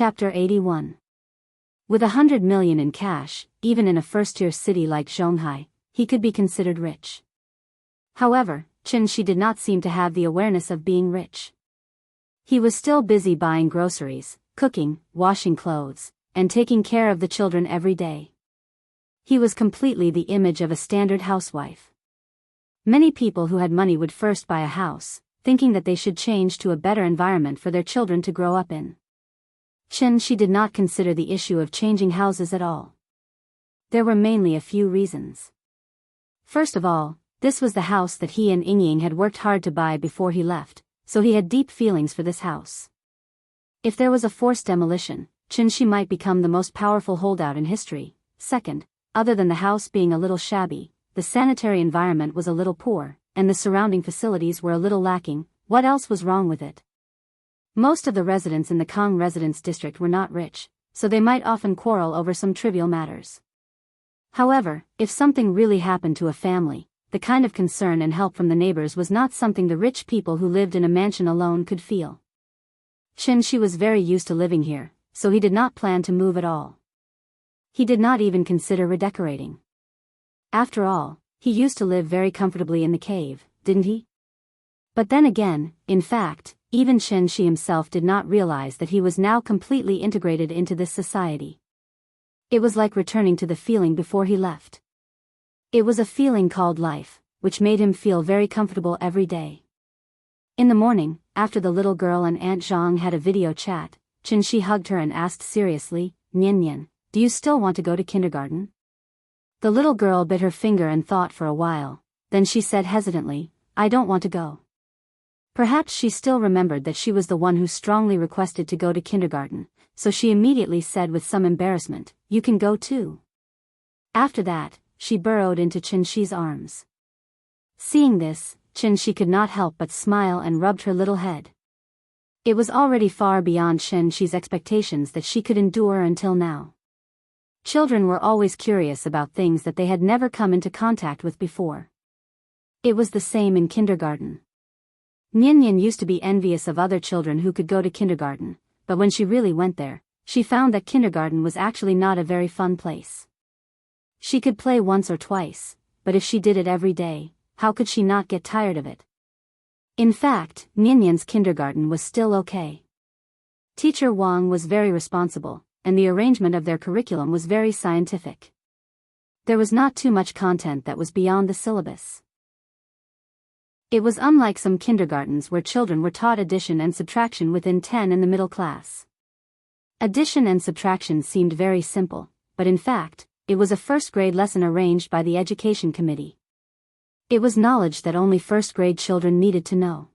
Chapter 81. With 100 million in cash, even in a first-tier city like Shanghai, he could be considered rich. However, Shi did not seem to have the awareness of being rich. He was still busy buying groceries, cooking, washing clothes, and taking care of the children every day. He was completely the image of a standard housewife. Many people who had money would first buy a house, thinking that they should change to a better environment for their children to grow up in. She did not consider the issue of changing houses at all. There were mainly a few reasons. First of all, this was the house that he and Ying had worked hard to buy before he left, so he had deep feelings for this house. If there was a forced demolition, Shi might become the most powerful holdout in history. Second, other than the house being a little shabby, the sanitary environment was a little poor, and the surrounding facilities were a little lacking. What else was wrong with it? Most of the residents in the Kong residence district were not rich, so they might often quarrel over some trivial matters. However, if something really happened to a family, the kind of concern and help from the neighbors was not something the rich people who lived in a mansion alone could feel. Shi was very used to living here, so he did not plan to move at all. He did not even consider redecorating. After all, he used to live very comfortably in the cave, didn't he? But then again, in fact, even Shi himself did not realize that he was now completely integrated into this society. It was like returning to the feeling before he left. It was a feeling called life, which made him feel very comfortable every day. In the morning, after the little girl and Aunt Zhang had a video chat, Shi hugged her and asked seriously, "Nian, do you still want to go to kindergarten?" The little girl bit her finger and thought for a while, then she said hesitantly, "I don't want to go." Perhaps she still remembered that she was the one who strongly requested to go to kindergarten, so she immediately said with some embarrassment, "You can go too." After that, she burrowed into Shi's arms. Seeing this, Shi could not help but smile and rubbed her little head. It was already far beyond Shi's expectations that she could endure until now. Children were always curious about things that they had never come into contact with before. It was the same in kindergarten. Nian used to be envious of other children who could go to kindergarten, but when she really went there, she found that kindergarten was actually not a very fun place. She could play once or twice, but if she did it every day, how could she not get tired of it? In fact, Nian's kindergarten was still okay. Teacher Wang was very responsible, and the arrangement of their curriculum was very scientific. There was not too much content that was beyond the syllabus. It was unlike some kindergartens where children were taught addition and subtraction within 10 in the middle class. Addition and subtraction seemed very simple, but in fact, it was a first-grade lesson arranged by the education committee. It was knowledge that only first-grade children needed to know.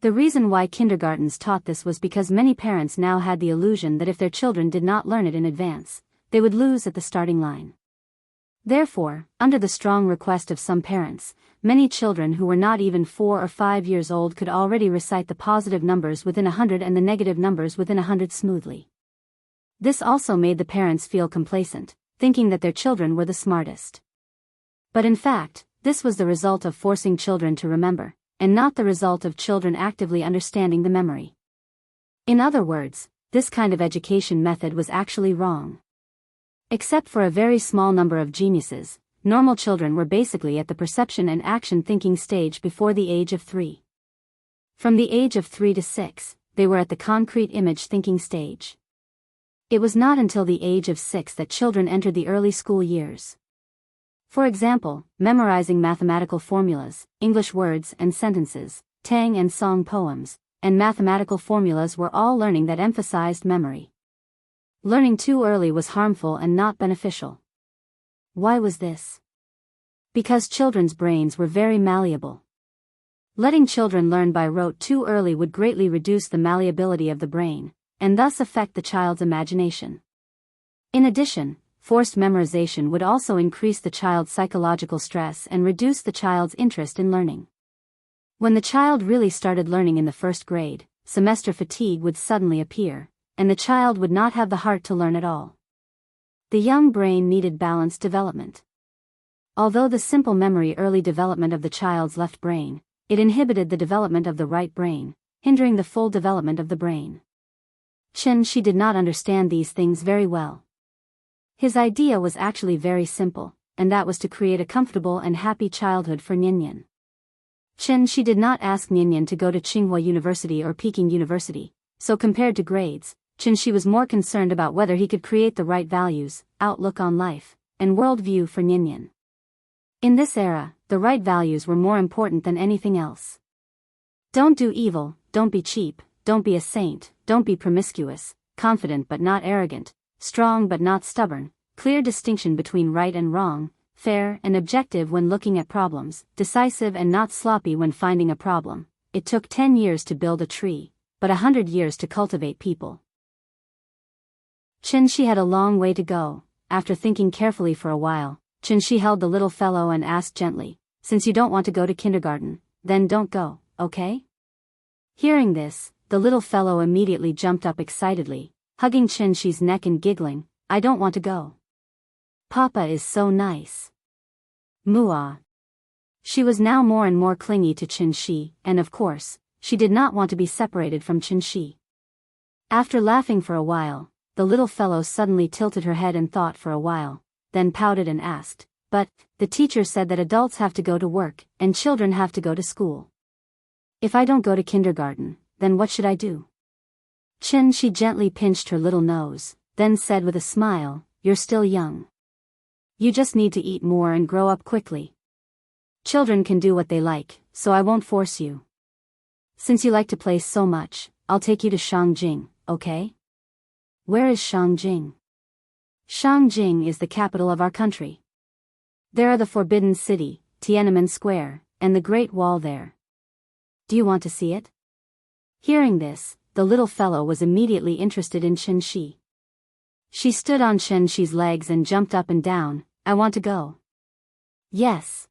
The reason why kindergartens taught this was because many parents now had the illusion that if their children did not learn it in advance, they would lose at the starting line. Therefore, under the strong request of some parents, many children who were not even 4 or 5 years old could already recite the positive numbers within 100 and the negative numbers within 100 smoothly. This also made the parents feel complacent, thinking that their children were the smartest. But in fact, this was the result of forcing children to remember, and not the result of children actively understanding the memory. In other words, this kind of education method was actually wrong. Except for a very small number of geniuses, normal children were basically at the perception and action thinking stage before the age of 3. From the age of 3 to 6, they were at the concrete image thinking stage. It was not until the age of 6 that children entered the early school years. For example, memorizing mathematical formulas, English words and sentences, Tang and song poems, and mathematical formulas were all learning that emphasized memory. Learning too early was harmful and not beneficial. Why was this? Because children's brains were very malleable. Letting children learn by rote too early would greatly reduce the malleability of the brain, and thus affect the child's imagination. In addition, forced memorization would also increase the child's psychological stress and reduce the child's interest in learning. When the child really started learning in the first grade, semester fatigue would suddenly appear, and the child would not have the heart to learn at all. The young brain needed balanced development. Although the simple memory early development of the child's left brain, it inhibited the development of the right brain, hindering the full development of the brain. She did not understand these things very well. His idea was actually very simple, and that was to create a comfortable and happy childhood for Nyenyen. She did not ask Nyenyen to go to Tsinghua University or Peking University, so compared to grades, she was more concerned about whether he could create the right values, outlook on life, and worldview for Nyenyen. In this era, the right values were more important than anything else. Don't do evil, don't be cheap, don't be a saint, don't be promiscuous, confident but not arrogant, strong but not stubborn, clear distinction between right and wrong, fair and objective when looking at problems, decisive and not sloppy when finding a problem. It took 10 years to build a tree, but 100 years to cultivate people. She had a long way to go. After thinking carefully for a while, she held the little fellow and asked gently, "Since you don't want to go to kindergarten, then don't go, okay?" Hearing this, the little fellow immediately jumped up excitedly, hugging Chi's neck and giggling, "I don't want to go. Papa is so nice. Muah." She was now more and more clingy to Chi, and of course, she did not want to be separated from Chi. After laughing for a while, the little fellow suddenly tilted her head and thought for a while, then pouted and asked, "But, the teacher said that adults have to go to work, and children have to go to school. If I don't go to kindergarten, then what should I do?" She gently pinched her little nose, then said with a smile, "You're still young. You just need to eat more and grow up quickly. Children can do what they like, so I won't force you. Since you like to play so much, I'll take you to Shangjing, okay?" "Where is Shangjing?" "Shangjing is the capital of our country. There are the Forbidden City, Tiananmen Square, and the Great Wall there. Do you want to see it?" Hearing this, the little fellow was immediately interested in Chi. She stood on Chi's legs and jumped up and down. "I want to go. Yes.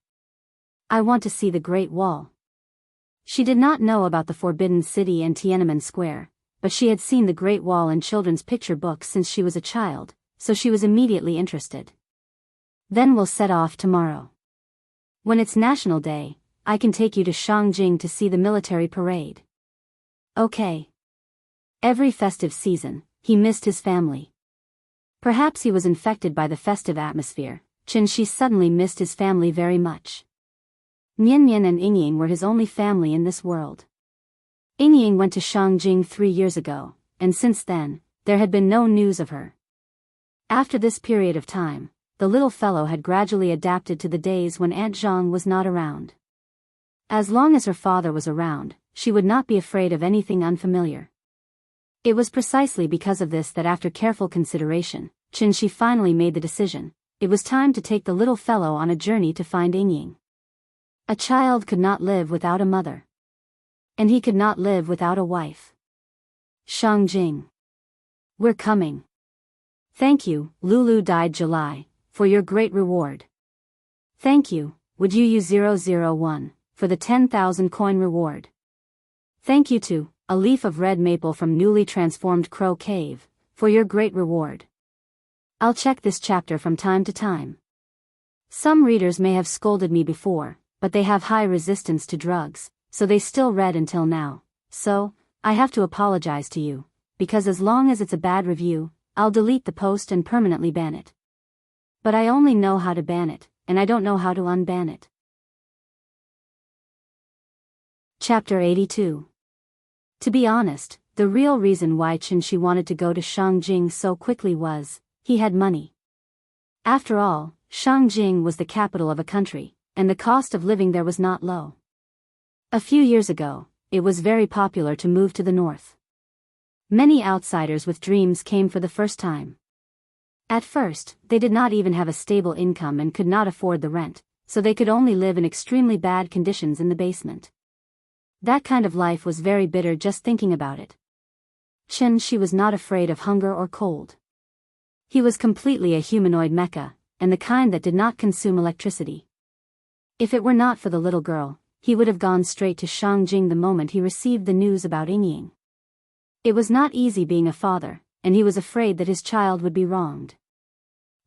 I want to see the Great Wall." She did not know about the Forbidden City and Tiananmen Square, but she had seen the Great Wall in children's picture books since she was a child, so she was immediately interested. "Then we'll set off tomorrow. When it's National Day, I can take you to Shangjing to see the military parade." "Okay." Every festive season, he missed his family. Perhaps he was infected by the festive atmosphere. She suddenly missed his family very much. Nyenyen and Ingying were his only family in this world. Ingying went to Shangjing 3 years ago, and since then, there had been no news of her. After this period of time, the little fellow had gradually adapted to the days when Aunt Zhang was not around. As long as her father was around, she would not be afraid of anything unfamiliar. It was precisely because of this that after careful consideration, she finally made the decision. It was time to take the little fellow on a journey to find Ingying. A child could not live without a mother. And he could not live without a wife. Shangjing. We're coming. Thank you, Lulu died July, for your great reward. Thank you, would you use 001, for the 10,000 coin reward. Thank you to, a leaf of red maple from newly transformed Crow Cave, for your great reward. I'll check this chapter from time to time. Some readers may have scolded me before, but they have high resistance to drugs, so they still read until now. So, I have to apologize to you, because as long as it's a bad review, I'll delete the post and permanently ban it. But I only know how to ban it, and I don't know how to unban it. Chapter 82. To be honest, the real reason why Shi wanted to go to Shangjing so quickly was, he had money. After all, Shangjing was the capital of a country, and the cost of living there was not low. A few years ago, it was very popular to move to the north. Many outsiders with dreams came for the first time. At first, they did not even have a stable income and could not afford the rent, so they could only live in extremely bad conditions in the basement. That kind of life was very bitter just thinking about it. Shi was not afraid of hunger or cold. He was completely a humanoid mecha, and the kind that did not consume electricity. If it were not for the little girl, he would have gone straight to Shangjing the moment he received the news about Ingying. It was not easy being a father, and he was afraid that his child would be wronged.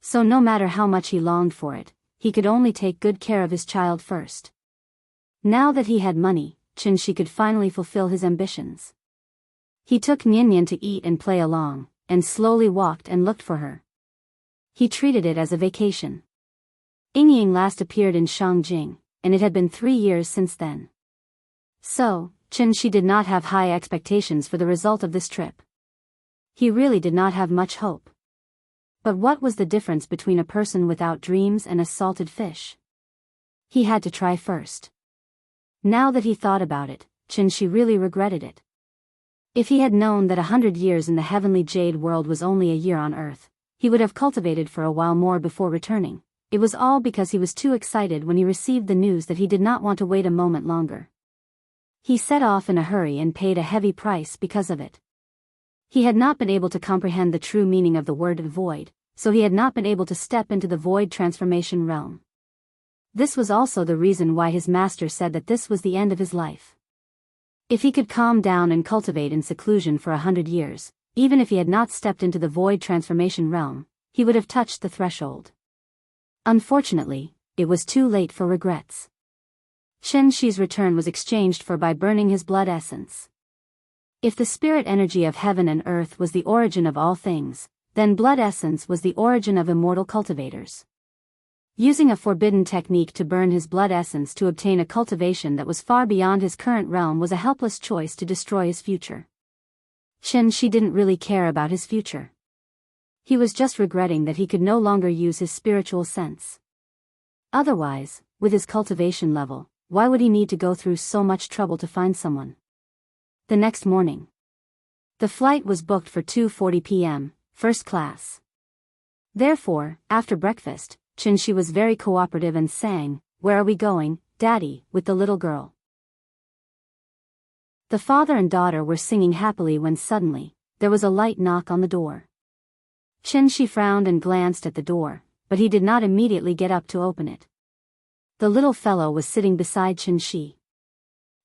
So no matter how much he longed for it, he could only take good care of his child first. Now that he had money, Shi could finally fulfill his ambitions. He took Nyan to eat and play along, and slowly walked and looked for her. He treated it as a vacation. Ying last appeared in Shangjing, and it had been 3 years since then. So, Shi did not have high expectations for the result of this trip. He really did not have much hope. But what was the difference between a person without dreams and a salted fish? He had to try first. Now that he thought about it, Shi really regretted it. If he had known that 100 years in the heavenly jade world was only a year on Earth, he would have cultivated for a while more before returning. It was all because he was too excited when he received the news that he did not want to wait a moment longer. He set off in a hurry and paid a heavy price because of it. He had not been able to comprehend the true meaning of the word void, so he had not been able to step into the void transformation realm. This was also the reason why his master said that this was the end of his life. If he could calm down and cultivate in seclusion for 100 years, even if he had not stepped into the void transformation realm, he would have touched the threshold. Unfortunately, it was too late for regrets. Shi's return was exchanged for by burning his blood essence. If the spirit energy of heaven and earth was the origin of all things, then blood essence was the origin of immortal cultivators. Using a forbidden technique to burn his blood essence to obtain a cultivation that was far beyond his current realm was a helpless choice to destroy his future. Shi didn't really care about his future. He was just regretting that he could no longer use his spiritual sense. Otherwise, with his cultivation level, why would he need to go through so much trouble to find someone? The next morning, the flight was booked for 2:40 p.m., first class. Therefore, after breakfast, Shi was very cooperative and sang, "Where are we going, Daddy?" with the little girl. The father and daughter were singing happily when suddenly, there was a light knock on the door. Shi frowned and glanced at the door, but he did not immediately get up to open it. The little fellow was sitting beside Shi.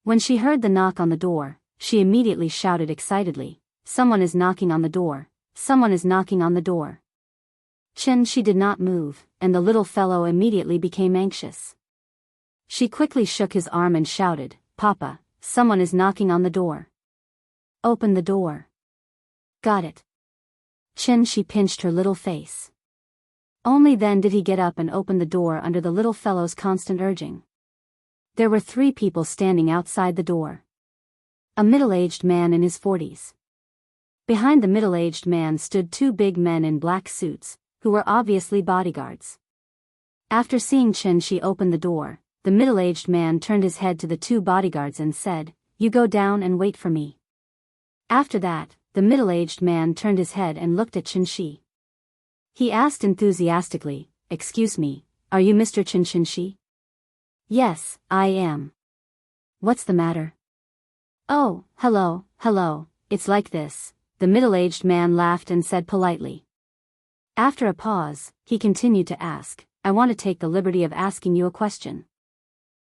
When she heard the knock on the door, she immediately shouted excitedly, "Someone is knocking on the door, someone is knocking on the door." Shi did not move, and the little fellow immediately became anxious. She quickly shook his arm and shouted, "Papa, someone is knocking on the door. Open the door." "Got it." Shi pinched her little face. Only then did he get up and open the door under the little fellow's constant urging. There were 3 people standing outside the door. A middle-aged man in his 40s. Behind the middle-aged man stood 2 big men in black suits, who were obviously bodyguards. After seeing Shi open the door, the middle-aged man turned his head to the 2 bodyguards and said, "You go down and wait for me." After that, the middle-aged man turned his head and looked at Shi. He asked enthusiastically, "Excuse me, are you Mr. Shi?" "Yes, I am." "What's the matter?" "Oh, hello, it's like this," the middle-aged man laughed and said politely. After a pause, he continued to ask, "I want to take the liberty of asking you a question.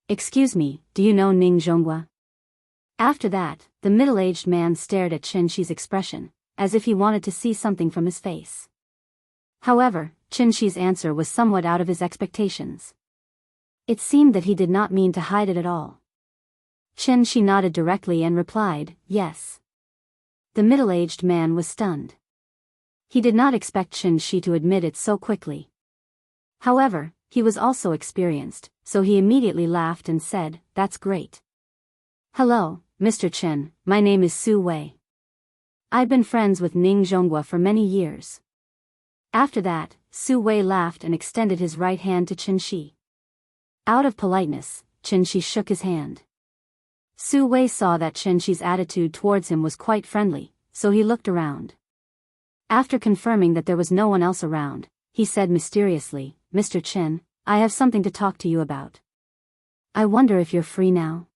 Excuse me, do you know Ning Zhonghua?" After that, the middle-aged man stared at Shi's expression, as if he wanted to see something from his face. However, Shi's answer was somewhat out of his expectations. It seemed that he did not mean to hide it at all. Shi nodded directly and replied, "Yes." The middle-aged man was stunned. He did not expect Shi to admit it so quickly. However, he was also experienced, so he immediately laughed and said, "That's great. Hello, Mr. Chen, my name is Su Wei. I've been friends with Ning Zhonghua for many years." After that, Su Wei laughed and extended his right hand to Shi. Out of politeness, Shi shook his hand. Su Wei saw that Shi's attitude towards him was quite friendly, so he looked around. After confirming that there was no one else around, he said mysteriously, "Mr. Chen, I have something to talk to you about. I wonder if you're free now."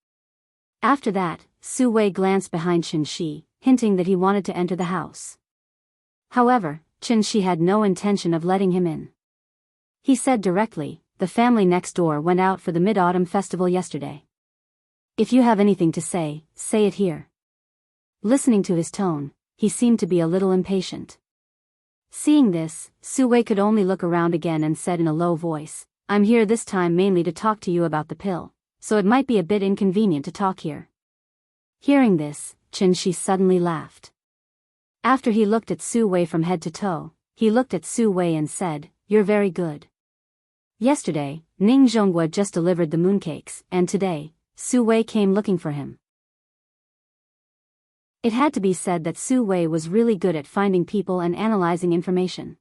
After that, Su Wei glanced behind Shi, hinting that he wanted to enter the house. However, Shi had no intention of letting him in. He said directly, "The family next door went out for the Mid-Autumn Festival yesterday. If you have anything to say, say it here." Listening to his tone, he seemed to be a little impatient. Seeing this, Su Wei could only look around again and said in a low voice, "I'm here this time mainly to talk to you about the pill, so it might be a bit inconvenient to talk here." Hearing this, Chen Shi suddenly laughed. After he looked at Su Wei from head to toe, he looked at Su Wei and said, "You're very good. Yesterday, Ning Zhonghua just delivered the mooncakes, and today, Su Wei came looking for him." It had to be said that Su Wei was really good at finding people and analyzing information.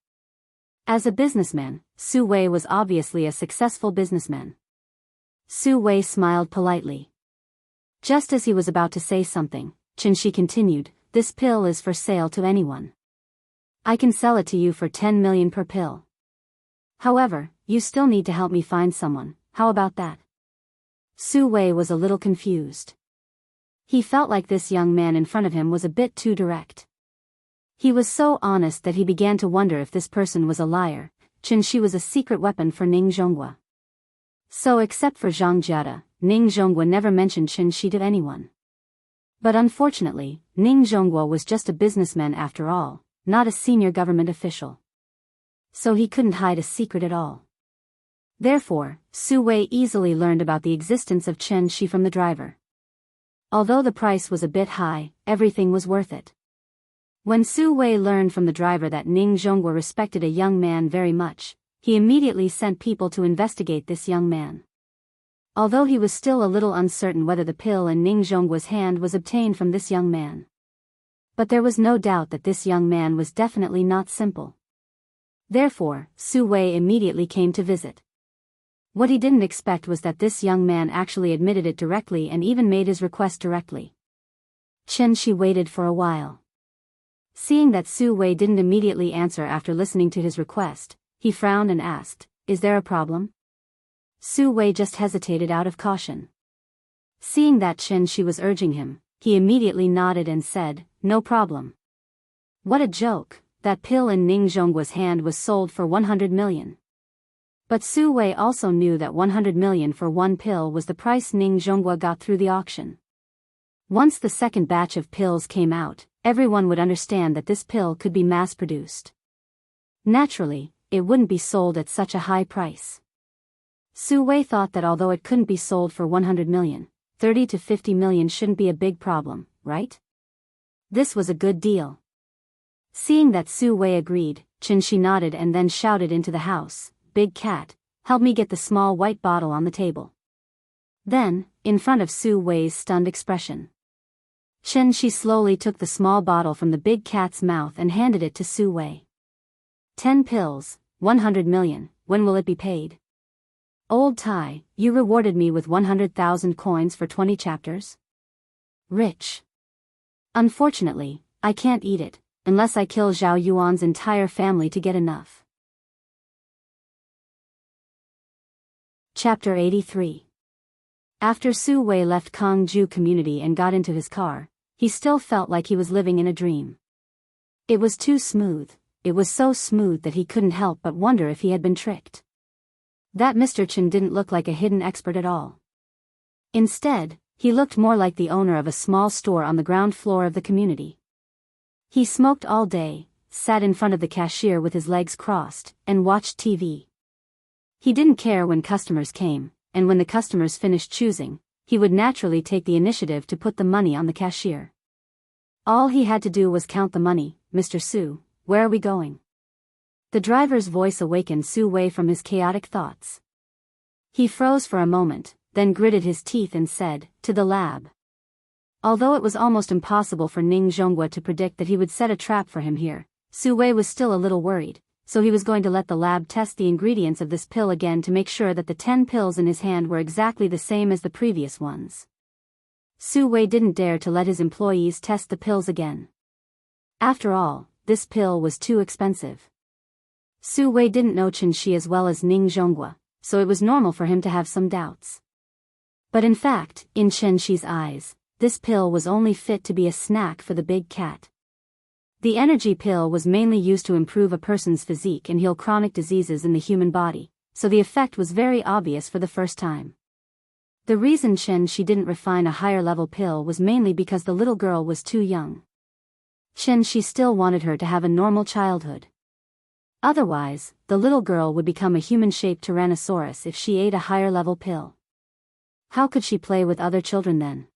As a businessman, Su Wei was obviously a successful businessman. Su Wei smiled politely. Just as he was about to say something, Chen Shi continued, "This pill is for sale to anyone. I can sell it to you for 10 million per pill. However, you still need to help me find someone. How about that?" Su Wei was a little confused. He felt like this young man in front of him was a bit too direct. He was so honest that he began to wonder if this person was a liar. Chen Shi was a secret weapon for Ning Zhonghua. So except for Zhang Jiada, Ning Zhonghua never mentioned Chen Shi to anyone. But unfortunately, Ning Zhonghua was just a businessman after all, not a senior government official. So he couldn't hide a secret at all. Therefore, Su Wei easily learned about the existence of Chen Shi from the driver. Although the price was a bit high, everything was worth it. When Su Wei learned from the driver that Ning Zhonghua respected a young man very much, he immediately sent people to investigate this young man. Although he was still a little uncertain whether the pill in Ning Zhonghua's hand was obtained from this young man. But there was no doubt that this young man was definitely not simple. Therefore, Su Wei immediately came to visit. What he didn't expect was that this young man actually admitted it directly and even made his request directly. Chen Shi waited for a while. Seeing that Su Wei didn't immediately answer after listening to his request, he frowned and asked, "Is there a problem?" Su Wei just hesitated out of caution. Seeing that Chen Shi was urging him, he immediately nodded and said, "No problem." What a joke, that pill in Ning Zhonghua's hand was sold for 100 million. But Su Wei also knew that 100 million for one pill was the price Ning Zhonghua got through the auction. Once the second batch of pills came out, everyone would understand that this pill could be mass-produced. Naturally, it wouldn't be sold at such a high price. Su Wei thought that although it couldn't be sold for 100 million, 30 to 50 million shouldn't be a big problem, right? This was a good deal. Seeing that Su Wei agreed, Chen Shi nodded and then shouted into the house, "Big cat, help me get the small white bottle on the table." Then, in front of Su Wei's stunned expression, Chen Shi slowly took the small bottle from the big cat's mouth and handed it to Su Wei. 10 pills, 100 million, when will it be paid? Old Tai, you rewarded me with 100,000 coins for 20 chapters? Rich. Unfortunately, I can't eat it, unless I kill Zhao Yuan's entire family to get enough. Chapter 83. After Su Wei left Kangju community and got into his car, he still felt like he was living in a dream. It was too smooth, it was so smooth that he couldn't help but wonder if he had been tricked. That Mr. Chen didn't look like a hidden expert at all. Instead, he looked more like the owner of a small store on the ground floor of the community. He smoked all day, sat in front of the cashier with his legs crossed, and watched TV. He didn't care when customers came, and when the customers finished choosing, he would naturally take the initiative to put the money on the cashier. All he had to do was count the money. "Mr. Su, where are we going?" The driver's voice awakened Su Wei from his chaotic thoughts. He froze for a moment, then gritted his teeth and said, "To the lab." Although it was almost impossible for Ning Zhonghua to predict that he would set a trap for him here, Su Wei was still a little worried, so he was going to let the lab test the ingredients of this pill again to make sure that the 10 pills in his hand were exactly the same as the previous ones. Su Wei didn't dare to let his employees test the pills again. After all, this pill was too expensive. Su Wei didn't know Chen Shi as well as Ning Zhonghua, so it was normal for him to have some doubts. But in fact, in Chen Shi's eyes, this pill was only fit to be a snack for the big cat. The energy pill was mainly used to improve a person's physique and heal chronic diseases in the human body, so the effect was very obvious for the first time. The reason Chen Shi didn't refine a higher-level pill was mainly because the little girl was too young. Chen Shi still wanted her to have a normal childhood. Otherwise, the little girl would become a human-shaped Tyrannosaurus if she ate a higher-level pill. How could she play with other children then?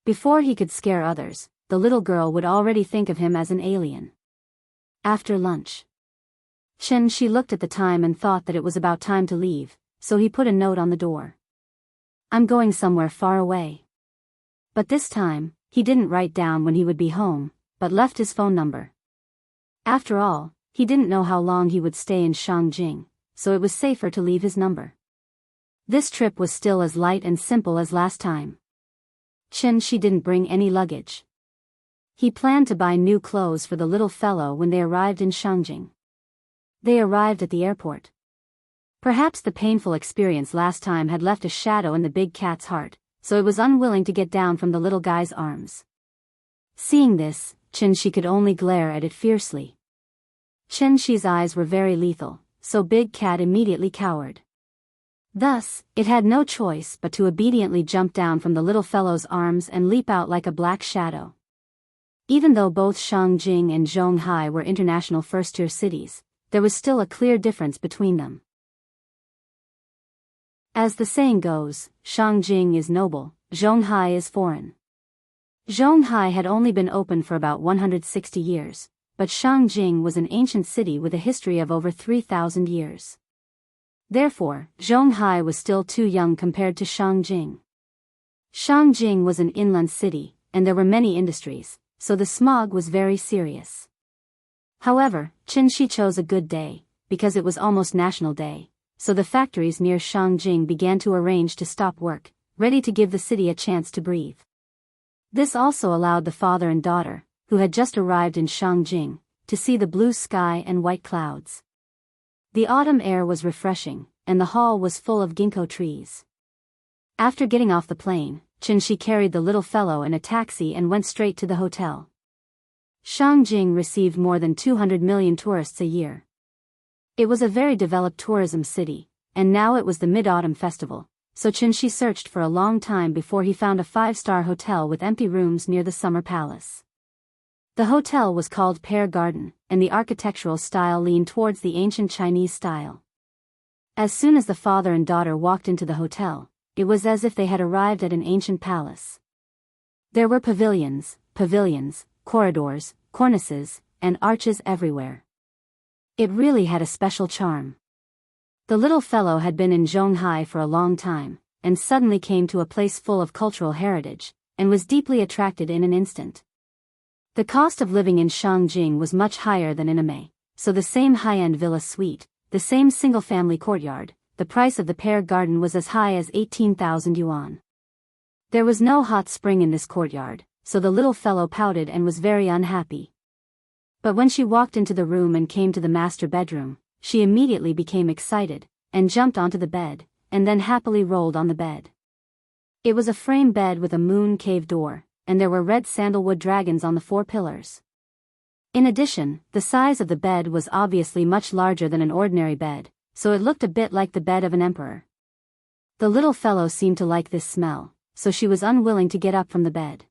Before he could scare others, the little girl would already think of him as an alien. After lunch, she looked at the time and thought that it was about time to leave, so he put a note on the door. "I'm going somewhere far away." But this time, he didn't write down when he would be home, but left his phone number. After all, he didn't know how long he would stay in Shangjing, so it was safer to leave his number. This trip was still as light and simple as last time. She didn't bring any luggage. He planned to buy new clothes for the little fellow when they arrived in Shangjing. They arrived at the airport. Perhaps the painful experience last time had left a shadow in the big cat's heart, so it was unwilling to get down from the little guy's arms. Seeing this, she could only glare at it fiercely. Shi's eyes were very lethal, so Big Cat immediately cowered. Thus, it had no choice but to obediently jump down from the little fellow's arms and leap out like a black shadow. Even though both Shangjing and Zhonghai were international first-tier cities, there was still a clear difference between them. As the saying goes, Shangjing is noble, Zhonghai is foreign. Zhonghai had only been open for about 160 years, but Shangjing was an ancient city with a history of over 3,000 years. Therefore, Zhonghai was still too young compared to Shangjing. Shangjing was an inland city, and there were many industries, so the smog was very serious. However, Shi chose a good day, because it was almost National Day, so the factories near Shangjing began to arrange to stop work, ready to give the city a chance to breathe. This also allowed the father and daughter, who had just arrived in Shangjing, to see the blue sky and white clouds. The autumn air was refreshing, and the hall was full of ginkgo trees. After getting off the plane, Shi carried the little fellow in a taxi and went straight to the hotel. Shangjing received more than 200 million tourists a year. It was a very developed tourism city, and now it was the Mid-Autumn Festival, so Shi searched for a long time before he found a 5-star hotel with empty rooms near the Summer Palace. The hotel was called Pear Garden, and the architectural style leaned towards the ancient Chinese style. As soon as the father and daughter walked into the hotel, it was as if they had arrived at an ancient palace. There were pavilions, corridors, cornices, and arches everywhere. It really had a special charm. The little fellow had been in Zhonghai for a long time, and suddenly came to a place full of cultural heritage, and was deeply attracted in an instant. The cost of living in Shangjing was much higher than in Immerse, so the same high-end villa suite, the same single-family courtyard, the price of the Pear Garden was as high as 18,000 yuan. There was no hot spring in this courtyard, so the little fellow pouted and was very unhappy. But when she walked into the room and came to the master bedroom, she immediately became excited, and jumped onto the bed, and then happily rolled on the bed. It was a frame bed with a moon cave door, and there were red sandalwood dragons on the 4 pillars. In addition, the size of the bed was obviously much larger than an ordinary bed, so it looked a bit like the bed of an emperor. The little fellow seemed to like this smell, so she was unwilling to get up from the bed.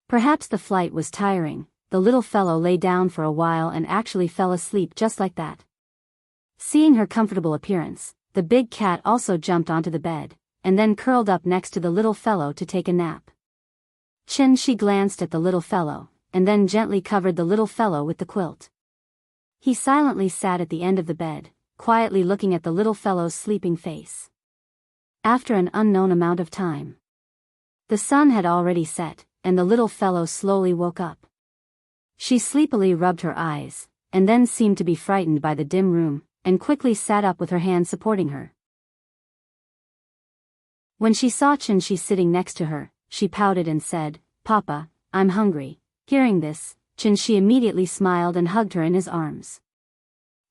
Perhaps the flight was tiring. The little fellow lay down for a while and actually fell asleep just like that. Seeing her comfortable appearance, the big cat also jumped onto the bed, and then curled up next to the little fellow to take a nap. She glanced at the little fellow, and then gently covered the little fellow with the quilt. He silently sat at the end of the bed, quietly looking at the little fellow's sleeping face. After an unknown amount of time, the sun had already set, and the little fellow slowly woke up. She sleepily rubbed her eyes, and then seemed to be frightened by the dim room, and quickly sat up with her hand supporting her. When she saw Shi sitting next to her, she pouted and said, "Papa, I'm hungry." Hearing this, Shi immediately smiled and hugged her in his arms.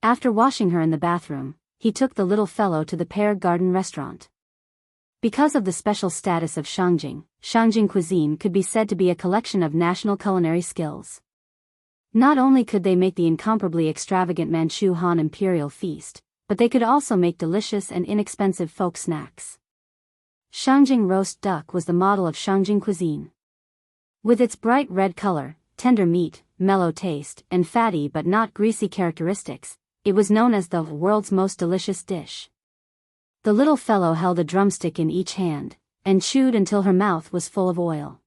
After washing her in the bathroom, he took the little fellow to the Pear Garden restaurant. Because of the special status of Shangjing, Shangjing cuisine could be said to be a collection of national culinary skills. Not only could they make the incomparably extravagant Manchu Han Imperial Feast, but they could also make delicious and inexpensive folk snacks. Shangjing roast duck was the model of Shangjing cuisine. With its bright red color, tender meat, mellow taste, and fatty but not greasy characteristics, it was known as the world's most delicious dish. The little fellow held a drumstick in each hand, and chewed until her mouth was full of oil.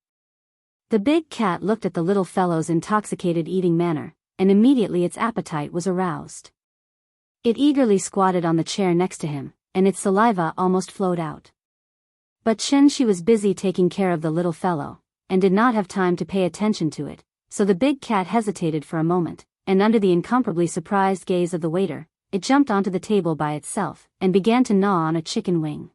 The big cat looked at the little fellow's intoxicated eating manner, and immediately its appetite was aroused. It eagerly squatted on the chair next to him, and its saliva almost flowed out. But she was busy taking care of the little fellow, and did not have time to pay attention to it, so the big cat hesitated for a moment, and under the incomparably surprised gaze of the waiter, it jumped onto the table by itself, and began to gnaw on a chicken wing.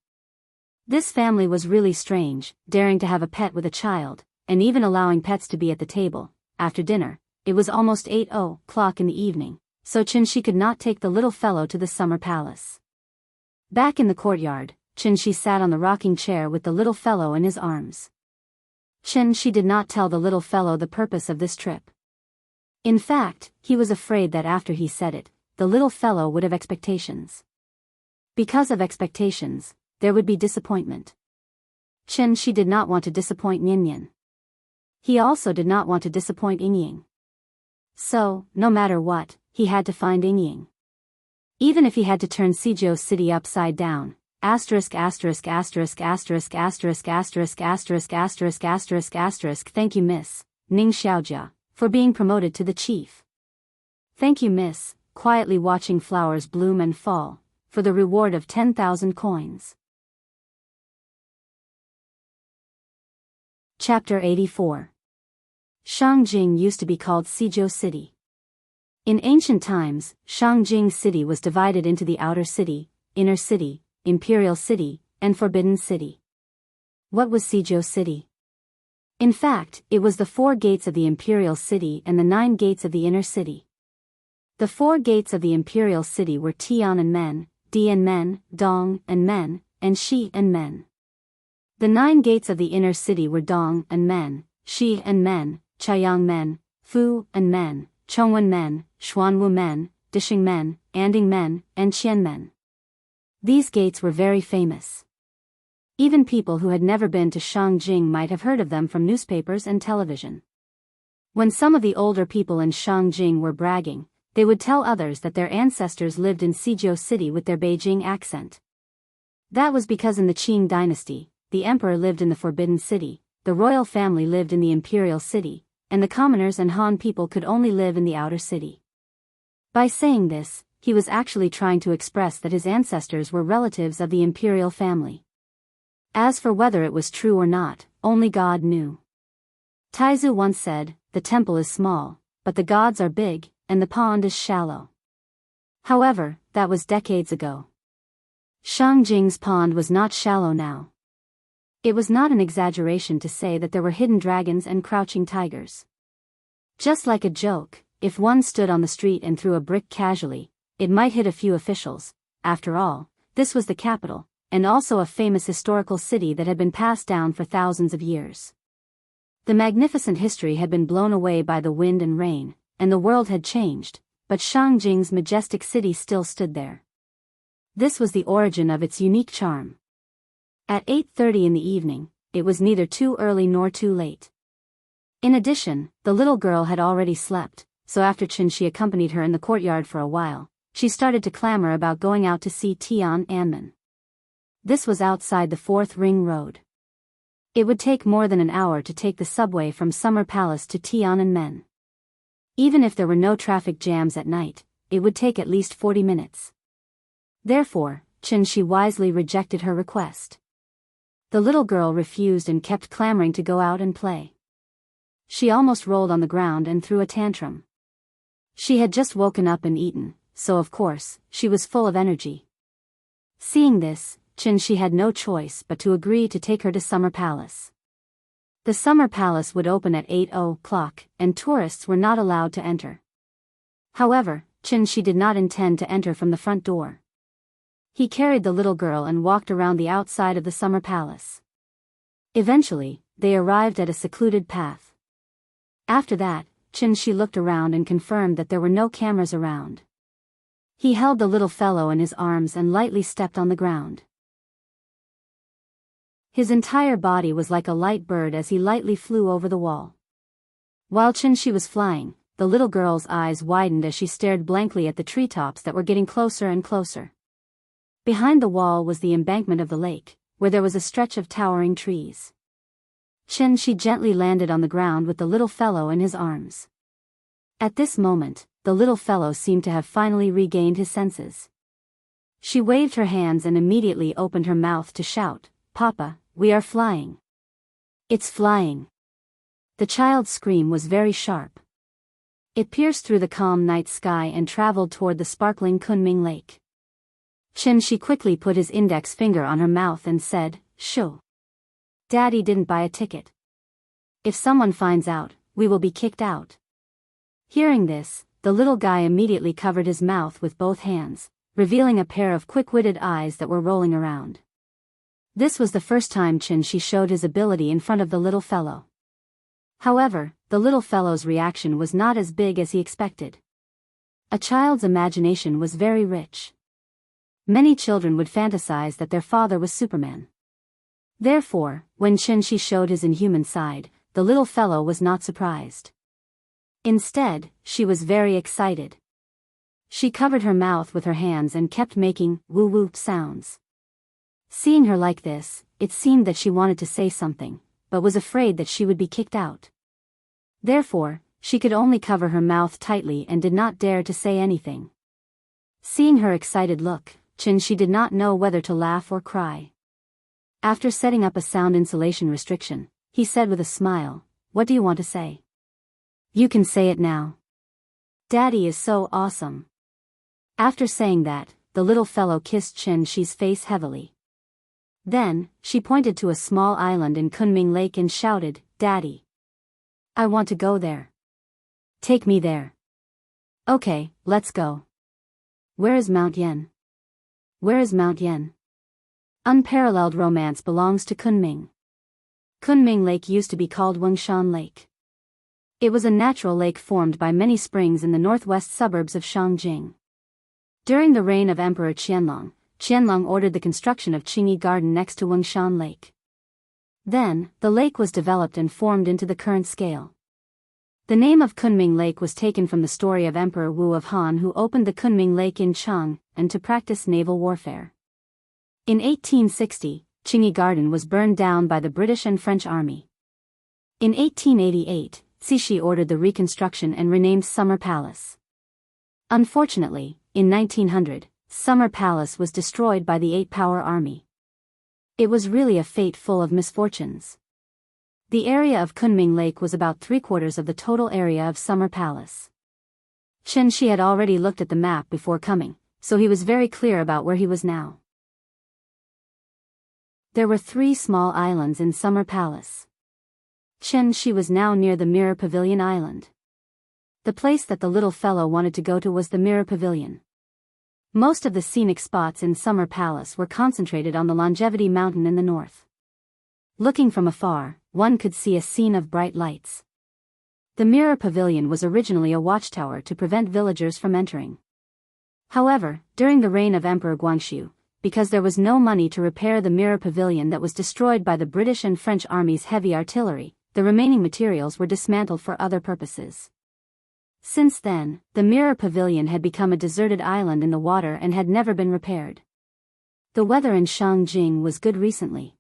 This family was really strange, daring to have a pet with a child, and even allowing pets to be at the table. After dinner, it was almost 8:00 in the evening, so she could not take the little fellow to the summer palace. Back in the courtyard, she sat on the rocking chair with the little fellow in his arms. She did not tell the little fellow the purpose of this trip. In fact, he was afraid that after he said it, the little fellow would have expectations. Because of expectations, there would be disappointment. She did not want to disappoint Ninian. He also did not want to disappoint Ying. So, no matter what, he had to find Ying. Even if he had to turn Sijou City upside down. Thank you, Miss Ning Xiaojia, for being promoted to the chief. Thank you, Miss, quietly watching flowers bloom and fall, for the reward of 10,000 coins. Chapter 84. Shangjing used to be called Sijou City. In ancient times, Shangjing City was divided into the Outer City, Inner City, Imperial City, and Forbidden City. What was Sijou City? In fact, it was the 4 gates of the Imperial City and the 9 gates of the Inner City. The 4 gates of the Imperial City were Tian and Men, Di and Men, Dong and Men, and Shi and Men. The 9 gates of the Inner City were Dong and Men, Shi and Men, Chaiyang Men, Fu and Men, Chongwen Men, Xuanwu Men, Dishing Men, Anding Men, and Qian Men. These gates were very famous. Even people who had never been to Shangjing might have heard of them from newspapers and television. When some of the older people in Shangjing were bragging, they would tell others that their ancestors lived in Sijou City with their Beijing accent. That was because in the Qing dynasty, the emperor lived in the Forbidden City, the royal family lived in the Imperial City, and the commoners and Han people could only live in the Outer City. By saying this, he was actually trying to express that his ancestors were relatives of the imperial family. As for whether it was true or not, only God knew. Taizu once said, "The temple is small, but the gods are big, and the pond is shallow." However, that was decades ago. Shangjing's pond was not shallow now. It was not an exaggeration to say that there were hidden dragons and crouching tigers. Just like a joke, if one stood on the street and threw a brick casually, it might hit a few officials. After all, this was the capital, and also a famous historical city that had been passed down for thousands of years. The magnificent history had been blown away by the wind and rain, and the world had changed, but Shangjing's majestic city still stood there. This was the origin of its unique charm. At 8:30 in the evening, it was neither too early nor too late. In addition, the little girl had already slept, so after she accompanied her in the courtyard for a while, she started to clamor about going out to see Tian Anmen. This was outside the 4th Ring Road. It would take more than an hour to take the subway from Summer Palace to Tiananmen. Even if there were no traffic jams at night, it would take at least 40 minutes. Therefore, she wisely rejected her request. The little girl refused and kept clamoring to go out and play. She almost rolled on the ground and threw a tantrum. She had just woken up and eaten, so of course, she was full of energy. Seeing this, she had no choice but to agree to take her to Summer Palace. The Summer Palace would open at 8:00, and tourists were not allowed to enter. However, she did not intend to enter from the front door. He carried the little girl and walked around the outside of the Summer Palace. Eventually, they arrived at a secluded path. After that, she looked around and confirmed that there were no cameras around. He held the little fellow in his arms and lightly stepped on the ground. His entire body was like a light bird as he lightly flew over the wall. While she was flying, the little girl's eyes widened as she stared blankly at the treetops that were getting closer and closer. Behind the wall was the embankment of the lake, where there was a stretch of towering trees. She gently landed on the ground with the little fellow in his arms. At this moment, the little fellow seemed to have finally regained his senses. She waved her hands and immediately opened her mouth to shout, "Papa, we are flying. It's flying." The child's scream was very sharp. It pierced through the calm night sky and traveled toward the sparkling Kunming Lake. She quickly put his index finger on her mouth and said, "Shoo. Daddy didn't buy a ticket. If someone finds out, we will be kicked out." Hearing this, the little guy immediately covered his mouth with both hands, revealing a pair of quick-witted eyes that were rolling around. This was the first time she showed his ability in front of the little fellow. However, the little fellow's reaction was not as big as he expected. A child's imagination was very rich. Many children would fantasize that their father was Superman. Therefore, when she showed his inhuman side, the little fellow was not surprised. Instead, she was very excited. She covered her mouth with her hands and kept making woo-woo sounds. Seeing her like this, it seemed that she wanted to say something, but was afraid that she would be kicked out. Therefore, she could only cover her mouth tightly and did not dare to say anything. Seeing her excited look, she did not know whether to laugh or cry. After setting up a sound insulation restriction, he said with a smile, "What do you want to say? You can say it now. Daddy is so awesome." After saying that, the little fellow kissed She's face heavily. Then, she pointed to a small island in Kunming Lake and shouted, "Daddy. I want to go there. Take me there." "Okay, let's go." "Where is Mount Yen?" "Where is Mount Yen?" Unparalleled romance belongs to Kunming. Kunming Lake used to be called Wangshan Lake. It was a natural lake formed by many springs in the northwest suburbs of Shangjing. During the reign of Emperor Qianlong ordered the construction of Qingyi Garden next to Wangshan Lake. Then, the lake was developed and formed into the current scale. The name of Kunming Lake was taken from the story of Emperor Wu of Han, who opened the Kunming Lake in Chang, and to practice naval warfare. In 1860, Qingyi Garden was burned down by the British and French army. In 1888, Cixi ordered the reconstruction and renamed Summer Palace. Unfortunately, in 1900, Summer Palace was destroyed by the Eight-Power Army. It was really a fate full of misfortunes. The area of Kunming Lake was about 3/4 of the total area of Summer Palace. Shi had already looked at the map before coming, so he was very clear about where he was now. There were 3 small islands in Summer Palace. She was now near the Mirror Pavilion Island. The place that the little fellow wanted to go to was the Mirror Pavilion. Most of the scenic spots in Summer Palace were concentrated on the Longevity Mountain in the north. Looking from afar, one could see a scene of bright lights. The Mirror Pavilion was originally a watchtower to prevent villagers from entering. However, during the reign of Emperor Guangxu, because there was no money to repair the Mirror Pavilion that was destroyed by the British and French armies' heavy artillery, the remaining materials were dismantled for other purposes. Since then, the Mirror Pavilion had become a deserted island in the water and had never been repaired. The weather in Shangjing was good recently.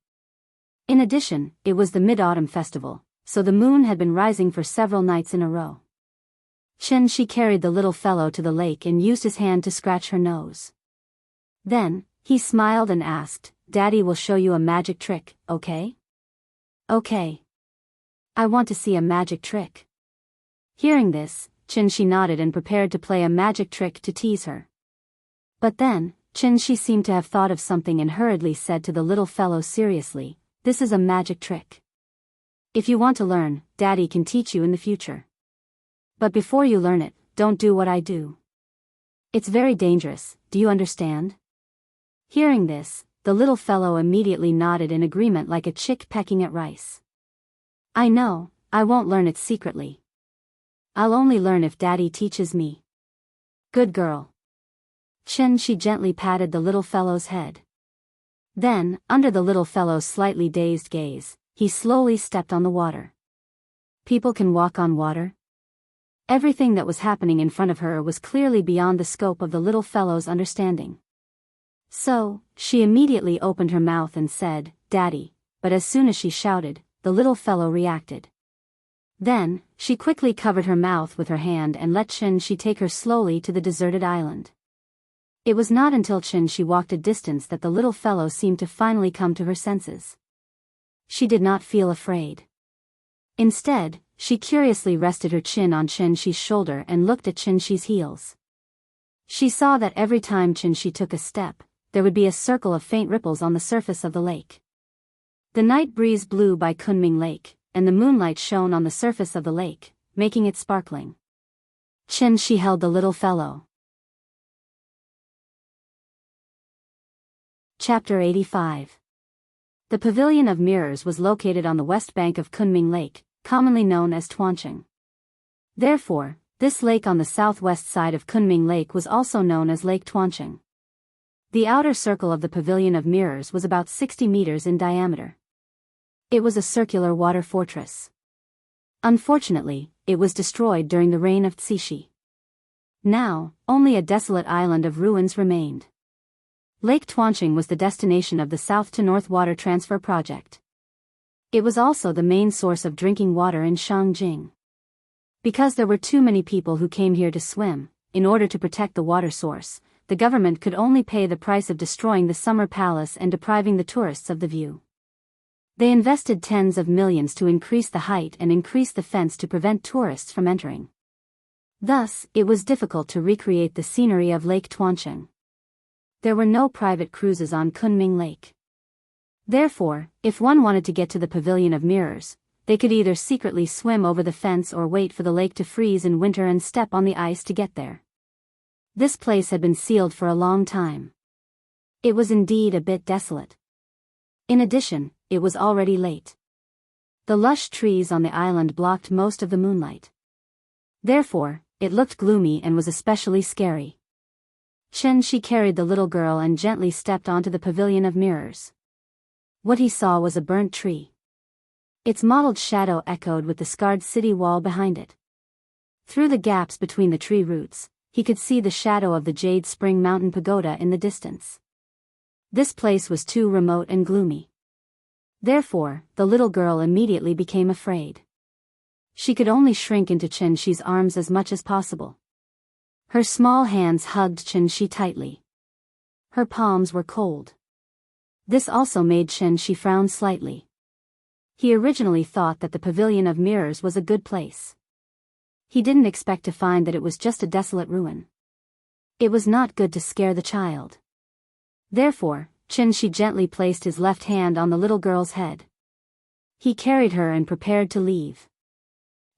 In addition, it was the Mid-Autumn Festival, so the moon had been rising for several nights in a row. She carried the little fellow to the lake and used his hand to scratch her nose. Then, he smiled and asked, "Daddy will show you a magic trick, okay?" "Okay. I want to see a magic trick." Hearing this, she nodded and prepared to play a magic trick to tease her. But then, she seemed to have thought of something and hurriedly said to the little fellow seriously, "This is a magic trick. If you want to learn, Daddy can teach you in the future. But before you learn it, don't do what I do. It's very dangerous, do you understand?" Hearing this, the little fellow immediately nodded in agreement like a chick pecking at rice. "I know, I won't learn it secretly. I'll only learn if Daddy teaches me." "Good girl." She gently patted the little fellow's head. Then, under the little fellow's slightly dazed gaze, he slowly stepped on the water. People can walk on water? Everything that was happening in front of her was clearly beyond the scope of the little fellow's understanding. So, she immediately opened her mouth and said, "Daddy," but as soon as she shouted, the little fellow reacted. Then, she quickly covered her mouth with her hand and let Chen-Shi take her slowly to the deserted island. It was not until Chen-Shi walked a distance that the little fellow seemed to finally come to her senses. She did not feel afraid. Instead, she curiously rested her chin on Chen-Shi's shoulder and looked at Chen-Shi's heels. She saw that every time Chen-Shi took a step, there would be a circle of faint ripples on the surface of the lake. The night breeze blew by Kunming Lake, and the moonlight shone on the surface of the lake, making it sparkling. Chen-Shi held the little fellow. Chapter 85. The Pavilion of Mirrors was located on the west bank of Kunming Lake, commonly known as Tuancheng. Therefore, this lake on the southwest side of Kunming Lake was also known as Lake Tuancheng. The outer circle of the Pavilion of Mirrors was about 60 meters in diameter. It was a circular water fortress. Unfortunately, it was destroyed during the reign of Cixi. Now, only a desolate island of ruins remained. Lake Tuancheng was the destination of the south to north water transfer project. It was also the main source of drinking water in Shangjing. Because there were too many people who came here to swim, in order to protect the water source, the government could only pay the price of destroying the summer palace and depriving the tourists of the view. They invested tens of millions to increase the height and increase the fence to prevent tourists from entering. Thus, it was difficult to recreate the scenery of Lake Tuancheng. There were no private cruises on Kunming Lake. Therefore, if one wanted to get to the Pavilion of Mirrors, they could either secretly swim over the fence or wait for the lake to freeze in winter and step on the ice to get there. This place had been sealed for a long time. It was indeed a bit desolate. In addition, it was already late. The lush trees on the island blocked most of the moonlight. Therefore, it looked gloomy and was especially scary. Chen-Shi carried the little girl and gently stepped onto the Pavilion of Mirrors. What he saw was a burnt tree. Its mottled shadow echoed with the scarred city wall behind it. Through the gaps between the tree roots, he could see the shadow of the Jade Spring Mountain Pagoda in the distance. This place was too remote and gloomy. Therefore, the little girl immediately became afraid. She could only shrink into Chen-Shi's arms as much as possible. Her small hands hugged Chen-Shi tightly. Her palms were cold. This also made Chen-Shi frown slightly. He originally thought that the Pavilion of Mirrors was a good place. He didn't expect to find that it was just a desolate ruin. It was not good to scare the child. Therefore, Chen-Shi gently placed his left hand on the little girl's head. He carried her and prepared to leave.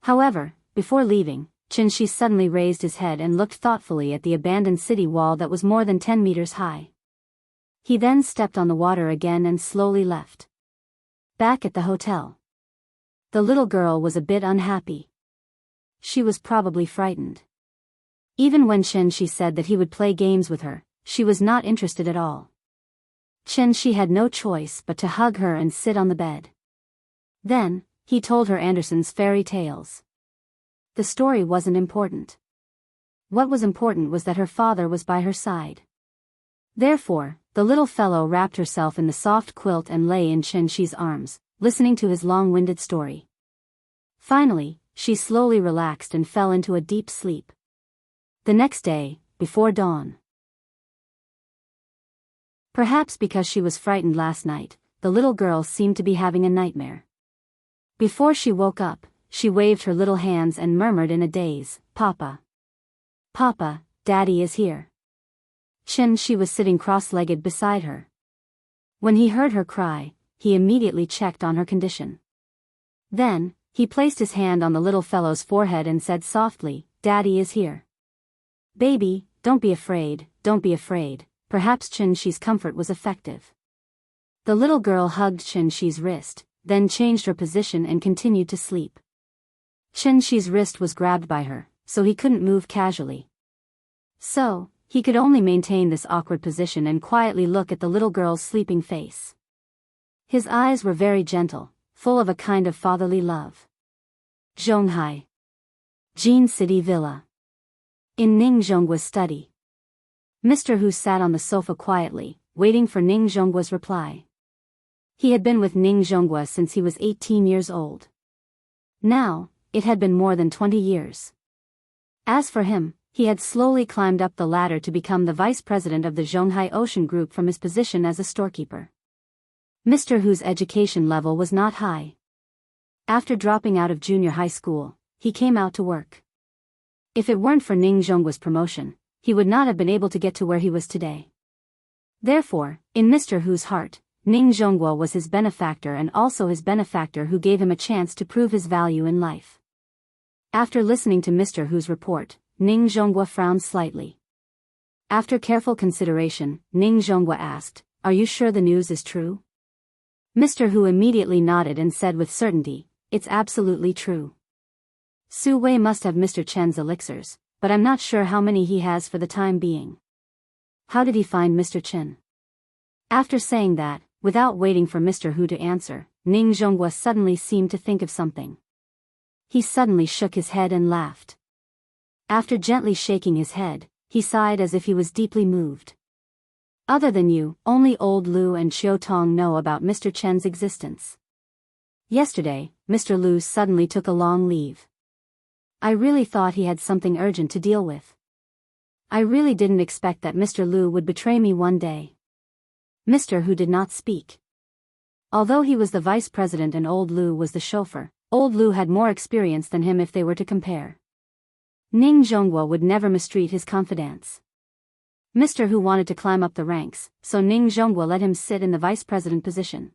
However, before leaving, Chen-Shi suddenly raised his head and looked thoughtfully at the abandoned city wall that was more than 10 meters high. He then stepped on the water again and slowly left. Back at the hotel, the little girl was a bit unhappy. She was probably frightened. Even when Chen-Shi said that he would play games with her, she was not interested at all. Chen-Shi had no choice but to hug her and sit on the bed. Then, he told her Andersen's fairy tales. The story wasn't important. What was important was that her father was by her side. Therefore, the little fellow wrapped herself in the soft quilt and lay in Chen-Shi's arms, listening to his long-winded story. Finally, she slowly relaxed and fell into a deep sleep. The next day, before dawn. Perhaps because she was frightened last night, the little girl seemed to be having a nightmare. Before she woke up, she waved her little hands and murmured in a daze, "Papa. Papa, Daddy is here." Chen-Shi was sitting cross-legged beside her. When he heard her cry, he immediately checked on her condition. Then, he placed his hand on the little fellow's forehead and said softly, "Daddy is here. Baby, don't be afraid, don't be afraid." Perhaps Chen-Shi's comfort was effective. The little girl hugged Chen-Shi's wrist, then changed her position and continued to sleep. Chen-Shi's wrist was grabbed by her, so he couldn't move casually. So, he could only maintain this awkward position and quietly look at the little girl's sleeping face. His eyes were very gentle, full of a kind of fatherly love. Zhonghai. Jin City Villa. In Ning Zhonggua's study. Mr. Hu sat on the sofa quietly, waiting for Ning Zhonggua's reply. He had been with Ning Zhonghua since he was 18 years old. Now, it had been more than 20 years. As for him, he had slowly climbed up the ladder to become the vice president of the Zhonghai Ocean Group from his position as a storekeeper. Mr. Hu's education level was not high. After dropping out of junior high school, he came out to work. If it weren't for Ning Zhonggua's promotion, he would not have been able to get to where he was today. Therefore, in Mr. Hu's heart, Ning Zhonghua was his benefactor and also his benefactor who gave him a chance to prove his value in life. After listening to Mr. Hu's report, Ning Zhonghua frowned slightly. After careful consideration, Ning Zhonghua asked, "Are you sure the news is true?" Mr. Hu immediately nodded and said with certainty, "It's absolutely true. Su Wei must have Mr. Chen's elixirs, but I'm not sure how many he has for the time being. How did he find Mr. Chen?" After saying that, without waiting for Mr. Hu to answer, Ning Zhonghua suddenly seemed to think of something. He suddenly shook his head and laughed. After gently shaking his head, he sighed as if he was deeply moved. "Other than you, only old Lu and Qiu Tong know about Mr. Chen's existence. Yesterday, Mr. Lu suddenly took a long leave. I really thought he had something urgent to deal with. I really didn't expect that Mr. Lu would betray me one day." Mr. Hu did not speak. Although he was the vice president and old Lu was the chauffeur, old Lu had more experience than him if they were to compare. Ning Zhonghua would never mistreat his confidants. Mr. Hu wanted to climb up the ranks, so Ning Zhonghua let him sit in the vice president position.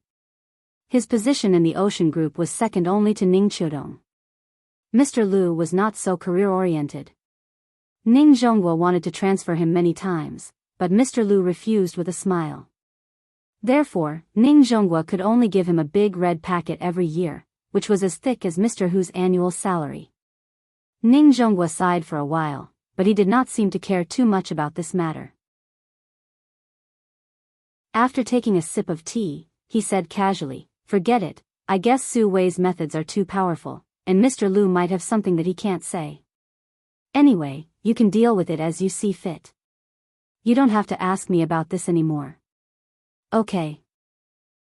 His position in the Ocean Group was second only to Ning Qiudong. Mr. Lu was not so career-oriented. Ning Zhonghua wanted to transfer him many times, but Mr. Lu refused with a smile. Therefore, Ning Zhonghua could only give him a big red packet every year, which was as thick as Mr. Hu's annual salary. Ning Zhonghua sighed for a while, but he did not seem to care too much about this matter. After taking a sip of tea, he said casually, "Forget it, I guess Su Wei's methods are too powerful, and Mr. Lu might have something that he can't say. Anyway, you can deal with it as you see fit. You don't have to ask me about this anymore." "Okay."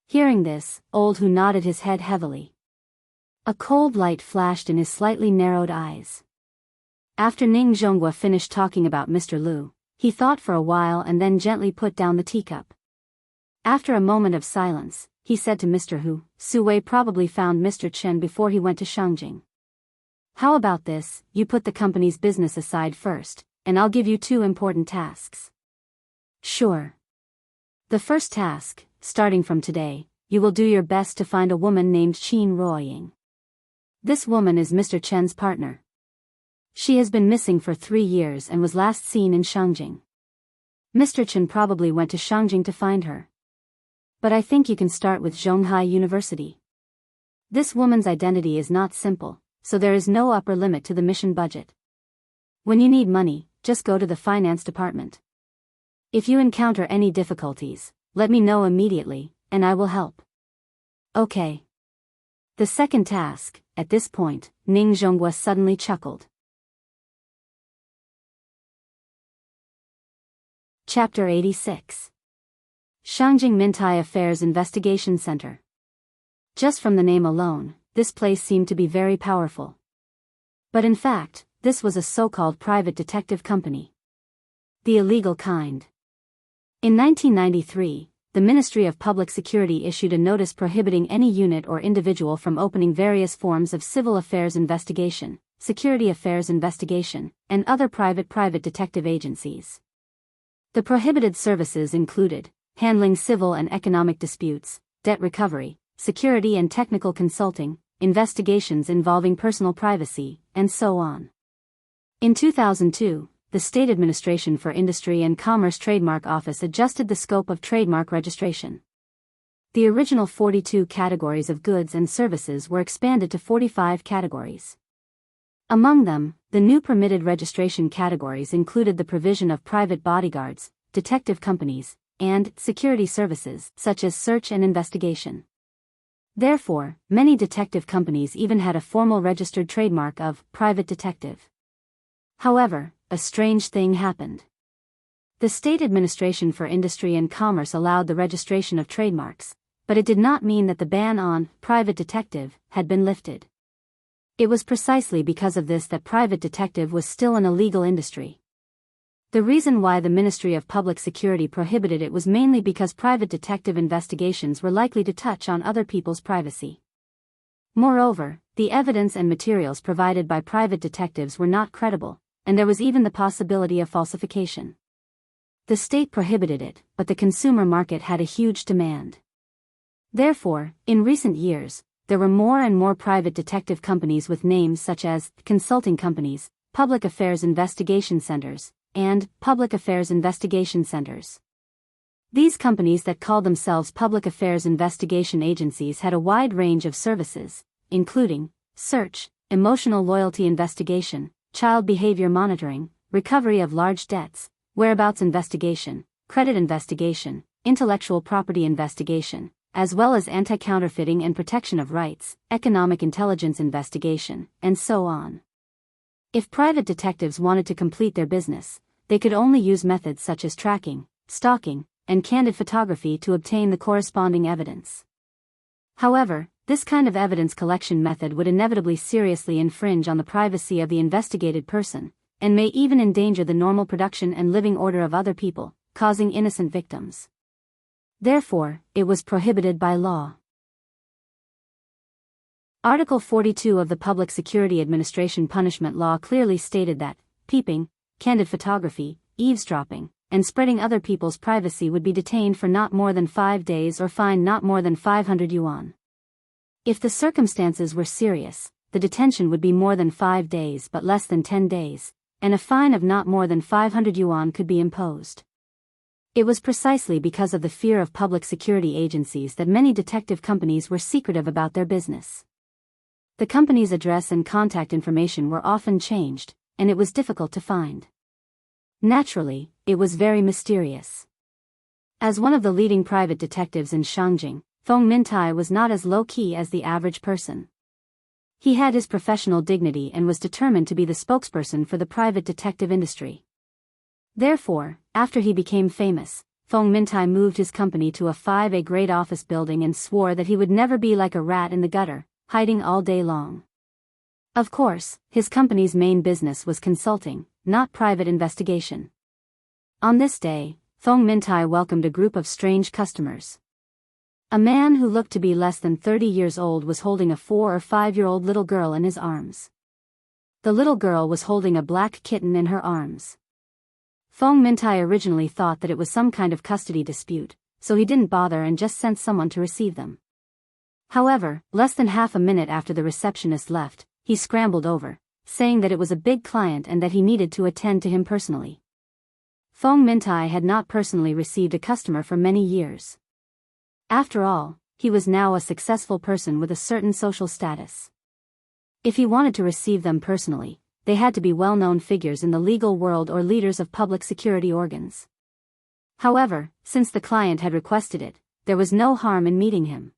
Hearing this, old Hu nodded his head heavily. A cold light flashed in his slightly narrowed eyes. After Ning Zhonghua finished talking about Mr. Lu, he thought for a while and then gently put down the teacup. After a moment of silence, he said to Mr. Hu, "Su Wei probably found Mr. Chen before he went to Shangjing. How about this, you put the company's business aside first, and I'll give you 2 important tasks." "Sure. The first task, starting from today, you will do your best to find a woman named Qin Ruoying. This woman is Mr. Chen's partner. She has been missing for 3 years and was last seen in Shangjing. Mr. Chen probably went to Shangjing to find her. But I think you can start with Zhonghai University. This woman's identity is not simple, so there is no upper limit to the mission budget. When you need money, just go to the finance department. If you encounter any difficulties, let me know immediately, and I will help." "Okay." The second task, at this point, Ning Zhonghua suddenly chuckled. Chapter 86. Shangjing Mintai Affairs Investigation Center. Just from the name alone, this place seemed to be very powerful. But in fact, this was a so-called private detective company. The illegal kind. In 1993, the Ministry of Public Security issued a notice prohibiting any unit or individual from opening various forms of civil affairs investigation, security affairs investigation, and other private detective agencies. The prohibited services included handling civil and economic disputes, debt recovery, security and technical consulting, investigations involving personal privacy, and so on. In 2002, the State Administration for Industry and Commerce Trademark Office adjusted the scope of trademark registration. The original 42 categories of goods and services were expanded to 45 categories. Among them, the new permitted registration categories included the provision of private bodyguards, detective companies, and security services, such as search and investigation. Therefore, many detective companies even had a formal registered trademark of private detective. However, a strange thing happened. The State Administration for Industry and Commerce allowed the registration of trademarks, but it did not mean that the ban on private detective had been lifted. It was precisely because of this that private detective was still an illegal industry. The reason why the Ministry of Public Security prohibited it was mainly because private detective investigations were likely to touch on other people's privacy. Moreover, the evidence and materials provided by private detectives were not credible, and there was even the possibility of falsification. The state prohibited it, but the consumer market had a huge demand. Therefore, in recent years, there were more and more private detective companies with names such as consulting companies, public affairs investigation centers, and public affairs investigation centers. These companies that called themselves public affairs investigation agencies had a wide range of services, including search, emotional loyalty investigation, child behavior monitoring, recovery of large debts, whereabouts investigation, credit investigation, intellectual property investigation, as well as anti-counterfeiting and protection of rights, economic intelligence investigation, and so on. If private detectives wanted to complete their business, they could only use methods such as tracking, stalking, and candid photography to obtain the corresponding evidence. However, this kind of evidence collection method would inevitably seriously infringe on the privacy of the investigated person, and may even endanger the normal production and living order of other people, causing innocent victims. Therefore, it was prohibited by law. Article 42 of the Public Security Administration Punishment Law clearly stated that peeping, candid photography, eavesdropping, and spreading other people's privacy would be detained for not more than 5 days or fined not more than 500 yuan. If the circumstances were serious, the detention would be more than 5 days but less than 10 days, and a fine of not more than 500 yuan could be imposed. It was precisely because of the fear of public security agencies that many detective companies were secretive about their business. The company's address and contact information were often changed, and it was difficult to find. Naturally, it was very mysterious. As one of the leading private detectives in Shangjing, Feng Mintai was not as low-key as the average person. He had his professional dignity and was determined to be the spokesperson for the private detective industry. Therefore, after he became famous, Feng Mintai moved his company to a 5A-grade office building and swore that he would never be like a rat in the gutter, hiding all day long. Of course, his company's main business was consulting, not private investigation. On this day, Feng Mintai welcomed a group of strange customers. A man who looked to be less than 30 years old was holding a 4 or 5-year-old little girl in his arms. The little girl was holding a black kitten in her arms. Feng Mintai originally thought that it was some kind of custody dispute, so he didn't bother and just sent someone to receive them. However, less than half a minute after the receptionist left, he scrambled over, saying that it was a big client and that he needed to attend to him personally. Feng Mintai had not personally received a customer for many years. After all, he was now a successful person with a certain social status. If he wanted to receive them personally, they had to be well-known figures in the legal world or leaders of public security organs. However, since the client had requested it, there was no harm in meeting him.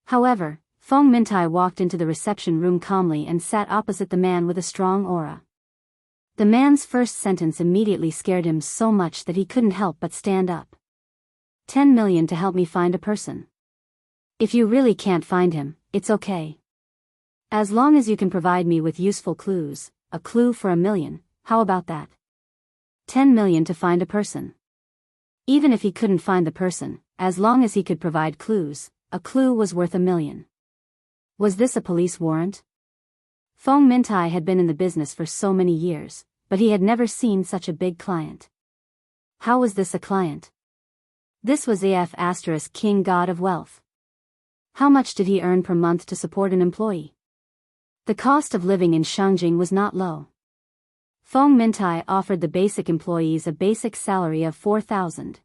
However, Feng Mintai walked into the reception room calmly and sat opposite the man with a strong aura. The man's first sentence immediately scared him so much that he couldn't help but stand up. 10 million to help me find a person. If you really can't find him, it's okay. As long as you can provide me with useful clues, a clue for 1 million, how about that? 10 million to find a person. Even if he couldn't find the person, as long as he could provide clues, a clue was worth 1 million. Was this a police warrant? Feng Mintai had been in the business for so many years, but he had never seen such a big client. How was this a client? This was AF *, King God of Wealth. How much did he earn per month to support an employee? The cost of living in Shangjing was not low. Feng Mintai offered the basic employees a basic salary of 4,000.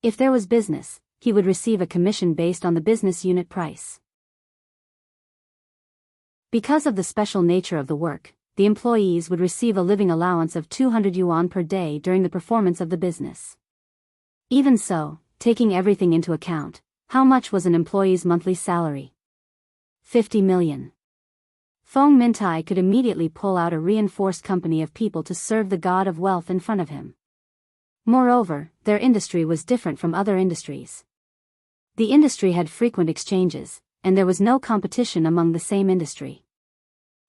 If there was business, he would receive a commission based on the business unit price. Because of the special nature of the work, the employees would receive a living allowance of 200 yuan per day during the performance of the business. Even so, taking everything into account, how much was an employee's monthly salary? 50 million. Feng Mintai could immediately pull out a reinforced company of people to serve the god of wealth in front of him. Moreover, their industry was different from other industries. The industry had frequent exchanges, and there was no competition among the same industry.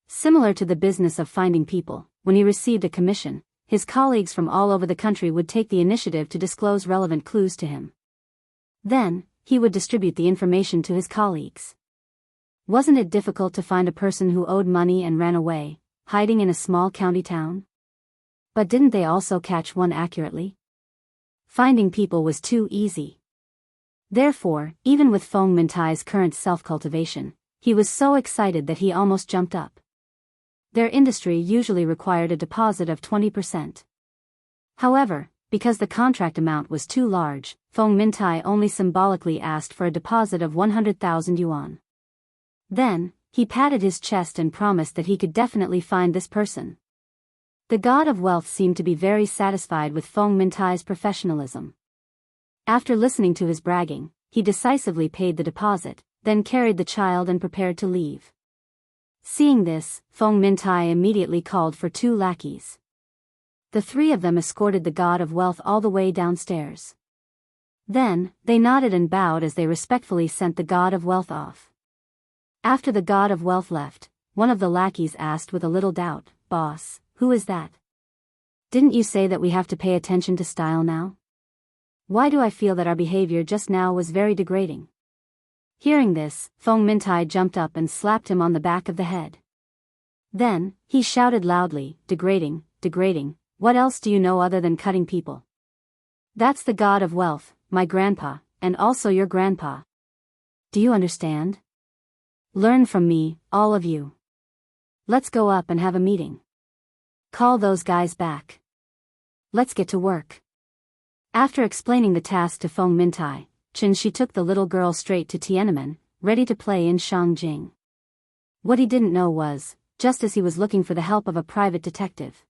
Similar to the business of finding people, when he received a commission, his colleagues from all over the country would take the initiative to disclose relevant clues to him. Then, he would distribute the information to his colleagues. Wasn't it difficult to find a person who owed money and ran away, hiding in a small county town? But didn't they also catch one accurately? Finding people was too easy. Therefore, even with Feng Mintai's current self-cultivation, he was so excited that he almost jumped up. Their industry usually required a deposit of 20%. However, because the contract amount was too large, Feng Mintai only symbolically asked for a deposit of 100,000 yuan. Then, he patted his chest and promised that he could definitely find this person. The god of wealth seemed to be very satisfied with Feng Mintai's professionalism. After listening to his bragging, he decisively paid the deposit, then carried the child and prepared to leave. Seeing this, Feng Mintai immediately called for 2 lackeys. The 3 of them escorted the god of wealth all the way downstairs. Then, they nodded and bowed as they respectfully sent the god of wealth off. After the god of wealth left, one of the lackeys asked with a little doubt, "Boss, who is that? Didn't you say that we have to pay attention to style now? Why do I feel that our behavior just now was very degrading?" Hearing this, Feng Mintai jumped up and slapped him on the back of the head. Then, he shouted loudly, "Degrading, degrading, what else do you know other than cutting people? That's the god of wealth, my grandpa, and also your grandpa. Do you understand? Learn from me, all of you. Let's go up and have a meeting. Call those guys back. Let's get to work." After explaining the task to Feng Mintai, Chen Shi took the little girl straight to Tiananmen, ready to play in Shangjing. What he didn't know was, just as he was looking for the help of a private detective.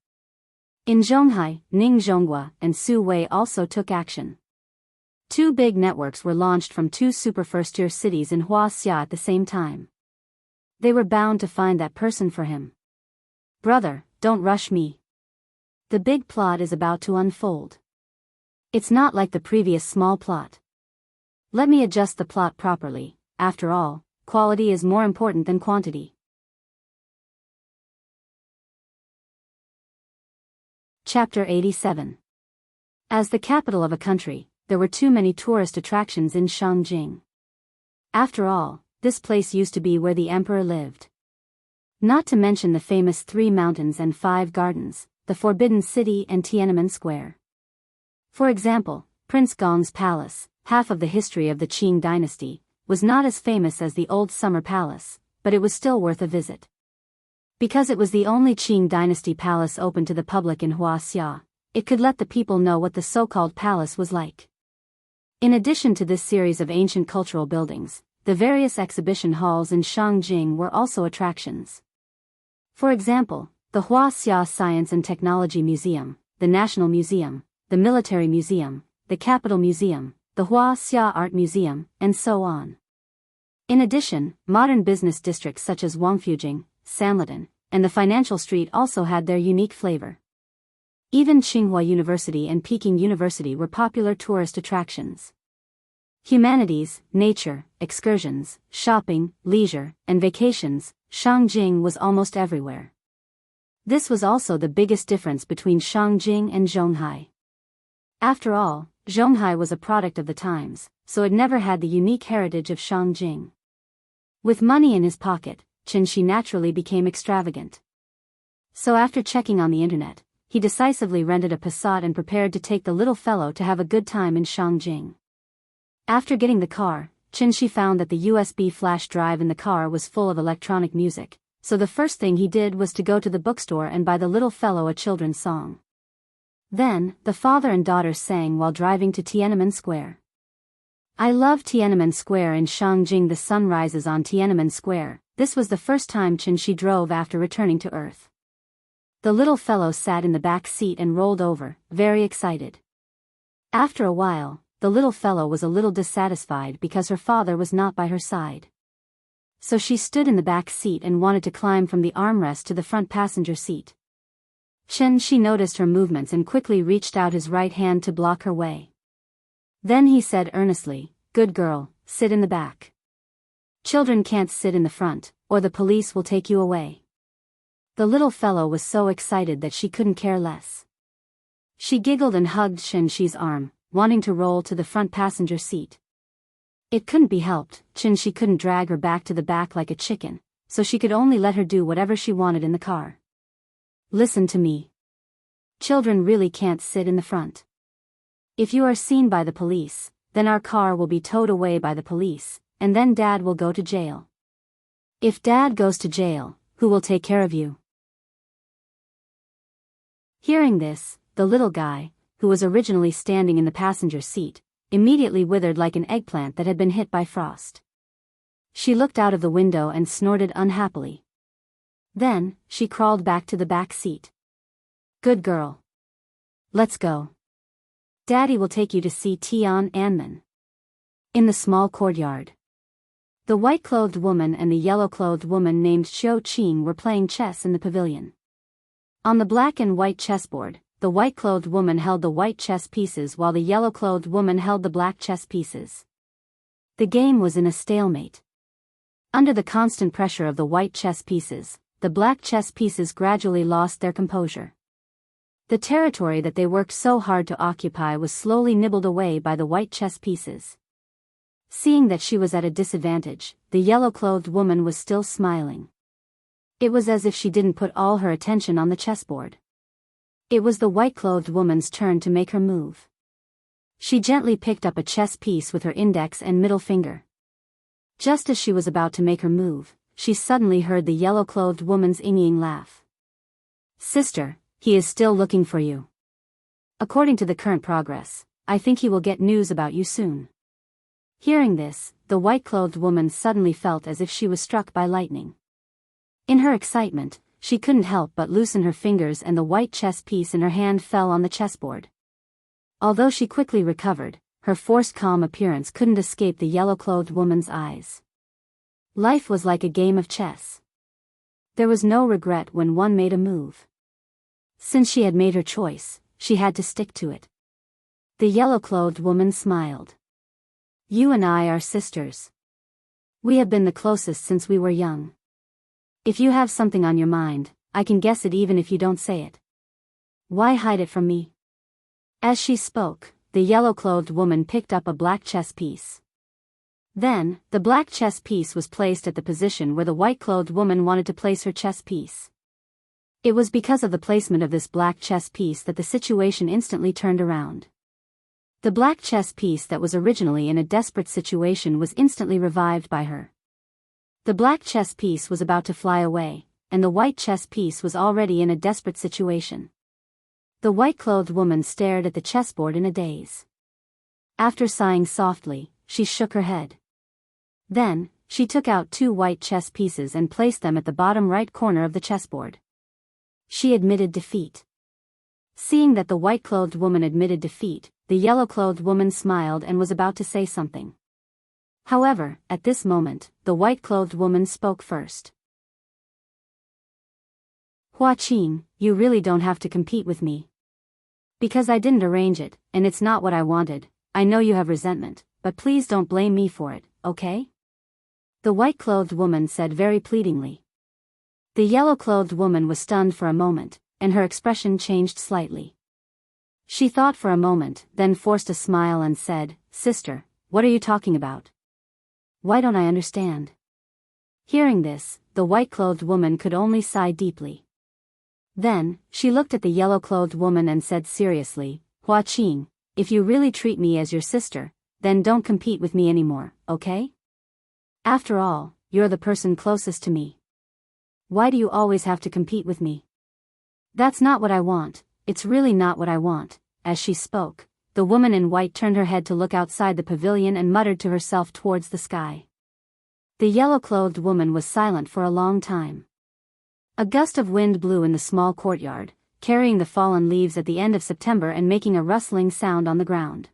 In Zhonghai, Ning Zhonghua and Su Wei also took action. 2 big networks were launched from 2 super first-tier cities in Huaxia at the same time. They were bound to find that person for him. Brother, don't rush me. The big plot is about to unfold. It's not like the previous small plot. Let me adjust the plot properly. After all, quality is more important than quantity. Chapter 87. As the capital of a country, there were too many tourist attractions in Shangjing. After all, this place used to be where the emperor lived. Not to mention the famous 3 mountains and 5 gardens, the Forbidden City and Tiananmen Square. For example, Prince Gong's palace, half of the history of the Qing dynasty, was not as famous as the old Summer Palace, but it was still worth a visit. Because it was the only Qing dynasty palace open to the public in Huaxia, it could let the people know what the so-called palace was like. In addition to this series of ancient cultural buildings, the various exhibition halls in Shangjing were also attractions. For example, the Huaxia Science and Technology Museum, the National Museum, the Military Museum, the Capital Museum, the Huaxia Art Museum, and so on. In addition, modern business districts such as Wangfujing, Sanlitun, and the Financial Street also had their unique flavor. Even Tsinghua University and Peking University were popular tourist attractions. Humanities, nature, excursions, shopping, leisure, and vacations, Shangjing was almost everywhere. This was also the biggest difference between Shangjing and Zhonghai. After all, Zhonghai was a product of the times, so it never had the unique heritage of Shangjing. With money in his pocket, Chen Shi naturally became extravagant. So after checking on the internet, he decisively rented a Passat and prepared to take the little fellow to have a good time in Shangjing. After getting the car, Chen Shi found that the USB flash drive in the car was full of electronic music, so the first thing he did was to go to the bookstore and buy the little fellow a children's song. Then, the father and daughter sang while driving to Tiananmen Square. I love Tiananmen Square in Shangjing. The sun rises on Tiananmen Square. This was the first time Chen Shi drove after returning to Earth. The little fellow sat in the back seat and rolled over, very excited. After a while, the little fellow was a little dissatisfied because her father was not by her side. So she stood in the back seat and wanted to climb from the armrest to the front passenger seat. Chen Shi noticed her movements and quickly reached out his right hand to block her way. Then he said earnestly, "Good girl, sit in the back. Children can't sit in the front, or the police will take you away. The little fellow was so excited that she couldn't care less. She giggled and hugged Chen-Shi's arm, wanting to roll to the front passenger seat. It couldn't be helped, Chen-Shi couldn't drag her back to the back like a chicken, so she could only let her do whatever she wanted in the car. Listen to me. Children really can't sit in the front. If you are seen by the police, then our car will be towed away by the police, and then Dad will go to jail. If Dad goes to jail, who will take care of you? Hearing this, the little guy, who was originally standing in the passenger seat, immediately withered like an eggplant that had been hit by frost. She looked out of the window and snorted unhappily. Then, she crawled back to the back seat. Good girl. Let's go. Daddy will take you to see Tiananmen. In the small courtyard. The white-clothed woman and the yellow-clothed woman named Xiao Qing were playing chess in the pavilion. On the black and white chessboard, the white-clothed woman held the white chess pieces while the yellow-clothed woman held the black chess pieces. The game was in a stalemate. Under the constant pressure of the white chess pieces, the black chess pieces gradually lost their composure. The territory that they worked so hard to occupy was slowly nibbled away by the white chess pieces. Seeing that she was at a disadvantage, the yellow-clothed woman was still smiling. It was as if she didn't put all her attention on the chessboard. It was the white-clothed woman's turn to make her move. She gently picked up a chess piece with her index and middle finger. Just as she was about to make her move, she suddenly heard the yellow-clothed woman's inging laugh. Sister, he is still looking for you. According to the current progress, I think he will get news about you soon. Hearing this, the white-clothed woman suddenly felt as if she was struck by lightning. In her excitement, she couldn't help but loosen her fingers and the white chess piece in her hand fell on the chessboard. Although she quickly recovered, her forced calm appearance couldn't escape the yellow-clothed woman's eyes. Life was like a game of chess. There was no regret when one made a move. Since she had made her choice, she had to stick to it. The yellow-clothed woman smiled. You and I are sisters. We have been the closest since we were young. If you have something on your mind, I can guess it even if you don't say it. Why hide it from me? As she spoke, the yellow-clothed woman picked up a black chess piece. Then, the black chess piece was placed at the position where the white-clothed woman wanted to place her chess piece. It was because of the placement of this black chess piece that the situation instantly turned around. The black chess piece that was originally in a desperate situation was instantly revived by her. The black chess piece was about to fly away, and the white chess piece was already in a desperate situation. The white-clothed woman stared at the chessboard in a daze. After sighing softly, she shook her head. Then, she took out 2 white chess pieces and placed them at the bottom right corner of the chessboard. She admitted defeat. Seeing that the white-clothed woman admitted defeat, the yellow-clothed woman smiled and was about to say something. However, at this moment, the white-clothed woman spoke first. Hua Qing, you really don't have to compete with me. Because I didn't arrange it, and it's not what I wanted. I know you have resentment, but please don't blame me for it, okay? The white-clothed woman said very pleadingly. The yellow-clothed woman was stunned for a moment, and her expression changed slightly. She thought for a moment, then forced a smile and said, Sister, what are you talking about? Why don't I understand? Hearing this, the white-clothed woman could only sigh deeply. Then, she looked at the yellow-clothed woman and said seriously, Hua Qing, if you really treat me as your sister, then don't compete with me anymore, okay? After all, you're the person closest to me. Why do you always have to compete with me? That's not what I want, it's really not what I want. As she spoke, the woman in white turned her head to look outside the pavilion and muttered to herself towards the sky. The yellow-clothed woman was silent for a long time. A gust of wind blew in the small courtyard, carrying the fallen leaves at the end of September and making a rustling sound on the ground.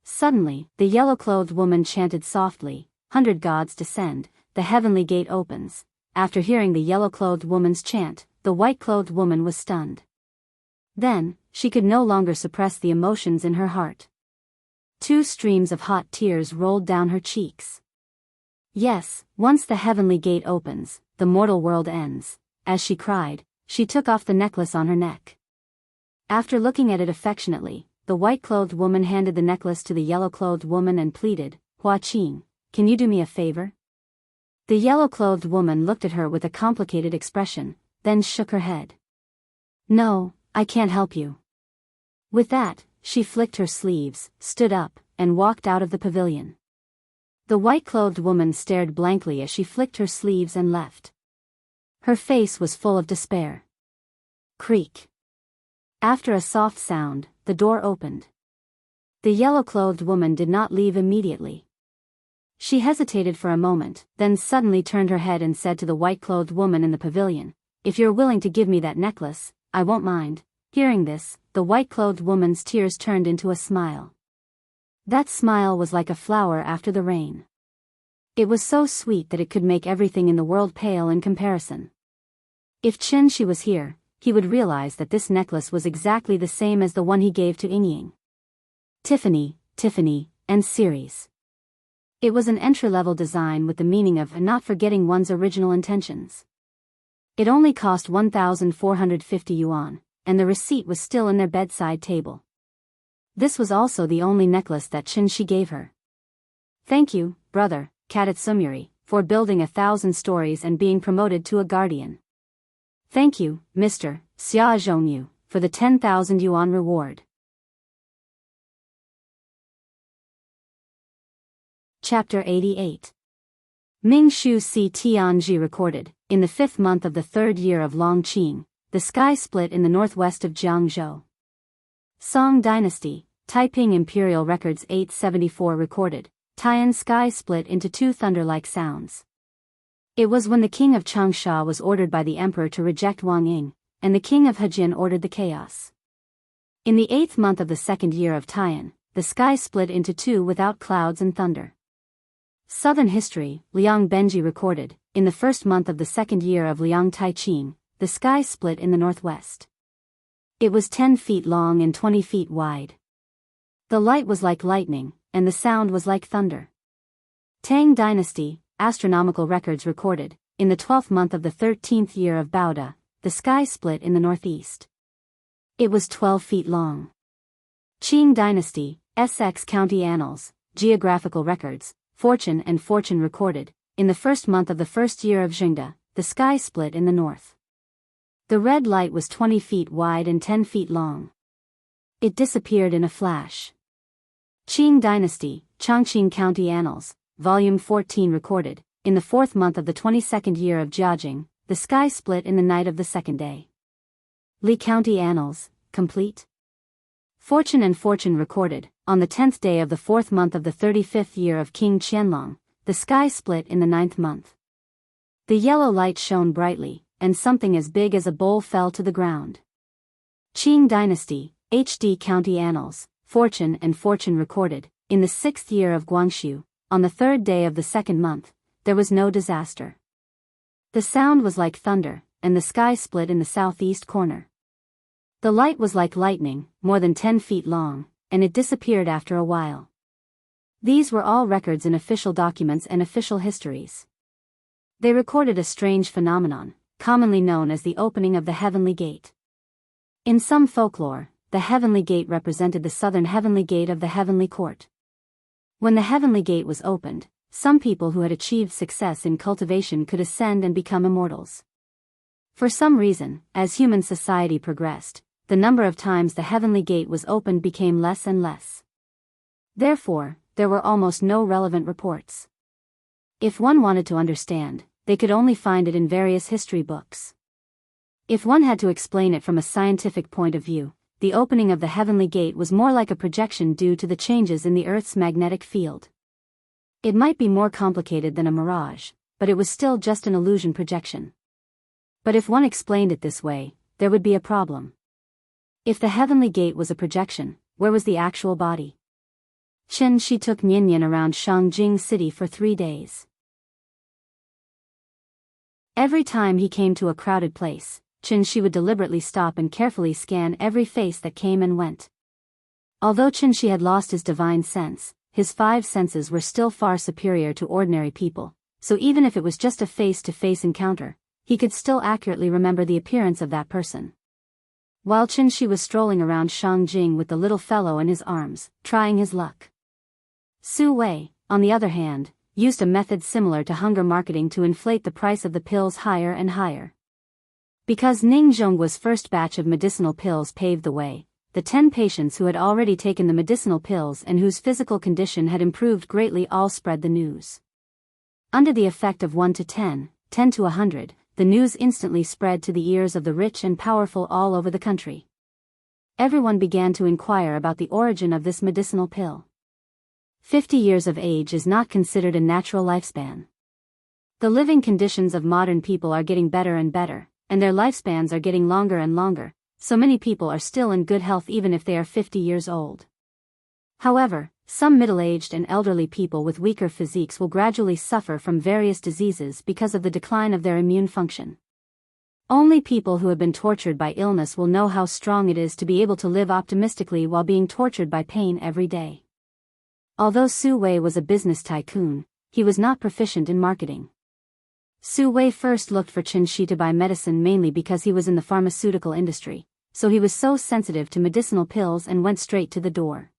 Suddenly, the yellow-clothed woman chanted softly, 100 gods descend, the heavenly gate opens. After hearing the yellow-clothed woman's chant, the white-clothed woman was stunned. Then, she could no longer suppress the emotions in her heart. 2 streams of hot tears rolled down her cheeks. Yes, once the heavenly gate opens, the mortal world ends. As she cried, she took off the necklace on her neck. After looking at it affectionately, the white-clothed woman handed the necklace to the yellow-clothed woman and pleaded, "Hua Qing, can you do me a favor?" The yellow-clothed woman looked at her with a complicated expression, then shook her head. "No, I can't help you." With that, she flicked her sleeves, stood up, and walked out of the pavilion. The white-clothed woman stared blankly as she flicked her sleeves and left. Her face was full of despair. Creak. After a soft sound, the door opened. The yellow-clothed woman did not leave immediately. She hesitated for a moment, then suddenly turned her head and said to the white-clothed woman in the pavilion, "If you're willing to give me that necklace, I won't mind." Hearing this, the white-clothed woman's tears turned into a smile. That smile was like a flower after the rain. It was so sweet that it could make everything in the world pale in comparison. If Qin Shi was here, he would realize that this necklace was exactly the same as the one he gave to Ying. Tiffany, and series. It was an entry-level design with the meaning of not forgetting one's original intentions. It only cost 1,450 yuan, and the receipt was still in their bedside table. This was also the only necklace that Qin Shi gave her. "Thank you, brother, Katatsumuri, for building 1,000 stories and being promoted to a guardian. Thank you, Mr. Xia Zhongyu, for the 10,000 yuan reward." Chapter 88. Ming Shu Si Tianji recorded, in the 5th month of the 3rd year of Longqing, the sky split in the northwest of Jiangzhou. Song Dynasty, Taiping Imperial Records 874 recorded, Tian sky split into 2 thunder-like sounds. It was when the king of Changsha was ordered by the emperor to reject Wang Ying, and the king of Hejin ordered the chaos. In the 8th month of the 2nd year of Tian, the sky split into 2 without clouds and thunder. Southern History, Liang Benji recorded, in the 1st month of the 2nd year of Liang Taiqing, the sky split in the northwest. It was 10 feet long and 20 feet wide. The light was like lightning, and the sound was like thunder. Tang Dynasty, Astronomical Records recorded, in the 12th month of the 13th year of Baoda, the sky split in the northeast. It was 12 feet long. Qing Dynasty, SX County Annals, Geographical Records, Fortune and Fortune recorded, in the 1st month of the 1st year of Jingda, the sky split in the north. The red light was 20 feet wide and 10 feet long. It disappeared in a flash. Qing Dynasty, Chongqing County Annals, Volume 14 recorded, in the 4th month of the 22nd year of Jiajing, the sky split in the night of the 2nd day. Li County Annals, complete. Fortune and Fortune recorded, on the 10th day of the 4th month of the 35th year of King Qianlong, the sky split in the 9th month. The yellow light shone brightly, and something as big as a bowl fell to the ground. Qing Dynasty, HD County Annals, Fortune and Fortune recorded, in the 6th year of Guangxu, on the 3rd day of the 2nd month, there was no disaster. The sound was like thunder, and the sky split in the southeast corner. The light was like lightning, more than 10 feet long, and it disappeared after a while. These were all records in official documents and official histories. They recorded a strange phenomenon, commonly known as the opening of the heavenly gate. In some folklore, the heavenly gate represented the southern heavenly gate of the heavenly court. When the heavenly gate was opened, some people who had achieved success in cultivation could ascend and become immortals. For some reason, as human society progressed, the number of times the heavenly gate was opened became less and less. Therefore, there were almost no relevant reports. If one wanted to understand, they could only find it in various history books. If one had to explain it from a scientific point of view, the opening of the heavenly gate was more like a projection due to the changes in the Earth's magnetic field. It might be more complicated than a mirage, but it was still just an illusion projection. But if one explained it this way, there would be a problem. If the heavenly gate was a projection, where was the actual body? Qin Shi took Nianyan around Shangjing City for 3 days. Every time he came to a crowded place, Qin Shi would deliberately stop and carefully scan every face that came and went. Although Qinshi had lost his divine sense, his 5 senses were still far superior to ordinary people, so even if it was just a face-to-face encounter, he could still accurately remember the appearance of that person. While Qinshi was strolling around Shangjing with the little fellow in his arms, trying his luck, Su Wei, on the other hand, used a method similar to hunger marketing to inflate the price of the pills higher and higher. Because Ning Zhongguo's first batch of medicinal pills paved the way, the 10 patients who had already taken the medicinal pills and whose physical condition had improved greatly all spread the news. Under the effect of 1 to 10, 10 to 100, the news instantly spread to the ears of the rich and powerful all over the country. Everyone began to inquire about the origin of this medicinal pill. 50 years of age is not considered a natural lifespan. The living conditions of modern people are getting better and better, and their lifespans are getting longer and longer, so many people are still in good health even if they are 50 years old. However, some middle-aged and elderly people with weaker physiques will gradually suffer from various diseases because of the decline of their immune function. Only people who have been tortured by illness will know how strong it is to be able to live optimistically while being tortured by pain every day. Although Su Wei was a business tycoon, he was not proficient in marketing. Su Wei first looked for Qinshi to buy medicine mainly because he was in the pharmaceutical industry, so he was so sensitive to medicinal pills and went straight to the door.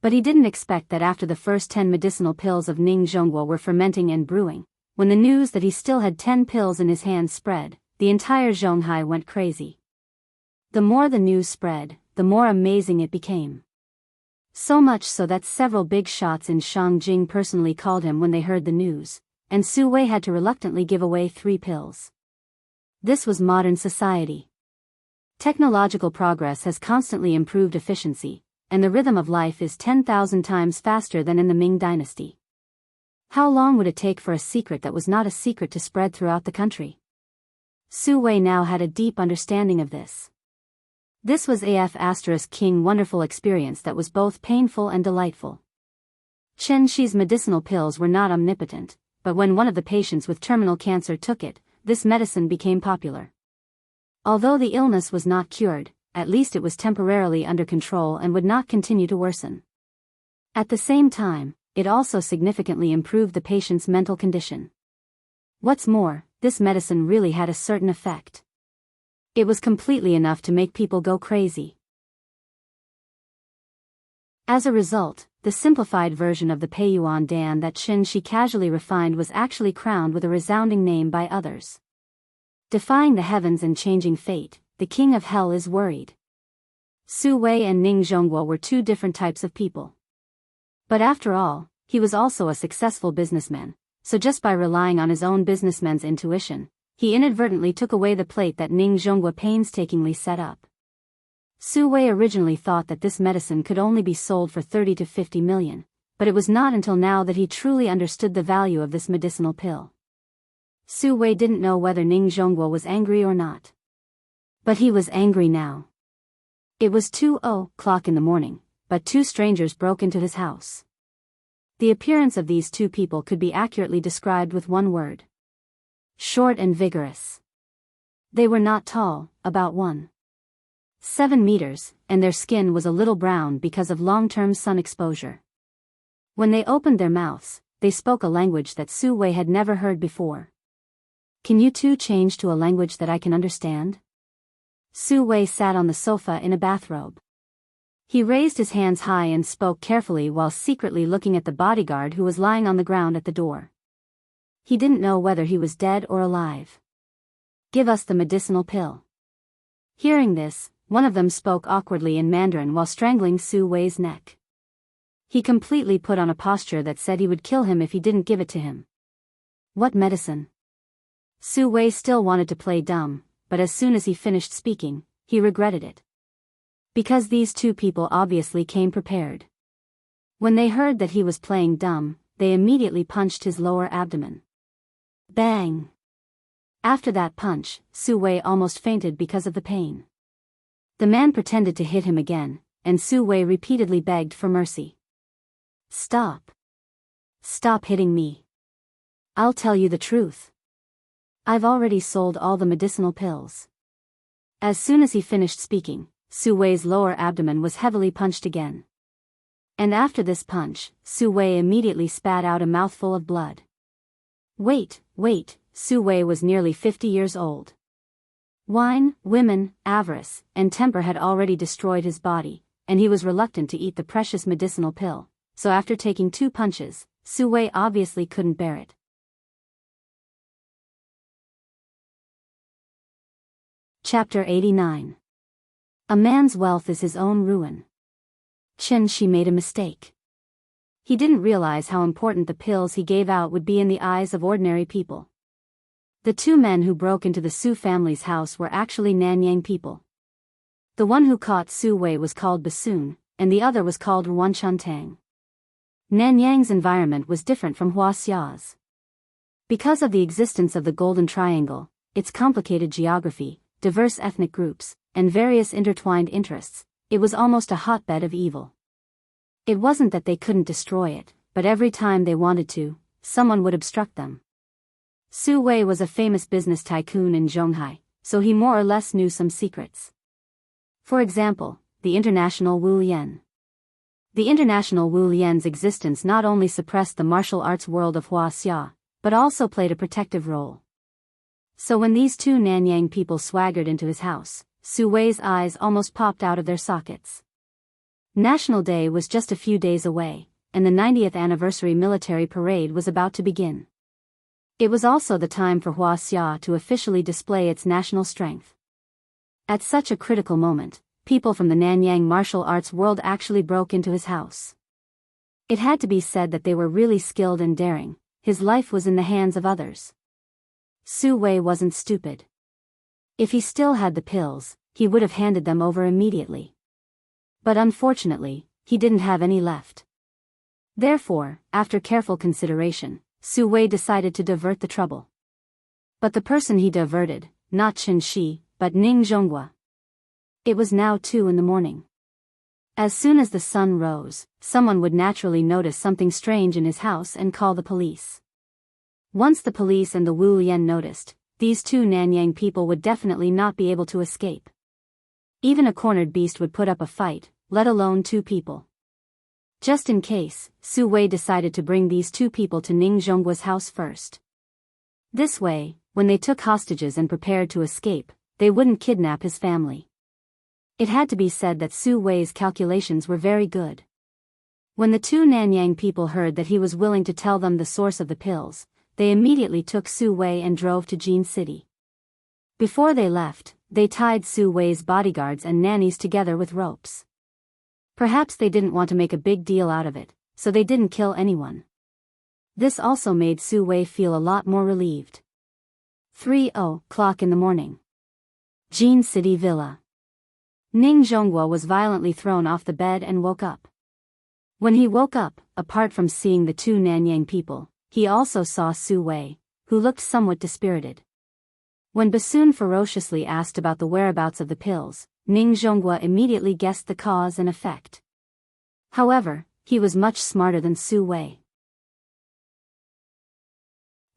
But he didn't expect that after the first 10 medicinal pills of Ning Zhongguo were fermenting and brewing, when the news that he still had 10 pills in his hands spread, the entire Zhonghai went crazy. The more the news spread, the more amazing it became. So much so that several big shots in Shangjing personally called him when they heard the news, and Su Wei had to reluctantly give away 3 pills. This was modern society. Technological progress has constantly improved efficiency, and the rhythm of life is 10,000 times faster than in the Ming dynasty. How long would it take for a secret that was not a secret to spread throughout the country? Su Wei now had a deep understanding of this. This was King wonderful experience that was both painful and delightful. Qinshi's medicinal pills were not omnipotent, but when one of the patients with terminal cancer took it, this medicine became popular. Although the illness was not cured, at least it was temporarily under control and would not continue to worsen. At the same time, it also significantly improved the patient's mental condition. What's more, this medicine really had a certain effect. It was completely enough to make people go crazy. As a result, the simplified version of the Peiyuan Dan that Qinshi casually refined was actually crowned with a resounding name by others. Defying the heavens and changing fate, the king of hell is worried. Su Wei and Ning Zhongguo were 2 different types of people. But after all, he was also a successful businessman, so just by relying on his own businessman's intuition, he inadvertently took away the plate that Ning Zhongguo painstakingly set up. Su Wei originally thought that this medicine could only be sold for 30 to 50 million, but it was not until now that he truly understood the value of this medicinal pill. Su Wei didn't know whether Ning Zhongguo was angry or not. But he was angry now. It was 2:00 in the morning, but 2 strangers broke into his house. The appearance of these 2 people could be accurately described with one word: short and vigorous. They were not tall, about 1.7 meters, and their skin was a little brown because of long-term sun exposure. When they opened their mouths, they spoke a language that Su Wei had never heard before. Can you 2 change to a language that I can understand? Su Wei sat on the sofa in a bathrobe. He raised his hands high and spoke carefully while secretly looking at the bodyguard who was lying on the ground at the door. He didn't know whether he was dead or alive. Give us the medicinal pill. Hearing this, one of them spoke awkwardly in Mandarin while strangling Su Wei's neck. He completely put on a posture that said he would kill him if he didn't give it to him. What medicine? Su Wei still wanted to play dumb, but as soon as he finished speaking, he regretted it. Because these 2 people obviously came prepared. When they heard that he was playing dumb, they immediately punched his lower abdomen. Bang! After that punch, Su Wei almost fainted because of the pain. The man pretended to hit him again, and Su Wei repeatedly begged for mercy. Stop. Stop hitting me. I'll tell you the truth. I've already sold all the medicinal pills. As soon as he finished speaking, Su Wei's lower abdomen was heavily punched again. And after this punch, Su Wei immediately spat out a mouthful of blood. Wait, Su Wei was nearly 50 years old. Wine, women, avarice, and temper had already destroyed his body, and he was reluctant to eat the precious medicinal pill, so after taking 2 punches, Su Wei obviously couldn't bear it. Chapter 89. A man's wealth is his own ruin. Chen Shi made a mistake. He didn't realize how important the pills he gave out would be in the eyes of ordinary people. The 2 men who broke into the Su family's house were actually Nanyang people. The one who caught Su Wei was called Bassoon, and the other was called Enchanting. Nanyang's environment was different from Huaxia's. Because of the existence of the Golden Triangle, its complicated geography, diverse ethnic groups, and various intertwined interests, it was almost a hotbed of evil. It wasn't that they couldn't destroy it, but every time they wanted to, someone would obstruct them. Su Wei was a famous business tycoon in Zhonghai, so he more or less knew some secrets. For example, the International Wu Lian. The International Wu Lian's existence not only suppressed the martial arts world of Huaxia, but also played a protective role. So when these 2 Nanyang people swaggered into his house, Su Wei's eyes almost popped out of their sockets. National Day was just a few days away, and the 90th anniversary military parade was about to begin. It was also the time for Huaxia to officially display its national strength. At such a critical moment, people from the Nanyang martial arts world actually broke into his house. It had to be said that they were really skilled and daring. His life was in the hands of others. Su Wei wasn't stupid. If he still had the pills, he would have handed them over immediately. But unfortunately, he didn't have any left. Therefore, after careful consideration, Su Wei decided to divert the trouble. But the person he diverted, not Chen Shi, but Ning Zhonghua. It was now 2 in the morning. As soon as the sun rose, someone would naturally notice something strange in his house and call the police. Once the police and the Wu Lian noticed, these 2 Nanyang people would definitely not be able to escape. Even a cornered beast would put up a fight, let alone 2 people. Just in case, Su Wei decided to bring these 2 people to Ning Zhonggua's house first. This way, when they took hostages and prepared to escape, they wouldn't kidnap his family. It had to be said that Su Wei's calculations were very good. When the 2 Nanyang people heard that he was willing to tell them the source of the pills, they immediately took Su Wei and drove to Jin City. Before they left, they tied Su Wei's bodyguards and nannies together with ropes. Perhaps they didn't want to make a big deal out of it, so they didn't kill anyone. This also made Su Wei feel a lot more relieved. 3:00 in the morning. Jin City Villa. Ning Zhonghua was violently thrown off the bed and woke up. When he woke up, apart from seeing the 2 Nanyang people, he also saw Su Wei, who looked somewhat dispirited. When Bassoon ferociously asked about the whereabouts of the pills, Ning Zhonghua immediately guessed the cause and effect. However, he was much smarter than Su Wei.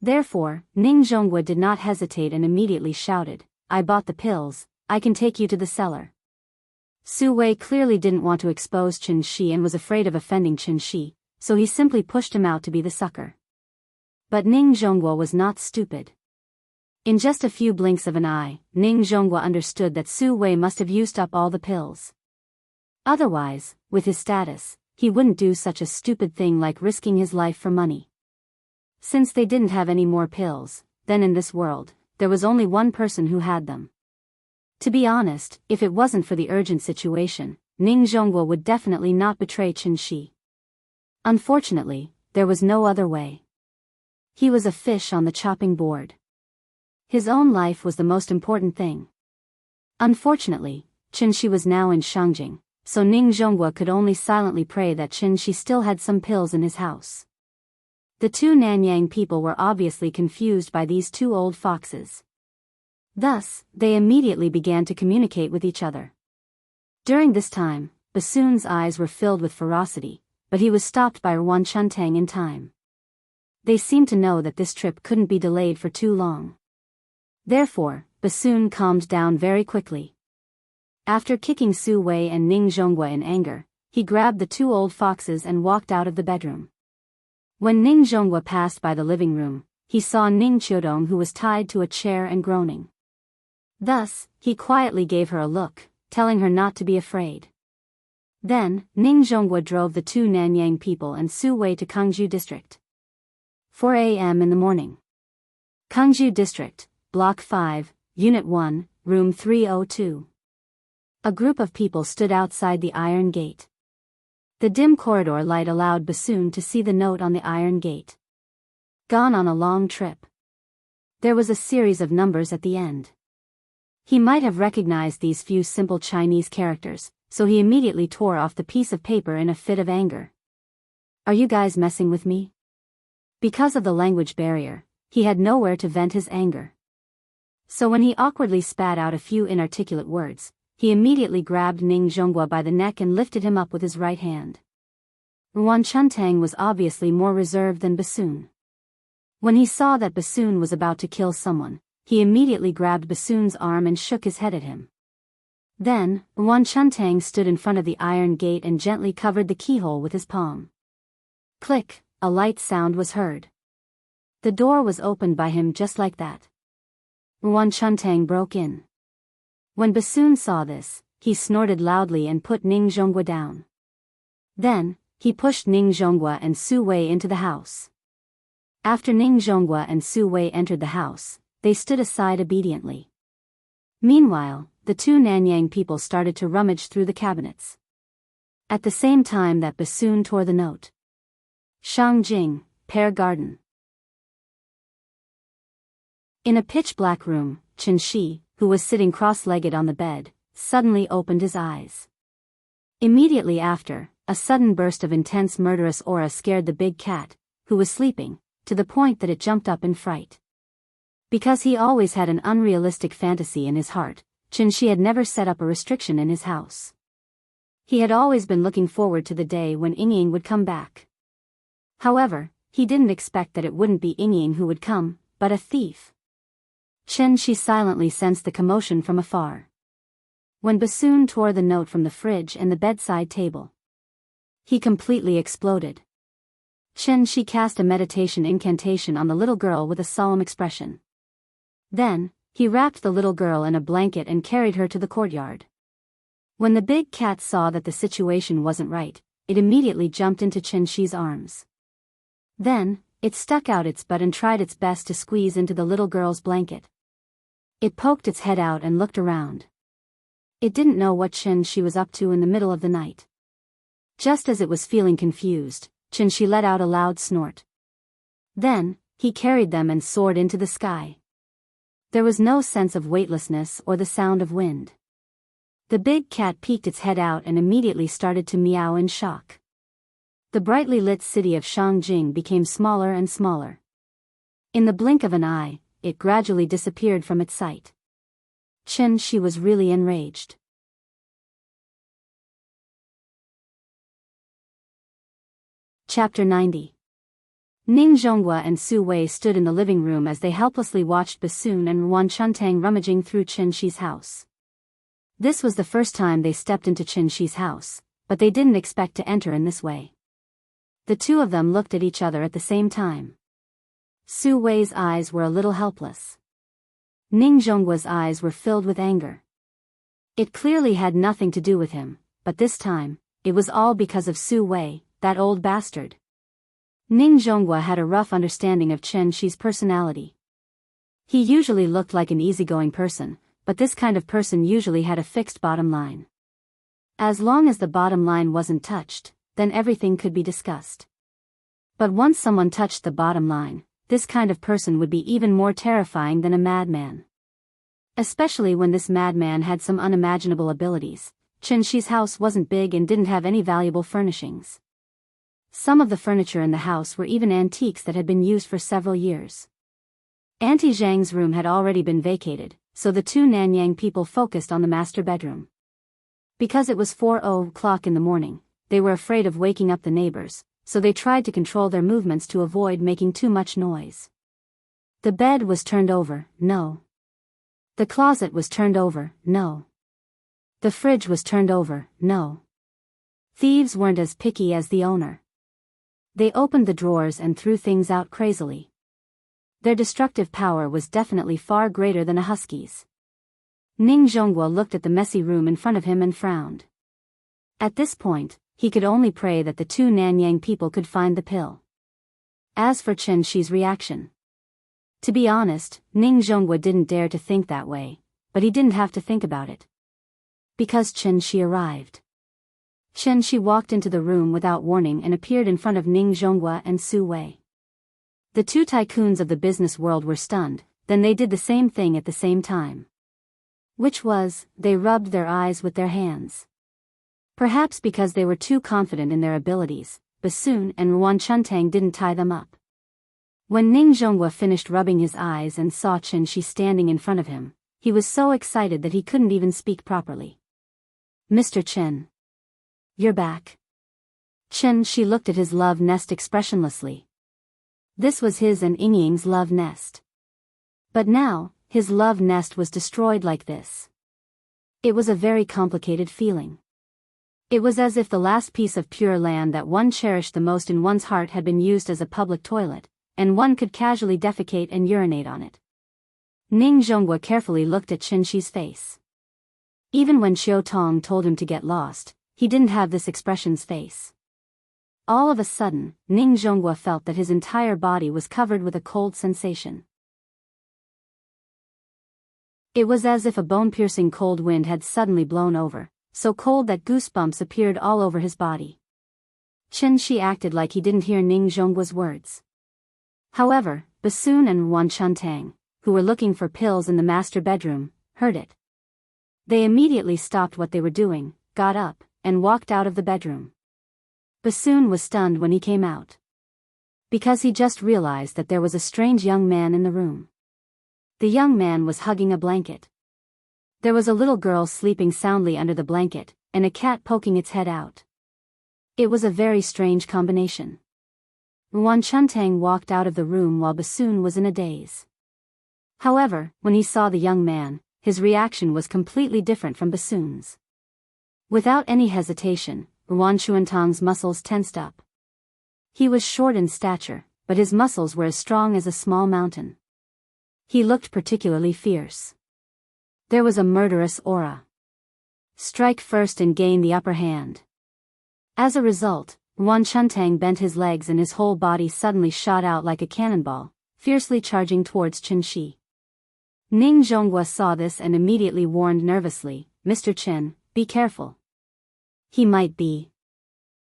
Therefore, Ning Zhonghua did not hesitate and immediately shouted, "I bought the pills, I can take you to the cellar." Su Wei clearly didn't want to expose Chen Shi and was afraid of offending Chen Shi, so he simply pushed him out to be the sucker. But Ning Zhonghua was not stupid. In just a few blinks of an eye, Ning Zhonghua understood that Su Wei must have used up all the pills. Otherwise, with his status, he wouldn't do such a stupid thing like risking his life for money. Since they didn't have any more pills, then in this world, there was only one person who had them. To be honest, if it wasn't for the urgent situation, Ning Zhonghua would definitely not betray Chen Shi. Unfortunately, there was no other way. He was a fish on the chopping board. His own life was the most important thing. Unfortunately, Chen Shi was now in Shangjing, so Ning Zhonghua could only silently pray that Chen Shi still had some pills in his house. The 2 Nanyang people were obviously confused by these 2 old foxes. Thus, they immediately began to communicate with each other. During this time, Bassoon's eyes were filled with ferocity, but he was stopped by Enchanting in time. They seemed to know that this trip couldn't be delayed for too long. Therefore, Bassoon calmed down very quickly. After kicking Su Wei and Ning Zhonghua in anger, he grabbed the two old foxes and walked out of the bedroom. When Ning Zhonghua passed by the living room, he saw Ning Qiudong, who was tied to a chair and groaning. Thus, he quietly gave her a look, telling her not to be afraid. Then, Ning Zhonghua drove the two Nanyang people and Su Wei to Kangzhou District. 4 a.m. in the morning. Kangzhou District, Block 5, Unit 1, Room 302. A group of people stood outside the iron gate. The dim corridor light allowed Bassoon to see the note on the iron gate. Gone on a long trip. There was a series of numbers at the end. He might have recognized these few simple Chinese characters, so he immediately tore off the piece of paper in a fit of anger. Are you guys messing with me? Because of the language barrier, he had nowhere to vent his anger. So when he awkwardly spat out a few inarticulate words, he immediately grabbed Ning Zhonghua by the neck and lifted him up with his right hand. Enchanting was obviously more reserved than Bassoon. When he saw that Bassoon was about to kill someone, he immediately grabbed Bassoon's arm and shook his head at him. Then, Enchanting stood in front of the iron gate and gently covered the keyhole with his palm. Click, a light sound was heard. The door was opened by him just like that. Enchanting broke in. When Bassoon saw this, he snorted loudly and put Ning Zhonghua down. Then, he pushed Ning Zhonghua and Su Wei into the house. After Ning Zhonghua and Su Wei entered the house, they stood aside obediently. Meanwhile, the two Nanyang people started to rummage through the cabinets. At the same time that Bassoon tore the note. Shangjing, Pear Garden. In a pitch-black room, Chen Shi, who was sitting cross-legged on the bed, suddenly opened his eyes. Immediately after, a sudden burst of intense murderous aura scared the big cat, who was sleeping, to the point that it jumped up in fright. Because he always had an unrealistic fantasy in his heart, Chen Shi had never set up a restriction in his house. He had always been looking forward to the day when Ying would come back. However, he didn't expect that it wouldn't be Ying who would come, but a thief. Chen Shi silently sensed the commotion from afar. When Bassoon tore the note from the fridge and the bedside table, he completely exploded. Chen Shi cast a meditation incantation on the little girl with a solemn expression. Then, he wrapped the little girl in a blanket and carried her to the courtyard. When the big cat saw that the situation wasn't right, it immediately jumped into Chen Shi's arms. Then, it stuck out its butt and tried its best to squeeze into the little girl's blanket. It poked its head out and looked around. It didn't know what Chen Shi was up to in the middle of the night. Just as it was feeling confused, Chen Shi let out a loud snort. Then, he carried them and soared into the sky. There was no sense of weightlessness or the sound of wind. The big cat peeked its head out and immediately started to meow in shock. The brightly lit city of Shangjing became smaller and smaller. In the blink of an eye, it gradually disappeared from its sight. Chen Shi was really enraged. Chapter 90. Ning Zhonghua and Su Wei stood in the living room as they helplessly watched Bassoon and Enchanting rummaging through Chen Shi's house. This was the first time they stepped into Chen Shi's house, but they didn't expect to enter in this way. The two of them looked at each other at the same time. Su Wei's eyes were a little helpless. Ning Zhonghua's eyes were filled with anger. It clearly had nothing to do with him, but this time, it was all because of Su Wei, that old bastard. Ning Zhonghua had a rough understanding of Chen Shi's personality. He usually looked like an easygoing person, but this kind of person usually had a fixed bottom line. As long as the bottom line wasn't touched, then everything could be discussed. But once someone touched the bottom line, this kind of person would be even more terrifying than a madman. Especially when this madman had some unimaginable abilities. Chen Shi's house wasn't big and didn't have any valuable furnishings. Some of the furniture in the house were even antiques that had been used for several years. Auntie Zhang's room had already been vacated, so the two Nanyang people focused on the master bedroom. Because it was 4:00 in the morning, they were afraid of waking up the neighbors, so they tried to control their movements to avoid making too much noise. The bed was turned over, no. The closet was turned over, no. The fridge was turned over. No. Thieves weren't as picky as the owner. They opened the drawers and threw things out crazily. Their destructive power was definitely far greater than a husky's. Ning Zhonghua looked at the messy room in front of him and frowned. At this point, he could only pray that the two Nanyang people could find the pill. As for Chen Shi's reaction. To be honest, Ning Zhonghua didn't dare to think that way, but he didn't have to think about it. Because Chen Shi arrived. Chen Shi walked into the room without warning and appeared in front of Ning Zhonghua and Su Wei. The two tycoons of the business world were stunned, then they did the same thing at the same time. Which was, they rubbed their eyes with their hands. Perhaps because they were too confident in their abilities, Bassoon and Enchanting didn't tie them up. When Ning Zhonghua finished rubbing his eyes and saw Chen Shi standing in front of him, he was so excited that he couldn't even speak properly. Mr. Chen. You're back. Chen Shi looked at his love nest expressionlessly. This was his and Yingying's love nest. But now, his love nest was destroyed like this. It was a very complicated feeling. It was as if the last piece of pure land that one cherished the most in one's heart had been used as a public toilet, and one could casually defecate and urinate on it. Ning Zhonghua carefully looked at Chen Shi's face. Even when Xiao Tong told him to get lost, he didn't have this expression's face. All of a sudden, Ning Zhonghua felt that his entire body was covered with a cold sensation. It was as if a bone-piercing cold wind had suddenly blown over, so cold that goosebumps appeared all over his body. Chen Shi acted like he didn't hear Ning Zhonggua's words. However, Bassoon and Enchanting, who were looking for pills in the master bedroom, heard it. They immediately stopped what they were doing, got up, and walked out of the bedroom. Bassoon was stunned when he came out. Because he just realized that there was a strange young man in the room. The young man was hugging a blanket. There was a little girl sleeping soundly under the blanket, and a cat poking its head out. It was a very strange combination. Enchanting walked out of the room while Bassoon was in a daze. However, when he saw the young man, his reaction was completely different from Bassoon's. Without any hesitation, Enchanting's muscles tensed up. He was short in stature, but his muscles were as strong as a small mountain. He looked particularly fierce. There was a murderous aura. Strike first and gain the upper hand. As a result, Enchanting bent his legs and his whole body suddenly shot out like a cannonball, fiercely charging towards Chen Shi. Ning Zhonghua saw this and immediately warned nervously, "Mr. Chen, be careful. He might be."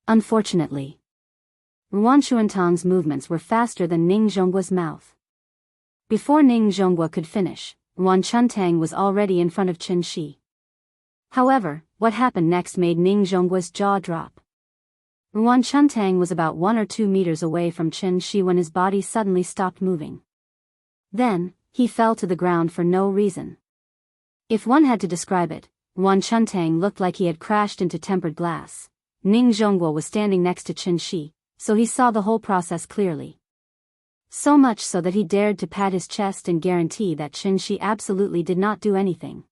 Unfortunately, Enchanting's movements were faster than Ning Zhonggua's mouth. Before Ning Zhonghua could finish, Enchanting was already in front of Chen Shi. However, what happened next made Ning Zhonggua's jaw drop. Enchanting was about 1 or 2 meters away from Chen Shi when his body suddenly stopped moving. Then, he fell to the ground for no reason. If one had to describe it, Enchanting looked like he had crashed into tempered glass. Ning Zhonghua was standing next to Chen Shi, so he saw the whole process clearly. So much so that he dared to pat his chest and guarantee that Chen Shi absolutely did not do anything.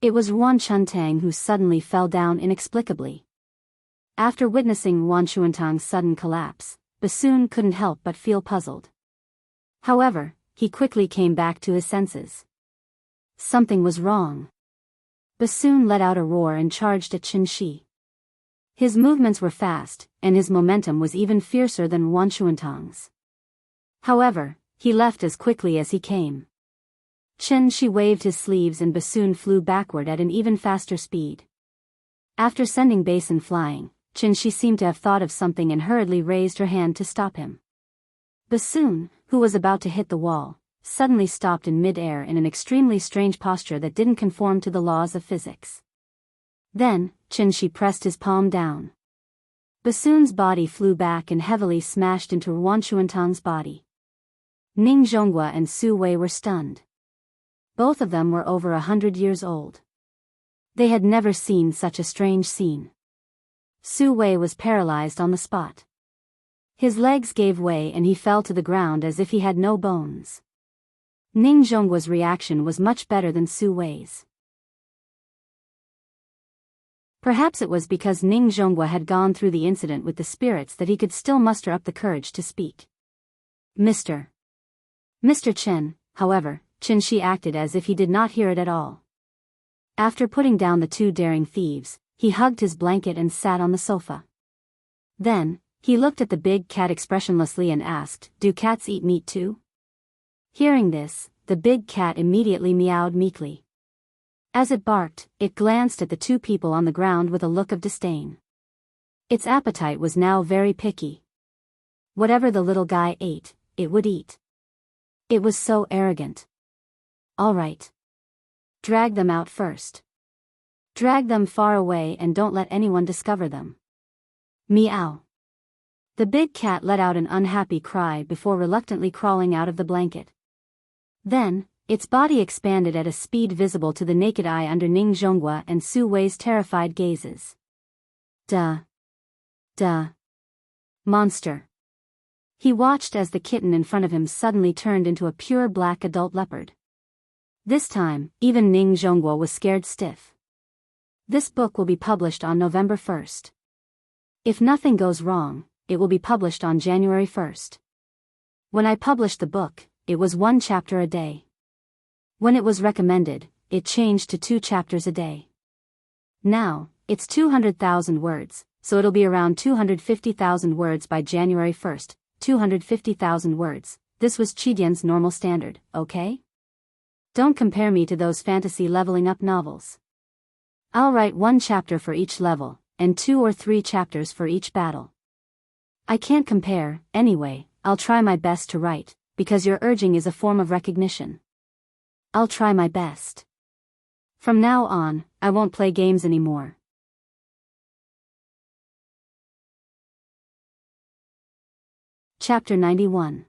It was Enchanting who suddenly fell down inexplicably. After witnessing Enchanting's sudden collapse, Bassoon couldn't help but feel puzzled. However, he quickly came back to his senses. Something was wrong. Bassoon let out a roar and charged at Chen Shi. His movements were fast, and his momentum was even fiercer than Enchanting's. However, he left as quickly as he came. Chen Shi waved his sleeves and Bassoon flew backward at an even faster speed. After sending Bassoon flying, Chen Shi seemed to have thought of something and hurriedly raised her hand to stop him. Bassoon, who was about to hit the wall, suddenly stopped in mid-air in an extremely strange posture that didn't conform to the laws of physics. Then, Chen Shi pressed his palm down. Bassoon's body flew back and heavily smashed into Enchanting's body. Ning Zhonghua and Su Wei were stunned. Both of them were over 100 years old. They had never seen such a strange scene. Su Wei was paralyzed on the spot. His legs gave way and he fell to the ground as if he had no bones. Ning Zhonggua's reaction was much better than Su Wei's. Perhaps it was because Ning Zhonghua had gone through the incident with the spirits that he could still muster up the courage to speak. Mr. Chen, however, Qin Shi acted as if he did not hear it at all. After putting down the two daring thieves, he hugged his blanket and sat on the sofa. Then, he looked at the big cat expressionlessly and asked, "Do cats eat meat too?" Hearing this, the big cat immediately meowed meekly. As it barked, it glanced at the two people on the ground with a look of disdain. Its appetite was now very picky. Whatever the little guy ate, it would eat. It was so arrogant. All right. Drag them out first. Drag them far away and don't let anyone discover them. Meow. The big cat let out an unhappy cry before reluctantly crawling out of the blanket. Then, its body expanded at a speed visible to the naked eye under Ning Zhonghua and Su Wei's terrified gazes. Duh. Monster. He watched as the kitten in front of him suddenly turned into a pure black adult leopard. This time, even Ning Zhonghua was scared stiff. This book will be published on November 1st. If nothing goes wrong, it will be published on January 1st. When I published the book, it was 1 chapter a day. When it was recommended, it changed to 2 chapters a day. Now, it's 200,000 words, so it'll be around 250,000 words by January 1st, 250,000 words. This was Chidian's normal standard, okay? Don't compare me to those fantasy leveling up novels. I'll write 1 chapter for each level, and 2 or 3 chapters for each battle. I can't compare, anyway. I'll try my best to write, because your urging is a form of recognition. I'll try my best. From now on, I won't play games anymore. Chapter 91.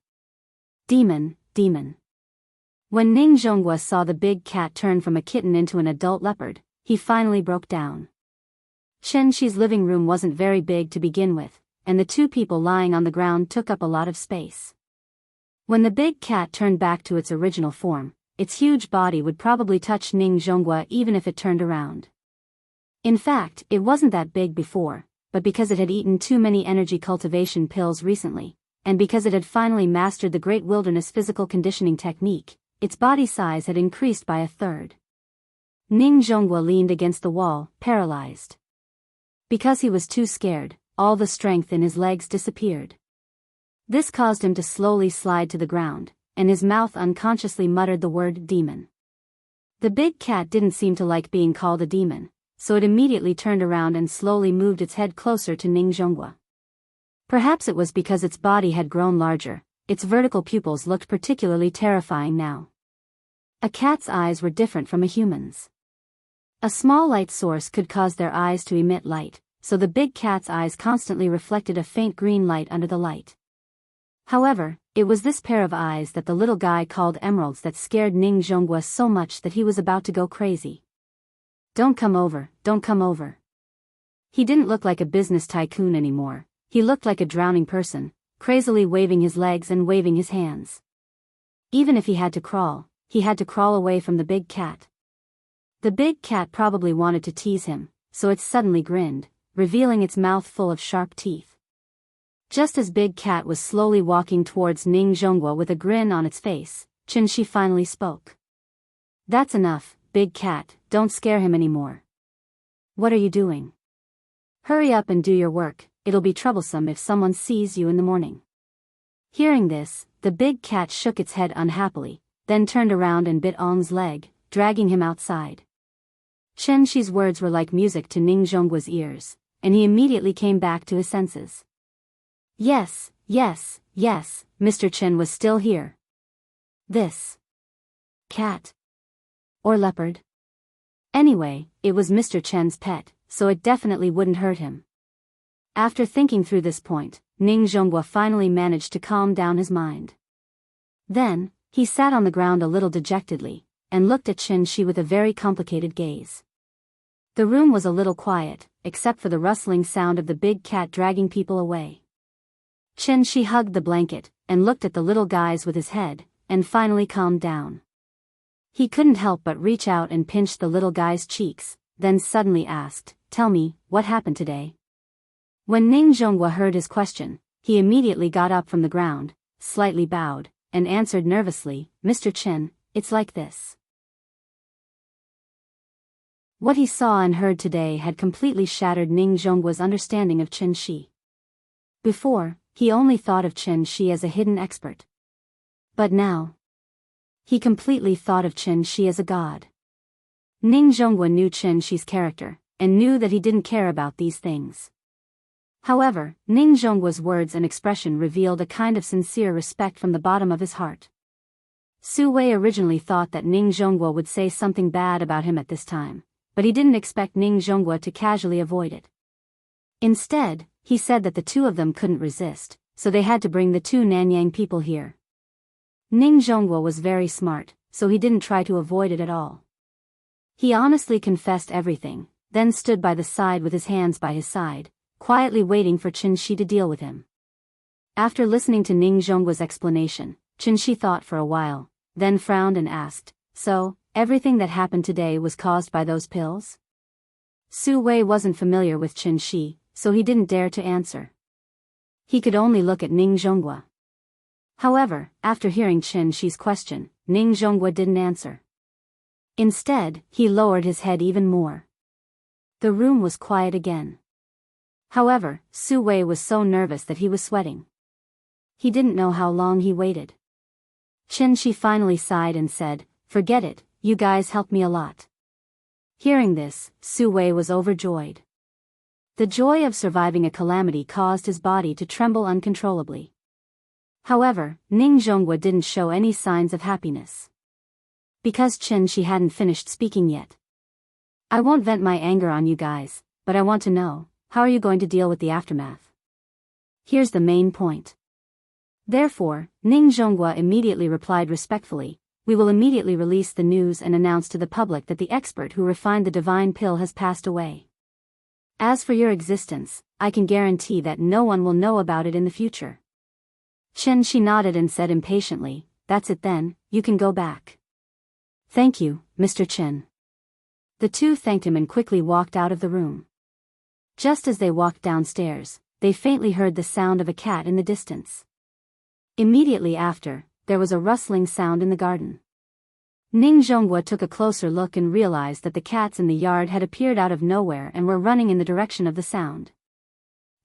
Demon. When Ning Zhonghua saw the big cat turn from a kitten into an adult leopard, he finally broke down. Chen Shi's living room wasn't very big to begin with, and the two people lying on the ground took up a lot of space. When the big cat turned back to its original form, its huge body would probably touch Ning Zhonghua even if it turned around. In fact, it wasn't that big before, but because it had eaten too many energy cultivation pills recently, and because it had finally mastered the Great Wilderness physical conditioning technique, its body size had increased by 1/3. Ning Zhonghua leaned against the wall, paralyzed. Because he was too scared, all the strength in his legs disappeared. This caused him to slowly slide to the ground, and his mouth unconsciously muttered the word demon. The big cat didn't seem to like being called a demon, so it immediately turned around and slowly moved its head closer to Ning Zhonghua. Perhaps it was because its body had grown larger, its vertical pupils looked particularly terrifying now. A cat's eyes were different from a human's. A small light source could cause their eyes to emit light, so the big cat's eyes constantly reflected a faint green light under the light. However, it was this pair of eyes that the little guy called emeralds that scared Ning Zhonghua so much that he was about to go crazy. Don't come over. He didn't look like a business tycoon anymore. He looked like a drowning person, crazily waving his legs and waving his hands. Even if he had to crawl away from the big cat. The big cat probably wanted to tease him, so it suddenly grinned, revealing its mouth full of sharp teeth. Just as Big Cat was slowly walking towards Ning Zhonghua with a grin on its face, Qin Shi finally spoke. That's enough, Big Cat, don't scare him anymore. What are you doing? Hurry up and do your work, it'll be troublesome if someone sees you in the morning. Hearing this, the big cat shook its head unhappily, then turned around and bit Ong's leg, dragging him outside. Qin Shi's words were like music to Ning Zhonggua's ears, and he immediately came back to his senses. Yes, Mr. Chen was still here. This cat or leopard? Anyway, it was Mr. Chen's pet, so it definitely wouldn't hurt him. After thinking through this point, Ning Zhonghua finally managed to calm down his mind. Then, he sat on the ground a little dejectedly, and looked at Qin Shi with a very complicated gaze. The room was a little quiet, except for the rustling sound of the big cat dragging people away. Qin Shi hugged the blanket, and looked at the little guys with his head, and finally calmed down. He couldn't help but reach out and pinch the little guy's cheeks, then suddenly asked, "Tell me, what happened today?" When Ning Zhonghua heard his question, he immediately got up from the ground, slightly bowed, and answered nervously, "Mr. Chen, it's like this." What he saw and heard today had completely shattered Ning Zhonghua's understanding of Chen Shi. Before, he only thought of Chen Shi as a hidden expert. But now, he completely thought of Chen Shi as a god. Ning Zhonghua knew Chen Shi's character, and knew that he didn't care about these things. However, Ning Zhonghua's words and expression revealed a kind of sincere respect from the bottom of his heart. Su Wei originally thought that Ning Zhonghua would say something bad about him at this time, but he didn't expect Ning Zhonghua to casually avoid it. Instead, he said that the two of them couldn't resist, so they had to bring the two Nanyang people here. Ning Zhonghua was very smart, so he didn't try to avoid it at all. He honestly confessed everything, then stood by the side with his hands by his side, quietly waiting for Chen Shi to deal with him. After listening to Ning Zhonghua's explanation, Chen Shi thought for a while, then frowned and asked, "So, everything that happened today was caused by those pills?" Su Wei wasn't familiar with Chen Shi, so he didn't dare to answer. He could only look at Ning Zhonghua. However, after hearing Chen Shi's question, Ning Zhonghua didn't answer. Instead, he lowered his head even more. The room was quiet again. However, Su Wei was so nervous that he was sweating. He didn't know how long he waited. Chen Shi finally sighed and said, "Forget it, you guys helped me a lot." Hearing this, Su Wei was overjoyed. The joy of surviving a calamity caused his body to tremble uncontrollably. However, Ning Zhonghua didn't show any signs of happiness. Because Chen Shi hadn't finished speaking yet. "I won't vent my anger on you guys, but I want to know, how are you going to deal with the aftermath? Here's the main point." Therefore, Ning Zhonghua immediately replied respectfully, "We will immediately release the news and announce to the public that the expert who refined the divine pill has passed away. As for your existence, I can guarantee that no one will know about it in the future." Chen Shi nodded and said impatiently, "That's it then, you can go back." "Thank you, Mr. Chen." The two thanked him and quickly walked out of the room. Just as they walked downstairs, they faintly heard the sound of a cat in the distance. Immediately after, there was a rustling sound in the garden. Ning Zhonghua took a closer look and realized that the cats in the yard had appeared out of nowhere and were running in the direction of the sound.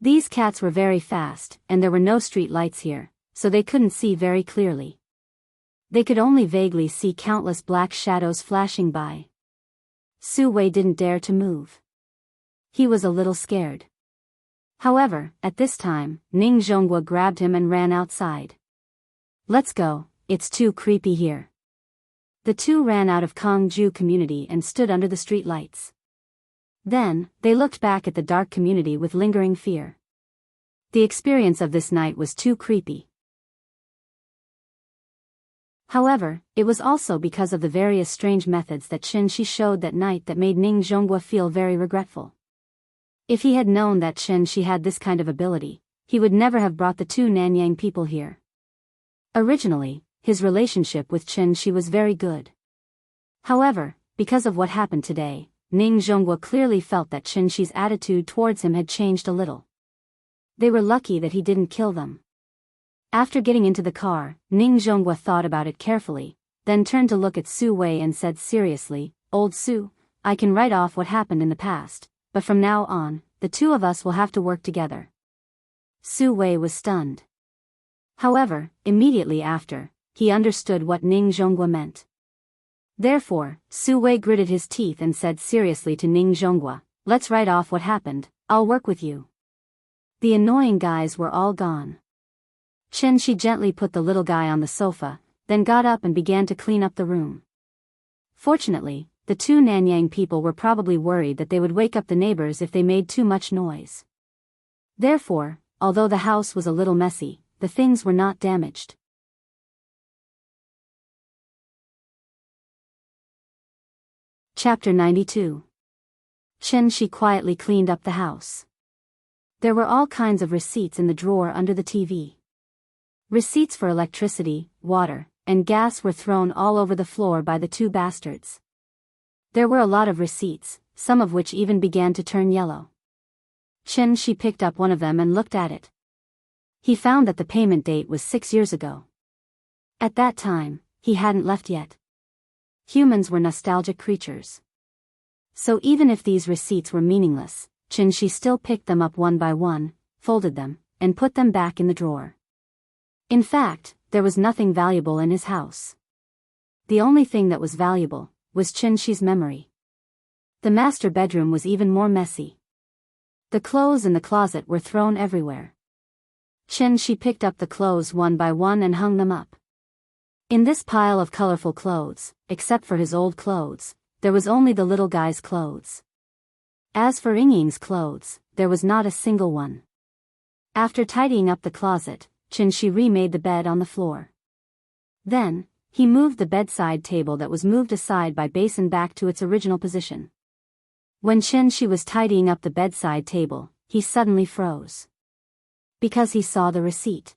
These cats were very fast, and there were no street lights here, so they couldn't see very clearly. They could only vaguely see countless black shadows flashing by. Su Wei didn't dare to move. He was a little scared. However, at this time, Ning Zhonghua grabbed him and ran outside. "Let's go, it's too creepy here." The two ran out of Kongju community and stood under the street lights. Then, they looked back at the dark community with lingering fear. The experience of this night was too creepy. However, it was also because of the various strange methods that Chen Shi showed that night that made Ning Zhonghua feel very regretful. If he had known that Chen Shi had this kind of ability, he would never have brought the two Nanyang people here. Originally, his relationship with Chen Shi was very good. However, because of what happened today, Ning Zhonghua clearly felt that Chen Shi's attitude towards him had changed a little. They were lucky that he didn't kill them. After getting into the car, Ning Zhonghua thought about it carefully, then turned to look at Su Wei and said seriously, "Old Su, I can write off what happened in the past, but from now on, the two of us will have to work together." Su Wei was stunned. However, immediately after, he understood what Ning Zhonghua meant. Therefore, Su Wei gritted his teeth and said seriously to Ning Zhonghua, "Let's write off what happened, I'll work with you." The annoying guys were all gone. Chen Shi gently put the little guy on the sofa, then got up and began to clean up the room. Fortunately, the two Nanyang people were probably worried that they would wake up the neighbors if they made too much noise. Therefore, although the house was a little messy, the things were not damaged. Chapter 92. Chen Shi quietly cleaned up the house. There were all kinds of receipts in the drawer under the TV. Receipts for electricity, water, and gas were thrown all over the floor by the two bastards. There were a lot of receipts, some of which even began to turn yellow. She picked up one of them and looked at it. He found that the payment date was 6 years ago. At that time, he hadn't left yet. Humans were nostalgic creatures. So even if these receipts were meaningless, she still picked them up one by one, folded them, and put them back in the drawer. In fact, there was nothing valuable in his house. The only thing that was valuable was Shi's memory. The master bedroom was even more messy. The clothes in the closet were thrown everywhere. She picked up the clothes one by one and hung them up. In this pile of colorful clothes, except for his old clothes, there was only the little guy's clothes. As for Ying's clothes, there was not a single one. After tidying up the closet, Shi remade the bed on the floor. Then, he moved the bedside table that was moved aside by Basin back to its original position. When Shi was tidying up the bedside table, he suddenly froze. Because he saw the receipt.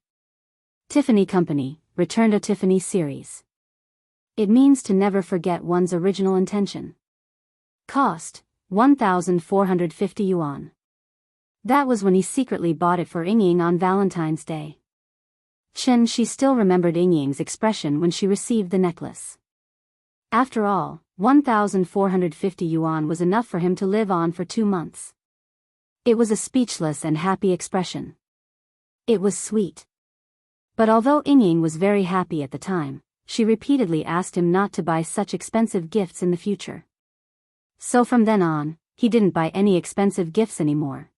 Tiffany Company, Return to Tiffany series. It means to never forget one's original intention. Cost, 1,450 yuan. That was when he secretly bought it for Ying on Valentine's Day. She still remembered Ying's expression when she received the necklace. After all, 1,450 yuan was enough for him to live on for 2 months. It was a speechless and happy expression. It was sweet. But although Ying was very happy at the time, she repeatedly asked him not to buy such expensive gifts in the future. So from then on, he didn't buy any expensive gifts anymore.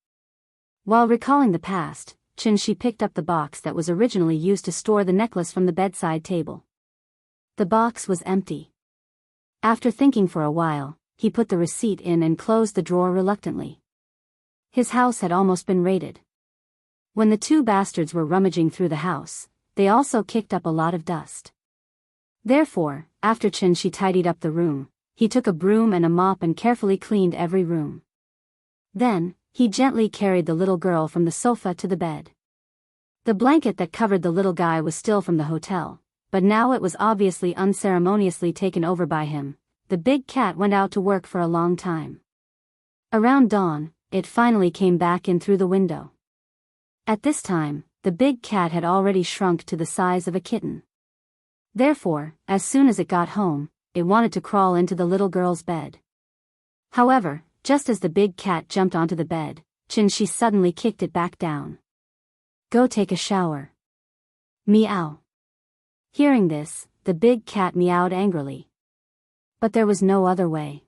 While recalling the past, Shi picked up the box that was originally used to store the necklace from the bedside table. The box was empty. After thinking for a while, he put the receipt in and closed the drawer reluctantly. His house had almost been raided. When the 2 bastards were rummaging through the house, they also kicked up a lot of dust. Therefore, after Shi tidied up the room, he took a broom and a mop and carefully cleaned every room. Then, he gently carried the little girl from the sofa to the bed. The blanket that covered the little guy was still from the hotel, but now it was obviously unceremoniously taken over by him. The big cat went out to work for a long time. Around dawn, it finally came back in through the window. At this time, the big cat had already shrunk to the size of a kitten. Therefore, as soon as it got home, it wanted to crawl into the little girl's bed. However, just as the big cat jumped onto the bed, Shi suddenly kicked it back down. Go take a shower. Meow. Hearing this, the big cat meowed angrily. But there was no other way.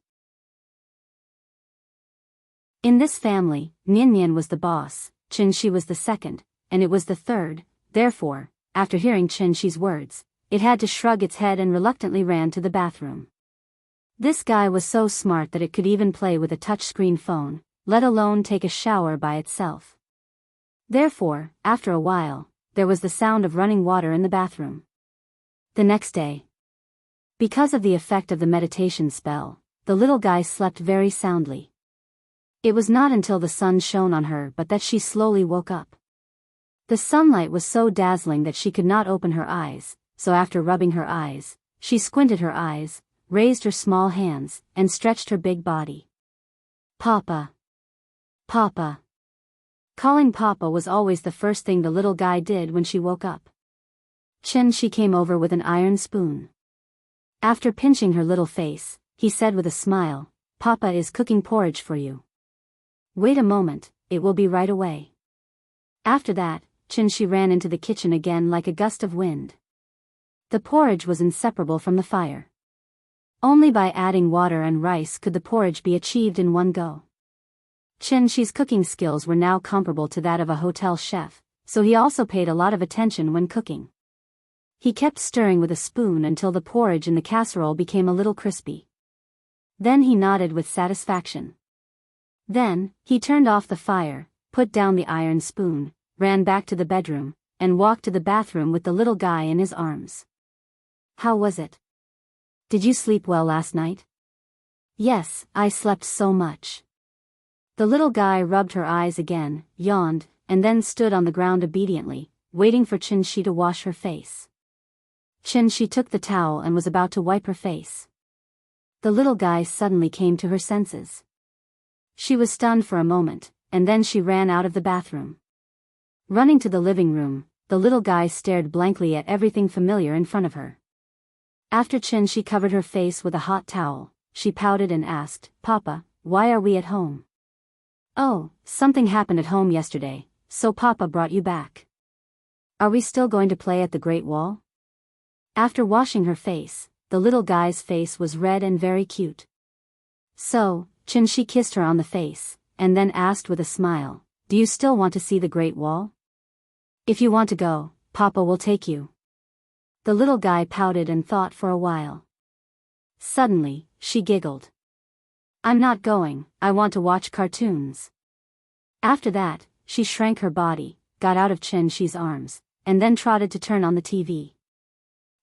In this family, Nian was the boss, Shi was the second, and it was the third. Therefore, after hearing Shi's words, it had to shrug its head and reluctantly ran to the bathroom. This guy was so smart that it could even play with a touchscreen phone, let alone take a shower by itself. Therefore, after a while, there was the sound of running water in the bathroom. The next day, because of the effect of the meditation spell, the little guy slept very soundly. It was not until the sun shone on her but that she slowly woke up. The sunlight was so dazzling that she could not open her eyes, so after rubbing her eyes, she squinted her eyes, raised her small hands, and stretched her big body. Papa. Papa. Calling Papa was always the first thing the little guy did when she woke up. She came over with an iron spoon. After pinching her little face, he said with a smile, Papa is cooking porridge for you. Wait a moment, it will be right away. After that, Shi ran into the kitchen again like a gust of wind. The porridge was inseparable from the fire. Only by adding water and rice could the porridge be achieved in one go. Shi's cooking skills were now comparable to that of a hotel chef, so he also paid a lot of attention when cooking. He kept stirring with a spoon until the porridge in the casserole became a little crispy. Then he nodded with satisfaction. Then, he turned off the fire, put down the iron spoon, ran back to the bedroom, and walked to the bathroom with the little guy in his arms. How was it? Did you sleep well last night? Yes, I slept so much. The little guy rubbed her eyes again, yawned, and then stood on the ground obediently, waiting for Shi to wash her face. Shi took the towel and was about to wipe her face. The little guy suddenly came to her senses. She was stunned for a moment, and then she ran out of the bathroom. Running to the living room, the little guy stared blankly at everything familiar in front of her. After she covered her face with a hot towel. She pouted and asked, "Papa, why are we at home?" "Oh, something happened at home yesterday, so Papa brought you back." "Are we still going to play at the Great Wall?" After washing her face, the little guy's face was red and very cute. So, she kissed her on the face, and then asked with a smile, "Do you still want to see the Great Wall?" "If you want to go, Papa will take you." The little guy pouted and thought for a while. Suddenly, she giggled. "I'm not going, I want to watch cartoons." After that, she shrank her body, got out of Chen-Shi's arms, and then trotted to turn on the TV.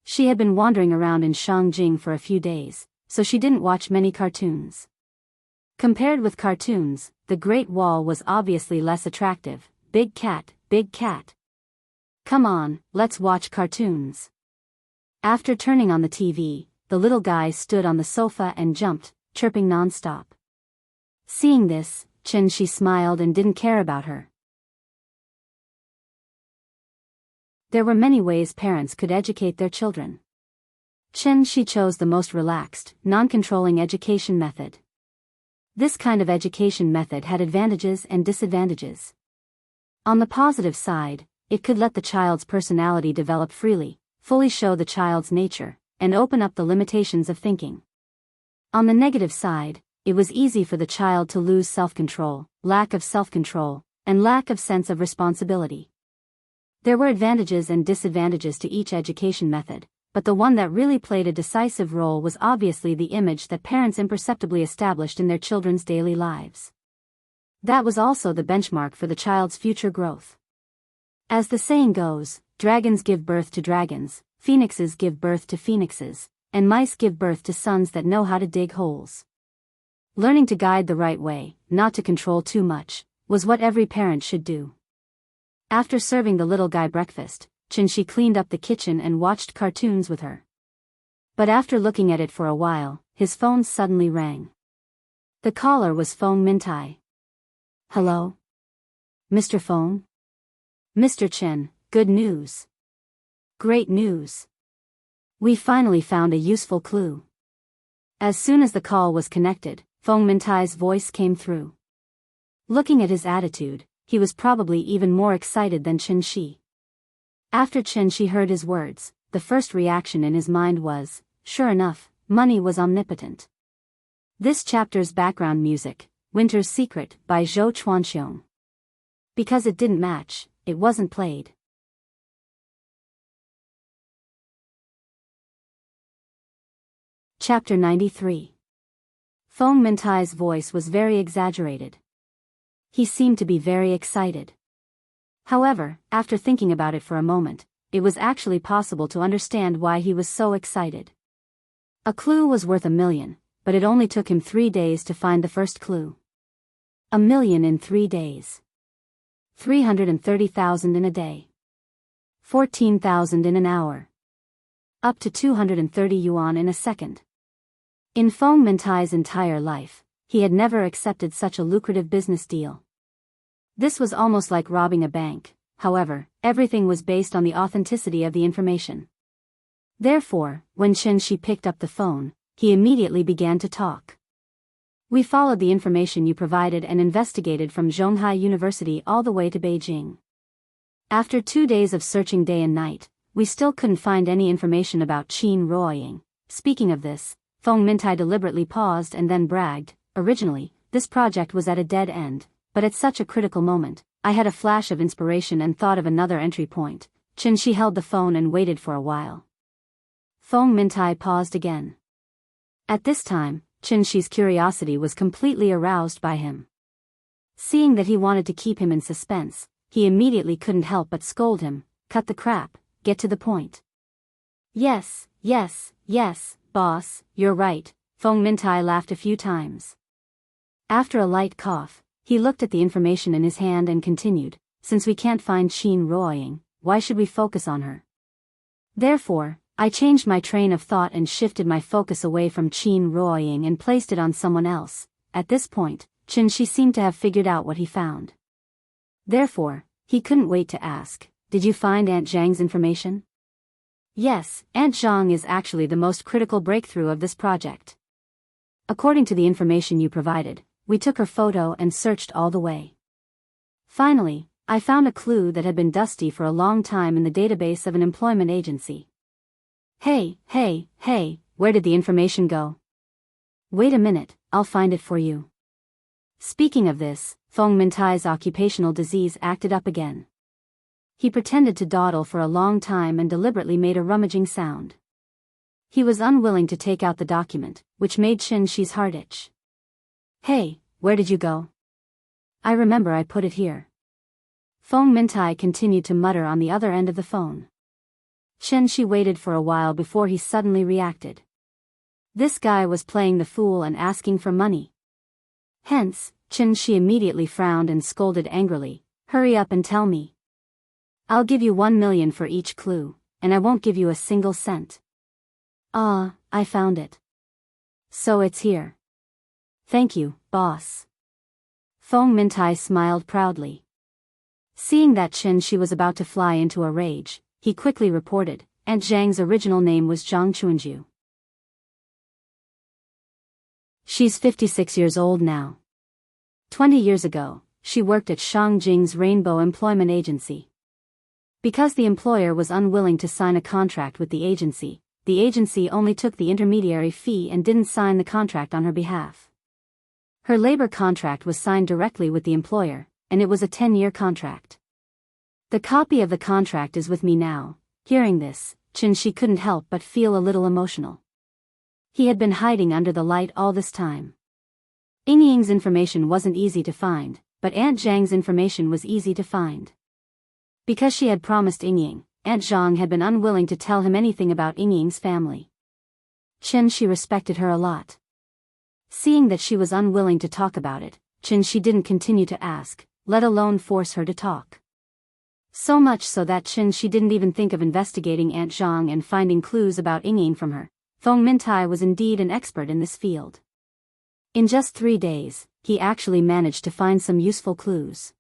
She had been wandering around in Shangjing for a few days, so she didn't watch many cartoons. Compared with cartoons, the Great Wall was obviously less attractive. Big cat, big cat. "Come on, let's watch cartoons." After turning on the TV, the little guy stood on the sofa and jumped, chirping non-stop. Seeing this, Chen-Shi smiled and didn't care about her. There were many ways parents could educate their children. Chen-Shi chose the most relaxed, non-controlling education method. This kind of education method had advantages and disadvantages. On the positive side, it could let the child's personality develop freely, fully show the child's nature, and open up the limitations of thinking. On the negative side, it was easy for the child to lose self-control, lack of self-control, and lack of sense of responsibility. There were advantages and disadvantages to each education method, but the one that really played a decisive role was obviously the image that parents imperceptibly established in their children's daily lives. That was also the benchmark for the child's future growth. As the saying goes, dragons give birth to dragons, phoenixes give birth to phoenixes, and mice give birth to sons that know how to dig holes. Learning to guide the right way, not to control too much, was what every parent should do. After serving the little guy breakfast, Chen-Shi cleaned up the kitchen and watched cartoons with her. But after looking at it for a while, his phone suddenly rang. The caller was Feng Mintai. "Hello? Mr. Feng? Mr. Chen, good news. Great news. We finally found a useful clue." As soon as the call was connected, Feng Mintai's voice came through. Looking at his attitude, he was probably even more excited than Chen-Shi. After Chen-Shi heard his words, the first reaction in his mind was, sure enough, money was omnipotent. This chapter's background music, Winter's Secret by Zhou Chuanxiong. Because it didn't match, it wasn't played. Chapter 93. Feng Mintai's voice was very exaggerated. He seemed to be very excited. However, after thinking about it for a moment, it was actually possible to understand why he was so excited. A clue was worth 1,000,000, but it only took him 3 days to find the first clue. 1,000,000 in 3 days. 330,000 in a day. 14,000 in an hour. Up to 230 yuan in a second. In Feng Mintai's entire life, he had never accepted such a lucrative business deal. This was almost like robbing a bank. However, everything was based on the authenticity of the information. Therefore, when Chen-Shi picked up the phone, he immediately began to talk. "We followed the information you provided and investigated from Zhonghai University all the way to Beijing. After 2 days of searching day and night, we still couldn't find any information about Qin Ruoying." Speaking of this, Feng Mintai deliberately paused and then bragged, "Originally, this project was at a dead end, but at such a critical moment, I had a flash of inspiration and thought of another entry point." Chen-Shi held the phone and waited for a while. Feng Mintai paused again. At this time, Chen-Shi's curiosity was completely aroused by him. Seeing that he wanted to keep him in suspense, he immediately couldn't help but scold him, "Cut the crap, get to the point." Yes, boss, you're right," Feng Mintai laughed a few times. After a light cough, he looked at the information in his hand and continued, "Since we can't find Qin Ruoying, why should we focus on her? Therefore, I changed my train of thought and shifted my focus away from Qin Ruoying and placed it on someone else. At this point, Qin Shi seemed to have figured out what he found. Therefore, he couldn't wait to ask, "Did you find Aunt Zhang's information?" "Yes, Aunt Zhang is actually the most critical breakthrough of this project. According to the information you provided, we took her photo and searched all the way. Finally, I found a clue that had been dusty for a long time in the database of an employment agency." Hey, where did the information go?" "Wait a minute, I'll find it for you." Speaking of this, Feng Mintai's occupational disease acted up again. He pretended to dawdle for a long time and deliberately made a rummaging sound. He was unwilling to take out the document, which made Qin Shi's heart itch. "Hey, where did you go?" "I remember I put it here." Feng Mintai continued to mutter on the other end of the phone. Qin Shi waited for a while before he suddenly reacted. This guy was playing the fool and asking for money. Hence, Qin Shi immediately frowned and scolded angrily, "Hurry up and tell me. I'll give you 1 million for each clue, and I won't give you a single cent." "Ah, I found it. So it's here." "Thank you, boss." Feng Mintai smiled proudly. Seeing that Qin Shi was about to fly into a rage, he quickly reported, Aunt Zhang's original name was Zhang Chuanju. She's 56 years old now. 20 years ago, she worked at Shangjing's Rainbow Employment Agency. Because the employer was unwilling to sign a contract with the agency only took the intermediary fee and didn't sign the contract on her behalf. Her labor contract was signed directly with the employer, and it was a 10-year contract. The copy of the contract is with me now. Hearing this, Qin Shi couldn't help but feel a little emotional. He had been hiding under the light all this time. Yingying's information wasn't easy to find, but Aunt Zhang's information was easy to find. Because she had promised Yingying, Aunt Zhang had been unwilling to tell him anything about Yingying's family. Qin Shi respected her a lot. Seeing that she was unwilling to talk about it, Qin Shi didn't continue to ask, let alone force her to talk. So much so that Qin Shi didn't even think of investigating Aunt Zhang and finding clues about Yingying from her. Feng Mintai was indeed an expert in this field. In just 3 days, he actually managed to find some useful clues.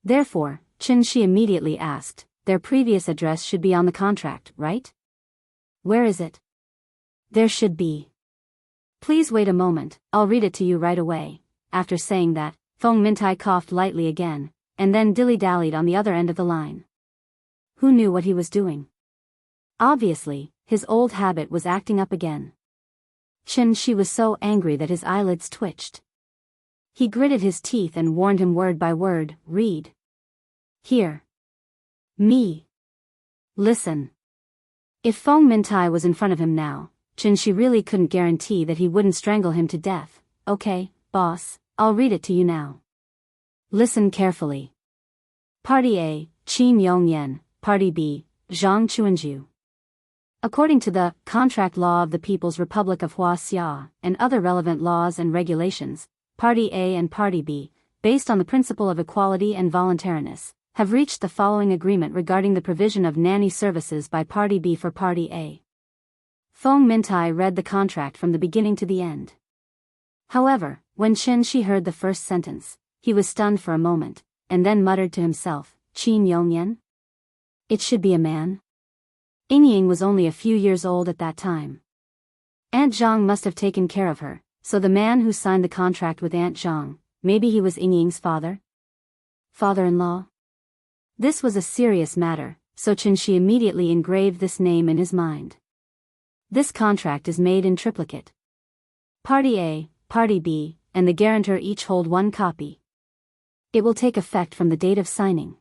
Therefore, Qin Shi immediately asked, "Their previous address should be on the contract, right? Where is it?" "There should be." "Please wait a moment, I'll read it to you right away." After saying that, Feng Mintai coughed lightly again, and then dilly-dallied on the other end of the line. Who knew what he was doing? Obviously, his old habit was acting up again. Qin Shi was so angry that his eyelids twitched. He gritted his teeth and warned him word by word, "Read. Here. Me. Listen." If Feng Mintai was in front of him now, Qin Shi really couldn't guarantee that he wouldn't strangle him to death. "Okay, boss, I'll read it to you now. Listen carefully. Party A, Qin Yongyan. Party B, Zhang Chuanju. According to the Contract Law of the People's Republic of Huaxia and other relevant laws and regulations, Party A and Party B, based on the principle of equality and voluntariness, have reached the following agreement regarding the provision of nanny services by Party B for Party A. Feng Mintai read the contract from the beginning to the end. However, when Qin Shi heard the first sentence, he was stunned for a moment, and then muttered to himself, "Qin Yongyan? It should be a man." Yingying was only a few years old at that time. Aunt Zhang must have taken care of her, so the man who signed the contract with Aunt Zhang, maybe he was Yingying's father? Father-in-law? This was a serious matter, so Qin Shi immediately engraved this name in his mind. This contract is made in triplicate. Party A, Party B, and the guarantor each hold 1 copy. It will take effect from the date of signing.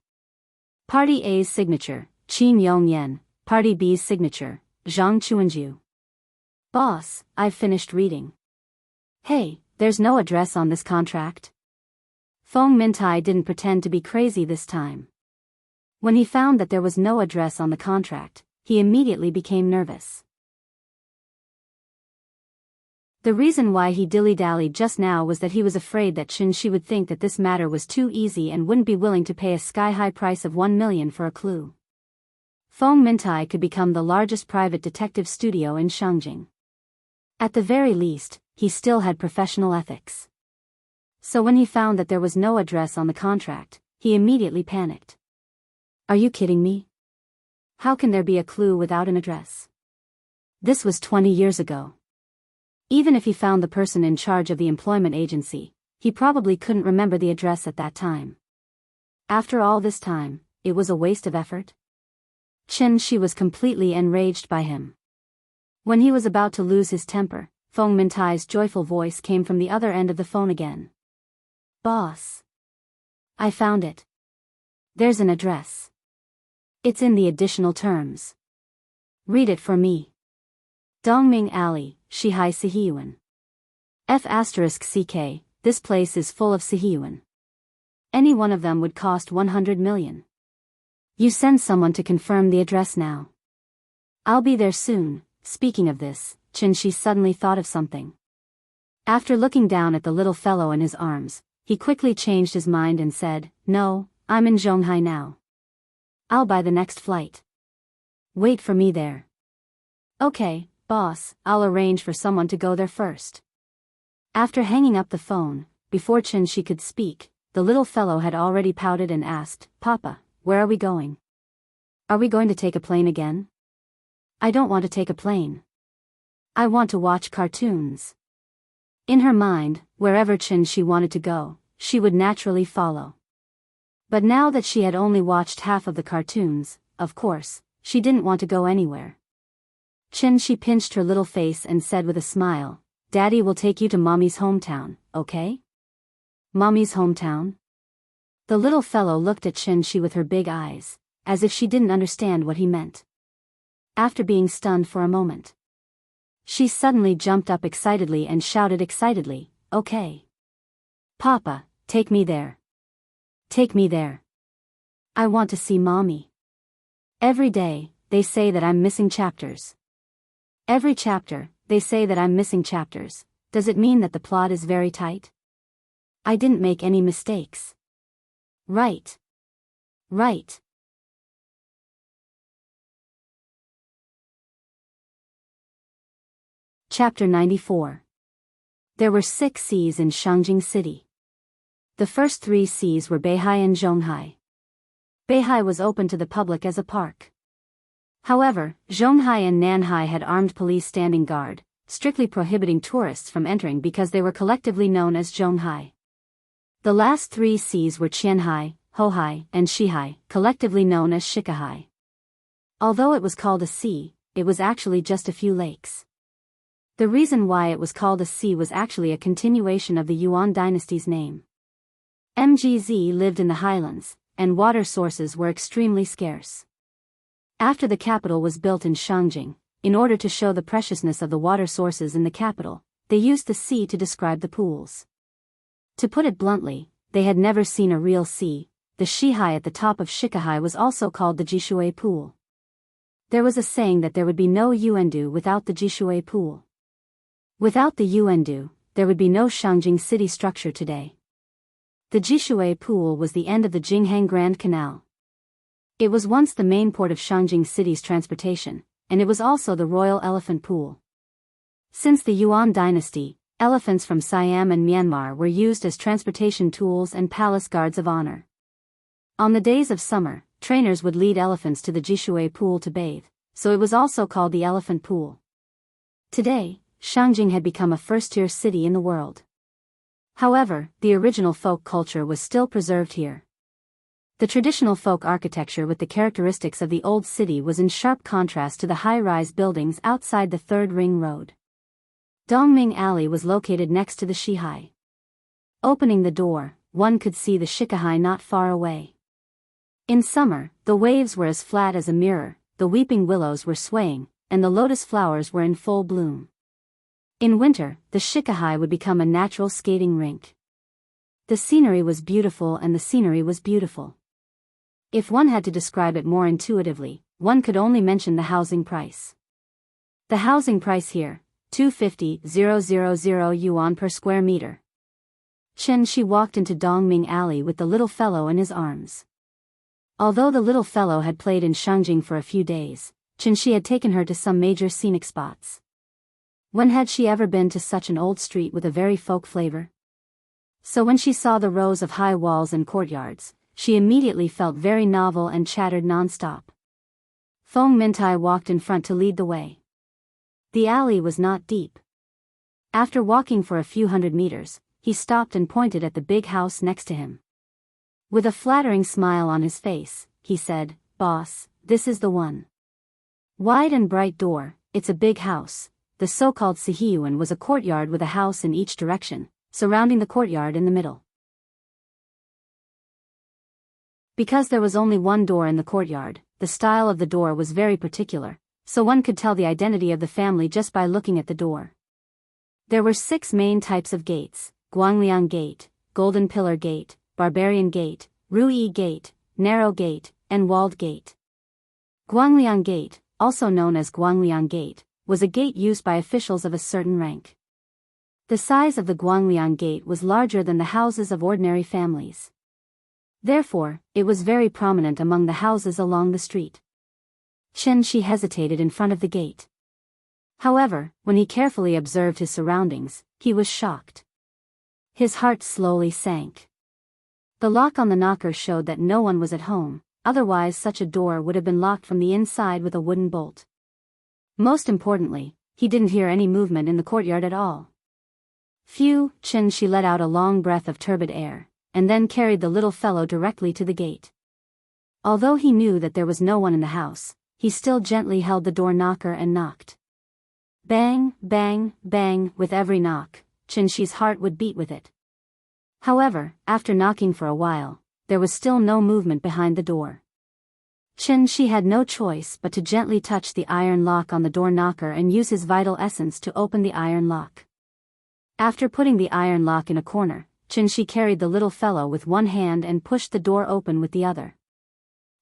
Party A's signature, Qin Yongyan. Party B's signature, Zhang Chuanju. Boss, I've finished reading. Hey, there's no address on this contract. Feng Mintai didn't pretend to be crazy this time. When he found that there was no address on the contract, he immediately became nervous. The reason why he dilly-dallied just now was that he was afraid that Qin Shi would think that this matter was too easy and wouldn't be willing to pay a sky-high price of 1 million for a clue. Feng Mintai could become the largest private detective studio in Shangjing. At the very least, he still had professional ethics. So when he found that there was no address on the contract, he immediately panicked. Are you kidding me? How can there be a clue without an address? This was 20 years ago. Even if he found the person in charge of the employment agency, he probably couldn't remember the address at that time. After all this time, it was a waste of effort. She was completely enraged by him. When he was about to lose his temper, Feng Mintai's joyful voice came from the other end of the phone again. Boss. I found it. There's an address. It's in the additional terms. Read it for me. Dongming Alley, Shihai Sihiyuan. F*CK, this place is full of Sihiyuan. Any one of them would cost 100 million. You send someone to confirm the address now. I'll be there soon. Speaking of this, Qin suddenly thought of something. After looking down at the little fellow in his arms, he quickly changed his mind and said, No, I'm in Zhonghai now. I'll buy the next flight. Wait for me there. Okay, boss, I'll arrange for someone to go there first. After hanging up the phone, before Qin could speak, the little fellow had already pouted and asked, Papa, where are we going? Are we going to take a plane again? I don't want to take a plane. I want to watch cartoons. In her mind, wherever Qin wanted to go, she would naturally follow. But now that she had only watched half of the cartoons, of course, she didn't want to go anywhere. Qin pinched her little face and said with a smile, Daddy will take you to Mommy's hometown, okay? Mommy's hometown? The little fellow looked at Qin with her big eyes, as if she didn't understand what he meant. After being stunned for a moment, she suddenly jumped up excitedly and shouted excitedly, Okay. Papa, take me there. Take me there. I want to see Mommy. Every day, they say that I'm missing chapters. Every chapter, they say that I'm missing chapters. Does it mean that the plot is very tight? I didn't make any mistakes. Right. Right. Chapter 94. There were 6 seas in Shangjing City. The first 3 seas were Beihai and Zhonghai. Beihai was open to the public as a park. However, Zhonghai and Nanhai had armed police standing guard, strictly prohibiting tourists from entering because they were collectively known as Zhonghai. The last 3 seas were Qianhai, Hohai, and Shihai, collectively known as Shikahai. Although it was called a sea, it was actually just a few lakes. The reason why it was called a sea was actually a continuation of the Yuan dynasty's name. MGZ lived in the highlands, and water sources were extremely scarce. After the capital was built in Shangjing, in order to show the preciousness of the water sources in the capital, they used the sea to describe the pools. To put it bluntly, they had never seen a real sea. The Shihai at the top of Shikahai was also called the Jishui Pool. There was a saying that there would be no Yuandu without the Jishui Pool. Without the Yuandu, there would be no Shangjing city structure today. The Jishui Pool was the end of the Jinghang Grand Canal. It was once the main port of Shangjing city's transportation, and it was also the Royal Elephant Pool. Since the Yuan dynasty, elephants from Siam and Myanmar were used as transportation tools and palace guards of honor. On the days of summer, trainers would lead elephants to the Jishui Pool to bathe, so it was also called the Elephant Pool. Today, Shangjing had become a first-tier city in the world. However, the original folk culture was still preserved here. The traditional folk architecture with the characteristics of the old city was in sharp contrast to the high-rise buildings outside the Third Ring Road. Dongming Alley was located next to the Shihai. Opening the door, one could see the Shikahai not far away. In summer, the waves were as flat as a mirror, the weeping willows were swaying, and the lotus flowers were in full bloom. In winter, the Shikahai would become a natural skating rink. The scenery was beautiful and the scenery was beautiful. If one had to describe it more intuitively, one could only mention the housing price. The housing price here, 250,000 yuan per square meter. She walked into Dongming Alley with the little fellow in his arms. Although the little fellow had played in Shangjing for a few days, Qinshi had taken her to some major scenic spots. When had she ever been to such an old street with a very folk flavor? So when she saw the rows of high walls and courtyards, she immediately felt very novel and chattered non-stop. Feng Mintai walked in front to lead the way. The alley was not deep. After walking for a few hundred meters, he stopped and pointed at the big house next to him. With a flattering smile on his face, he said, "Boss, this is the one. Wide and bright door, it's a big house." The so-called Sihiyuan was a courtyard with a house in each direction, surrounding the courtyard in the middle. Because there was only one door in the courtyard, the style of the door was very particular, so one could tell the identity of the family just by looking at the door. There were 6 main types of gates: Guangliang Gate, Golden Pillar Gate, Barbarian Gate, Ruyi Gate, Narrow Gate, and Walled Gate. Guangliang Gate, also known as Guangliang Gate, was a gate used by officials of a certain rank. The size of the Guangliang Gate was larger than the houses of ordinary families. Therefore, it was very prominent among the houses along the street. Qinshi hesitated in front of the gate. However, when he carefully observed his surroundings, he was shocked. His heart slowly sank. The lock on the knocker showed that no one was at home, otherwise such a door would have been locked from the inside with a wooden bolt. Most importantly, he didn't hear any movement in the courtyard at all. Phew, Qinshi let out a long breath of turbid air, and then carried the little fellow directly to the gate. Although he knew that there was no one in the house, he still gently held the door knocker and knocked. Bang, bang, bang, with every knock, Qinshi's heart would beat with it. However, after knocking for a while, there was still no movement behind the door. Qinshi had no choice but to gently touch the iron lock on the door knocker and use his vital essence to open the iron lock. After putting the iron lock in a corner, Qinshi carried the little fellow with one hand and pushed the door open with the other.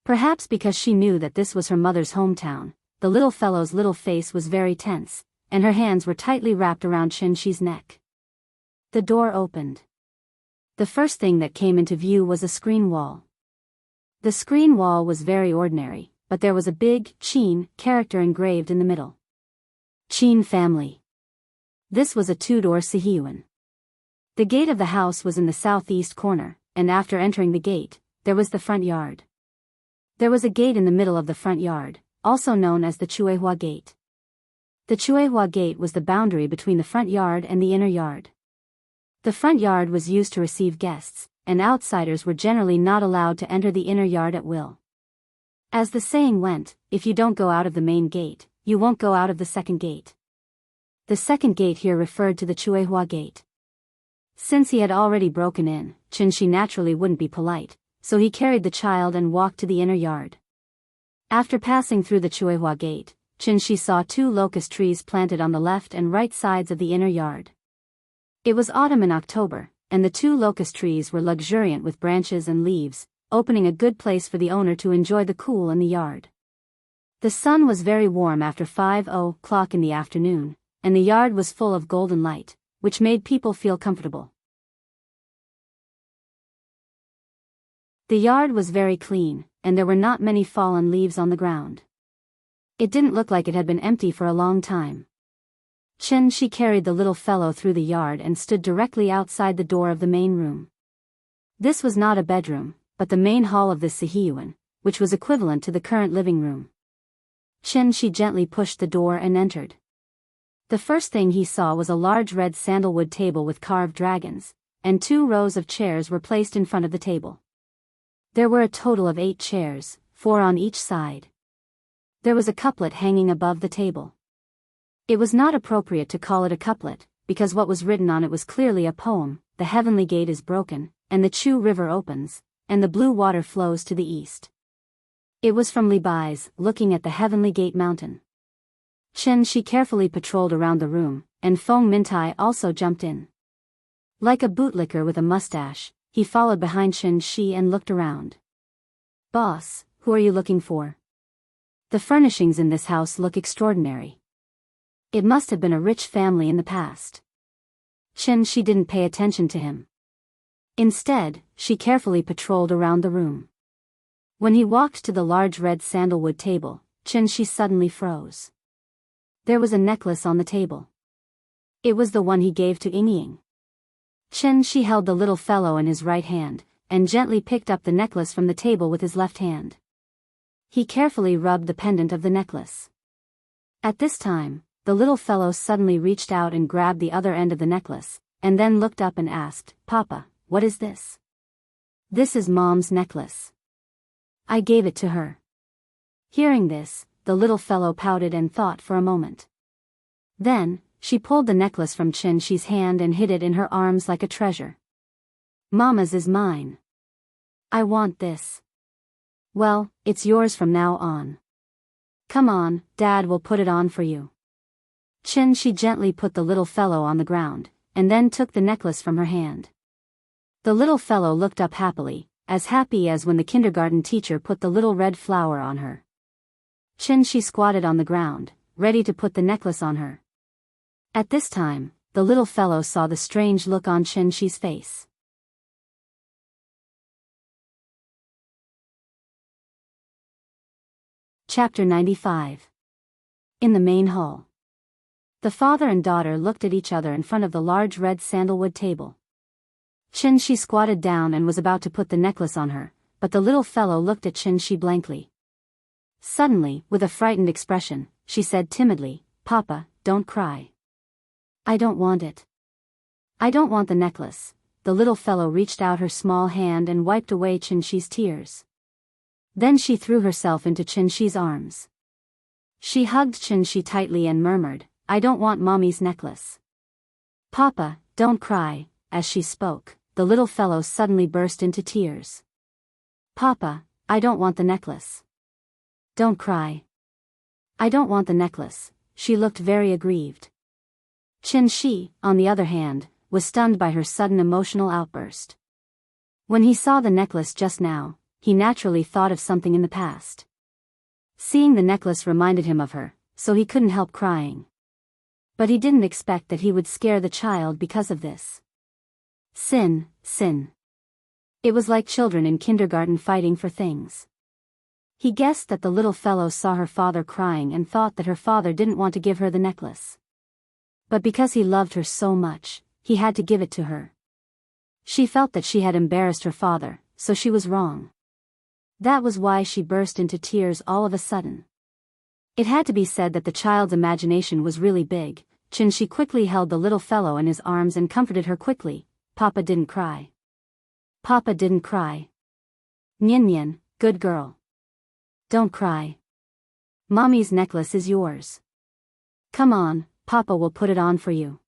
Perhaps because she knew that this was her mother's hometown, the little fellow's little face was very tense, and her hands were tightly wrapped around Qinshi's neck. The door opened. The first thing that came into view was a screen wall. The screen wall was very ordinary, but there was a big Qin character engraved in the middle. Qin family. This was a 2-door Sihiyuan. The gate of the house was in the southeast corner, and after entering the gate, there was the front yard. There was a gate in the middle of the front yard, also known as the Chuehua Gate. The Chuehua Gate was the boundary between the front yard and the inner yard. The front yard was used to receive guests, and outsiders were generally not allowed to enter the inner yard at will. As the saying went, if you don't go out of the main gate, you won't go out of the second gate. The second gate here referred to the Chuehua Gate. Since he had already broken in, Qinshi naturally wouldn't be polite, so he carried the child and walked to the inner yard. After passing through the Chuehua Gate, Qinshi saw 2 locust trees planted on the left and right sides of the inner yard. It was autumn in October, and the 2 locust trees were luxuriant with branches and leaves, opening a good place for the owner to enjoy the cool in the yard. The sun was very warm after 5:00 in the afternoon, and the yard was full of golden light, which made people feel comfortable. The yard was very clean, and there were not many fallen leaves on the ground. It didn't look like it had been empty for a long time. Qinshi carried the little fellow through the yard and stood directly outside the door of the main room. This was not a bedroom, but the main hall of the Sihiyuan, which was equivalent to the current living room. Qinshi gently pushed the door and entered. The first thing he saw was a large red sandalwood table with carved dragons, and 2 rows of chairs were placed in front of the table. There were a total of 8 chairs, 4 on each side. There was a couplet hanging above the table. It was not appropriate to call it a couplet, because what was written on it was clearly a poem: the heavenly gate is broken, and the Chu River opens, and the blue water flows to the east. It was from Li Bai's Looking at the Heavenly Gate Mountain. Qinshi carefully patrolled around the room, and Feng Mintai also jumped in. Like a bootlicker with a mustache, he followed behind Qinshi and looked around. "Boss, who are you looking for? The furnishings in this house look extraordinary. It must have been a rich family in the past." Qinshi didn't pay attention to him. Instead, she carefully patrolled around the room. When he walked to the large red sandalwood table, Chin-shi suddenly froze. There was a necklace on the table. It was the one he gave to Ying. Chin-shi held the little fellow in his right hand, and gently picked up the necklace from the table with his left hand. He carefully rubbed the pendant of the necklace. At this time, the little fellow suddenly reached out and grabbed the other end of the necklace, and then looked up and asked, "Papa, what is this?" "This is Mom's necklace. I gave it to her." Hearing this, the little fellow pouted and thought for a moment. Then, she pulled the necklace from Chin-shi's hand and hid it in her arms like a treasure. "Mama's is mine. I want this." "Well, it's yours from now on. Come on, Dad will put it on for you." Chin-shi gently put the little fellow on the ground, and then took the necklace from her hand. The little fellow looked up happy as when the kindergarten teacher put the little red flower on her. Chin-shi squatted on the ground, ready to put the necklace on her. At this time, the little fellow saw the strange look on Chin-shi's face. Chapter 95. In the main hall. The father and daughter looked at each other in front of the large red sandalwood table. Chin-shi squatted down and was about to put the necklace on her, but the little fellow looked at Chin-shi blankly. Suddenly, with a frightened expression, she said timidly, "Papa, don't cry. I don't want it. I don't want the necklace." The little fellow reached out her small hand and wiped away Chin-shi's tears. Then she threw herself into Chin-shi's arms. She hugged Chin-shi tightly and murmured, "I don't want Mommy's necklace." "Papa, don't cry." As she spoke, the little fellow suddenly burst into tears. "Papa, I don't want the necklace. Don't cry. I don't want the necklace." She looked very aggrieved. Chin-shi, on the other hand, was stunned by her sudden emotional outburst. When he saw the necklace just now, he naturally thought of something in the past. Seeing the necklace reminded him of her, so he couldn't help crying. But he didn't expect that he would scare the child because of this. Sin. It was like children in kindergarten fighting for things. He guessed that the little fellow saw her father crying and thought that her father didn't want to give her the necklace. But because he loved her so much, he had to give it to her. She felt that she had embarrassed her father, so she was wrong. That was why she burst into tears all of a sudden. It had to be said that the child's imagination was really big. Chin-shi quickly held the little fellow in his arms and comforted her quickly. "Papa didn't cry. Papa didn't cry. Nyan, good girl. Don't cry. Mommy's necklace is yours. Come on, Papa will put it on for you."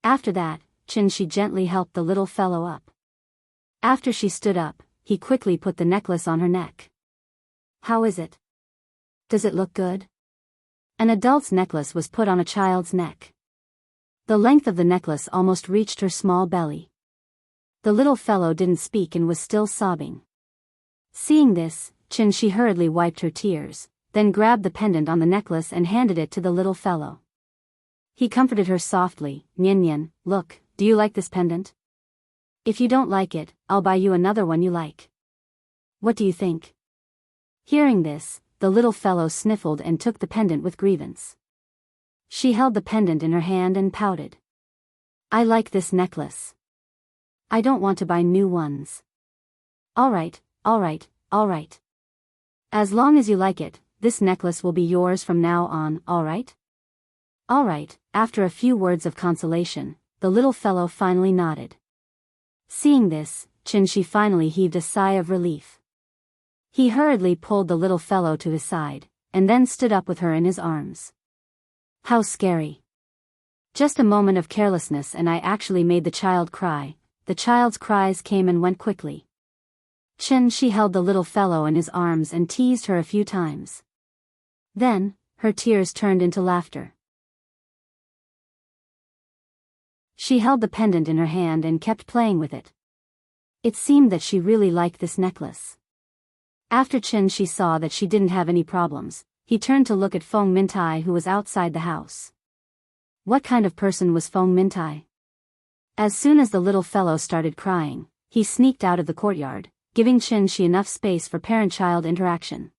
After that, Chin-shi gently helped the little fellow up. After she stood up, he quickly put the necklace on her neck. "How is it? Does it look good?" An adult's necklace was put on a child's neck. The length of the necklace almost reached her small belly. The little fellow didn't speak and was still sobbing. Seeing this, Chin-shi hurriedly wiped her tears, then grabbed the pendant on the necklace and handed it to the little fellow. He comforted her softly. "Nyan, look, do you like this pendant? If you don't like it, I'll buy you another one you like. What do you think?" Hearing this, the little fellow sniffled and took the pendant with grievance. She held the pendant in her hand and pouted. "I like this necklace. I don't want to buy new ones." All right. As long as you like it, this necklace will be yours from now on, all right? All right." After a few words of consolation, the little fellow finally nodded. Seeing this, Chin-shi finally heaved a sigh of relief. He hurriedly pulled the little fellow to his side, and then stood up with her in his arms. How scary. Just a moment of carelessness and I actually made the child cry. The child's cries came and went quickly. Chin-shi held the little fellow in his arms and teased her a few times. Then, her tears turned into laughter. She held the pendant in her hand and kept playing with it. It seemed that she really liked this necklace. After Chin-shi saw that she didn't have any problems, he turned to look at Feng Mintai who was outside the house. What kind of person was Feng Mintai? As soon as the little fellow started crying, he sneaked out of the courtyard, giving Qin enough space for parent-child interaction.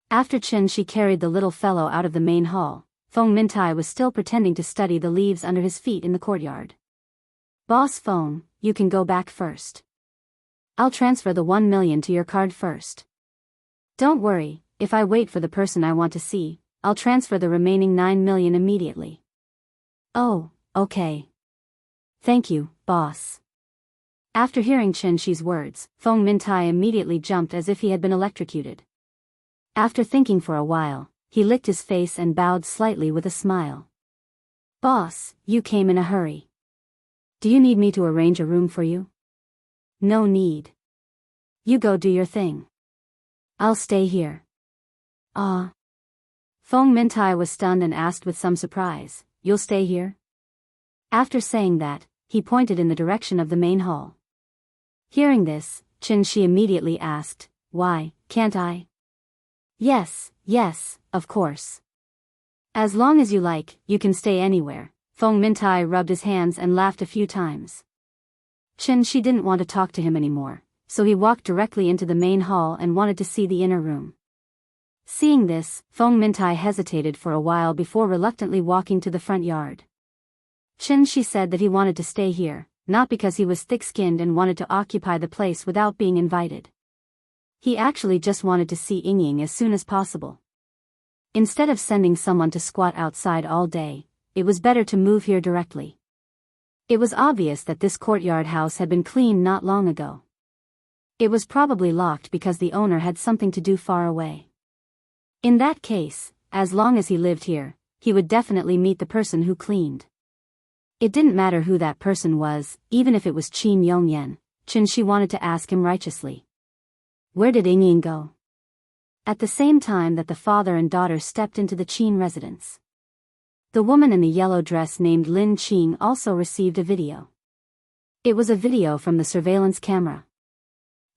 After Qin carried the little fellow out of the main hall, Feng Mintai was still pretending to study the leaves under his feet in the courtyard. Boss Feng, you can go back first. I'll transfer the 1 million to your card first. Don't worry, if I wait for the person I want to see, I'll transfer the remaining 9 million immediately. Oh, okay. Thank you, boss. After hearing Qi's words, Feng Mintai immediately jumped as if he had been electrocuted. After thinking for a while, he licked his face and bowed slightly with a smile. Boss, you came in a hurry. Do you need me to arrange a room for you? No need. You go do your thing. I'll stay here. Ah. Feng Mintai was stunned and asked with some surprise, you'll stay here? After saying that, he pointed in the direction of the main hall. Hearing this, Qin immediately asked, why, can't I? Yes, of course. As long as you like, you can stay anywhere. Feng Mintai rubbed his hands and laughed a few times. Qin didn't want to talk to him anymore, so he walked directly into the main hall and wanted to see the inner room. Seeing this, Feng Mintai hesitated for a while before reluctantly walking to the front yard. Qin said that he wanted to stay here, not because he was thick-skinned and wanted to occupy the place without being invited. He actually just wanted to see Ying as soon as possible. Instead of sending someone to squat outside all day, it was better to move here directly. It was obvious that this courtyard house had been cleaned not long ago. It was probably locked because the owner had something to do far away. In that case, as long as he lived here, he would definitely meet the person who cleaned. It didn't matter who that person was, even if it was Qin Yongyan. Qin wanted to ask him righteously. Where did Ying go? At the same time that the father and daughter stepped into the Qin residence. The woman in the yellow dress named Lin Qing also received a video. It was a video from the surveillance camera.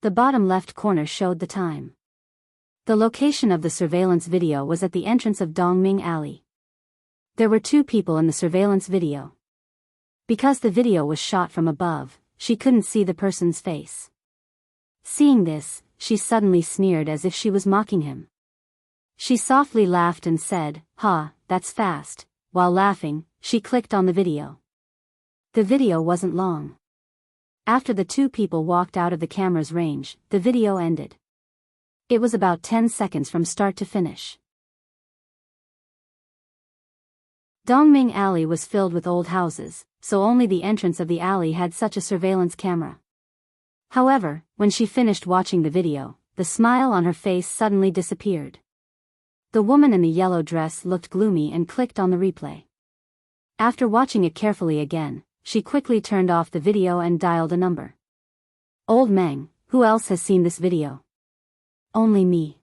The bottom left corner showed the time. The location of the surveillance video was at the entrance of Dongming Alley. There were 2 people in the surveillance video. Because the video was shot from above, she couldn't see the person's face. Seeing this, she suddenly sneered as if she was mocking him. She softly laughed and said, "Ha, that's fast." While laughing, she clicked on the video. The video wasn't long. After the 2 people walked out of the camera's range, the video ended. It was about 10 seconds from start to finish. Dongming Alley was filled with old houses, so only the entrance of the alley had such a surveillance camera. However, when she finished watching the video, the smile on her face suddenly disappeared. The woman in the yellow dress looked gloomy and clicked on the replay. After watching it carefully again, she quickly turned off the video and dialed a number. Old Meng, who else has seen this video? Only me.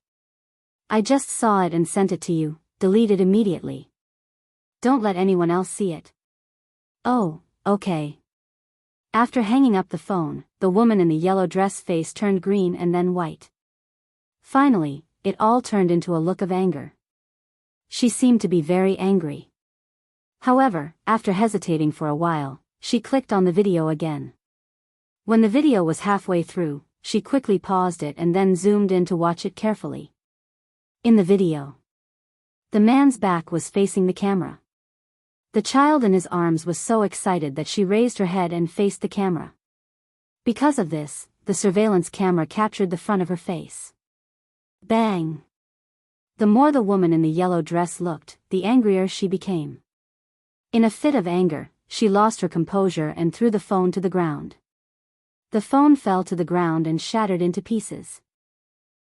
I just saw it and sent it to you, delete it immediately. Don't let anyone else see it. Oh, okay. After hanging up the phone, the woman in the yellow dress face turned green and then white. Finally, it all turned into a look of anger. She seemed to be very angry. However, after hesitating for a while, she clicked on the video again. When the video was halfway through, she quickly paused it and then zoomed in to watch it carefully. In the video, the man's back was facing the camera. The child in his arms was so excited that she raised her head and faced the camera. Because of this, the surveillance camera captured the front of her face. Bang! The more the woman in the yellow dress looked, the angrier she became. In a fit of anger, she lost her composure and threw the phone to the ground. The phone fell to the ground and shattered into pieces.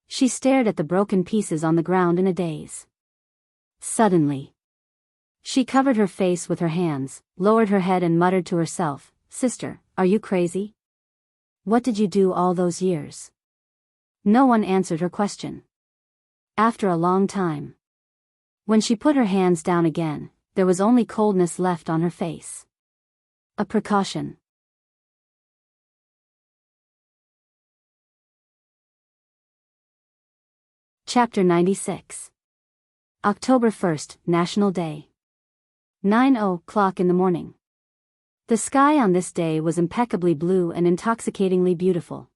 She stared at the broken pieces on the ground in a daze. Suddenly, she covered her face with her hands, lowered her head and muttered to herself, "Sister, are you crazy? What did you do all those years?" No one answered her question. After a long time, when she put her hands down again, there was only coldness left on her face. A precaution. Chapter 96. October 1st, National Day. 9:00 in the morning. The sky on this day was impeccably blue and intoxicatingly beautiful.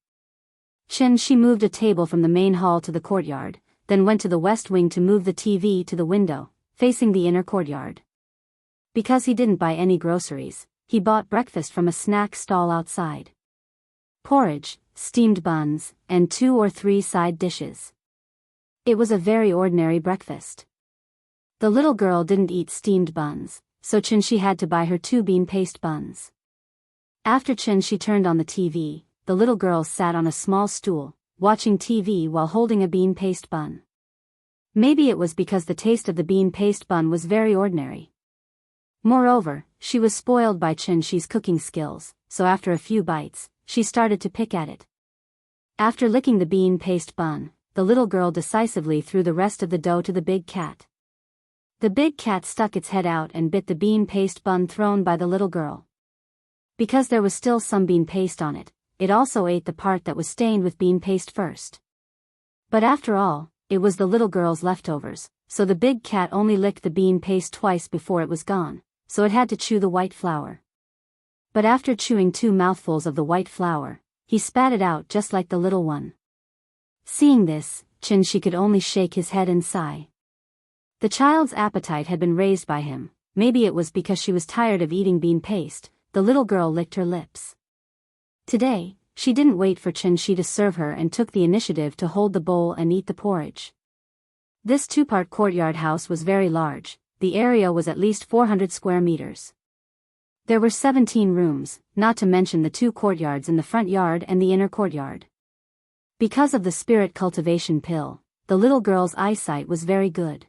She moved a table from the main hall to the courtyard, then went to the west wing to move the TV to the window, facing the inner courtyard. Because he didn't buy any groceries, he bought breakfast from a snack stall outside. Porridge, steamed buns, and 2 or 3 side dishes. It was a very ordinary breakfast. The little girl didn't eat steamed buns, so she had to buy her 2 bean paste buns. After she turned on the TV, the little girl sat on a small stool, watching TV while holding a bean paste bun. Maybe it was because the taste of the bean paste bun was very ordinary. Moreover, she was spoiled by She's cooking skills, so after a few bites, she started to pick at it. After licking the bean paste bun, the little girl decisively threw the rest of the dough to the big cat. The big cat stuck its head out and bit the bean paste bun thrown by the little girl. Because there was still some bean paste on it, it also ate the part that was stained with bean paste first. But after all, it was the little girl's leftovers, so the big cat only licked the bean paste twice before it was gone, so it had to chew the white flour. But after chewing 2 mouthfuls of the white flour, he spat it out just like the little one. Seeing this, she could only shake his head and sigh. The child's appetite had been raised by him. Maybe it was because she was tired of eating bean paste. The little girl licked her lips. Today, she didn't wait for Shi to serve her and took the initiative to hold the bowl and eat the porridge. This 2-part courtyard house was very large. The area was at least 400 square meters. There were 17 rooms, not to mention the 2 courtyards in the front yard and the inner courtyard. Because of the spirit cultivation pill, the little girl's eyesight was very good.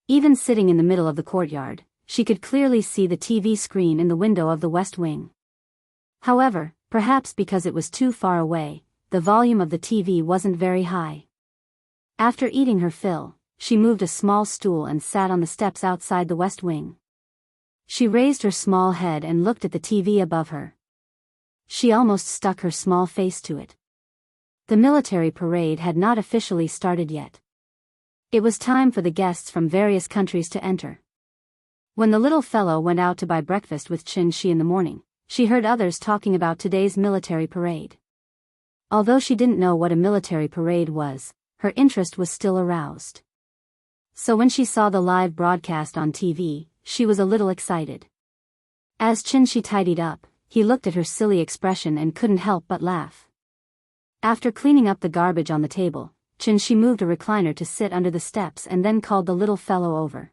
Even sitting in the middle of the courtyard, she could clearly see the TV screen in the window of the west wing. However, perhaps because it was too far away, the volume of the TV wasn't very high. After eating her fill, she moved a small stool and sat on the steps outside the west wing. She raised her small head and looked at the TV above her. She almost stuck her small face to it. The military parade had not officially started yet. It was time for the guests from various countries to enter. When the little fellow went out to buy breakfast with Shi in the morning, she heard others talking about today's military parade. Although she didn't know what a military parade was, her interest was still aroused. So when she saw the live broadcast on TV, she was a little excited. As Shi tidied up, he looked at her silly expression and couldn't help but laugh. After cleaning up the garbage on the table, Shi moved a recliner to sit under the steps and then called the little fellow over.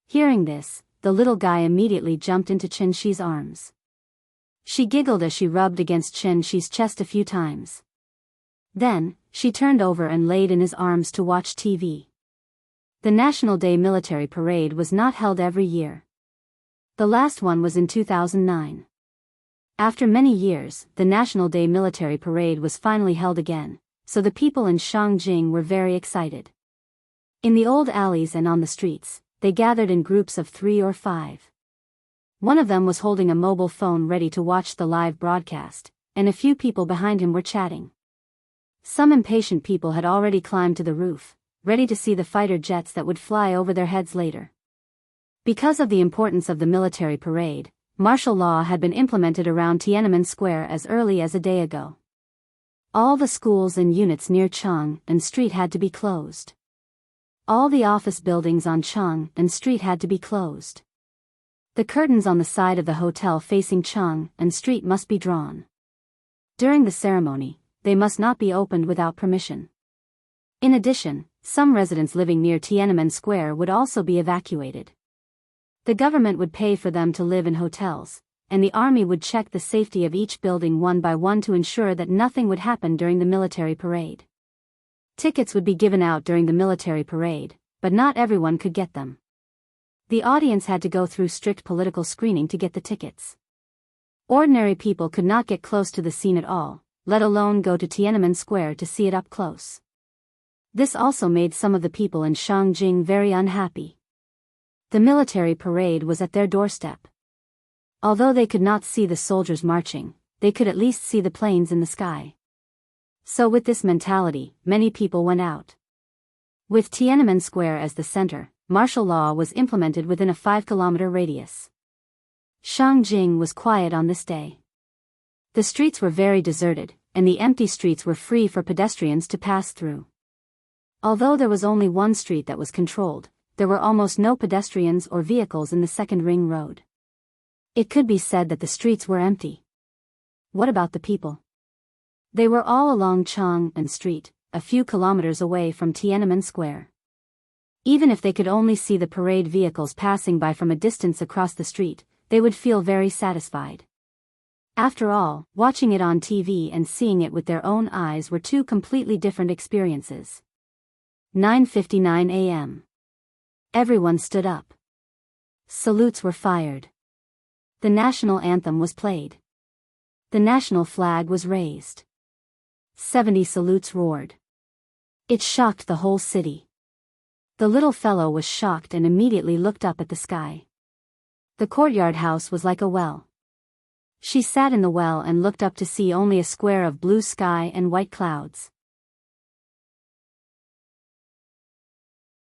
Hearing this, the little guy immediately jumped into Shi's arms. She giggled as she rubbed against Shi's chest a few times. Then, she turned over and laid in his arms to watch TV. The National Day Military Parade was not held every year. The last one was in 2009. After many years, the National Day Military Parade was finally held again, so the people in Shangjing were very excited. In the old alleys and on the streets, they gathered in groups of 3 or 5. One of them was holding a mobile phone ready to watch the live broadcast, and a few people behind him were chatting. Some impatient people had already climbed to the roof, ready to see the fighter jets that would fly over their heads later. Because of the importance of the military parade, martial law had been implemented around Tiananmen Square as early as a day ago. All the schools and units near Chang'an Street had to be closed. All the office buildings on Chang'an Street had to be closed. The curtains on the side of the hotel facing Chang'an Street must be drawn. During the ceremony, they must not be opened without permission. In addition, some residents living near Tiananmen Square would also be evacuated. The government would pay for them to live in hotels, and the army would check the safety of each building one by one to ensure that nothing would happen during the military parade. Tickets would be given out during the military parade, but not everyone could get them. The audience had to go through strict political screening to get the tickets. Ordinary people could not get close to the scene at all, let alone go to Tiananmen Square to see it up close. This also made some of the people in Shangjing very unhappy. The military parade was at their doorstep. Although they could not see the soldiers marching, they could at least see the planes in the sky. So with this mentality, many people went out. With Tiananmen Square as the center, martial law was implemented within a 5-kilometer radius. Shangjing was quiet on this day. The streets were very deserted, and the empty streets were free for pedestrians to pass through. Although there was only one street that was controlled, there were almost no pedestrians or vehicles in the second ring road. It could be said that the streets were empty. What about the people? They were all along Chang'an Street, a few kilometers away from Tiananmen Square. Even if they could only see the parade vehicles passing by from a distance across the street, they would feel very satisfied. After all, watching it on TV and seeing it with their own eyes were two completely different experiences. 9:59 a.m. Everyone stood up. Salutes were fired. The national anthem was played. The national flag was raised. 70 salutes roared. It shocked the whole city. The little fellow was shocked and immediately looked up at the sky. The courtyard house was like a well. She sat in the well and looked up to see only a square of blue sky and white clouds.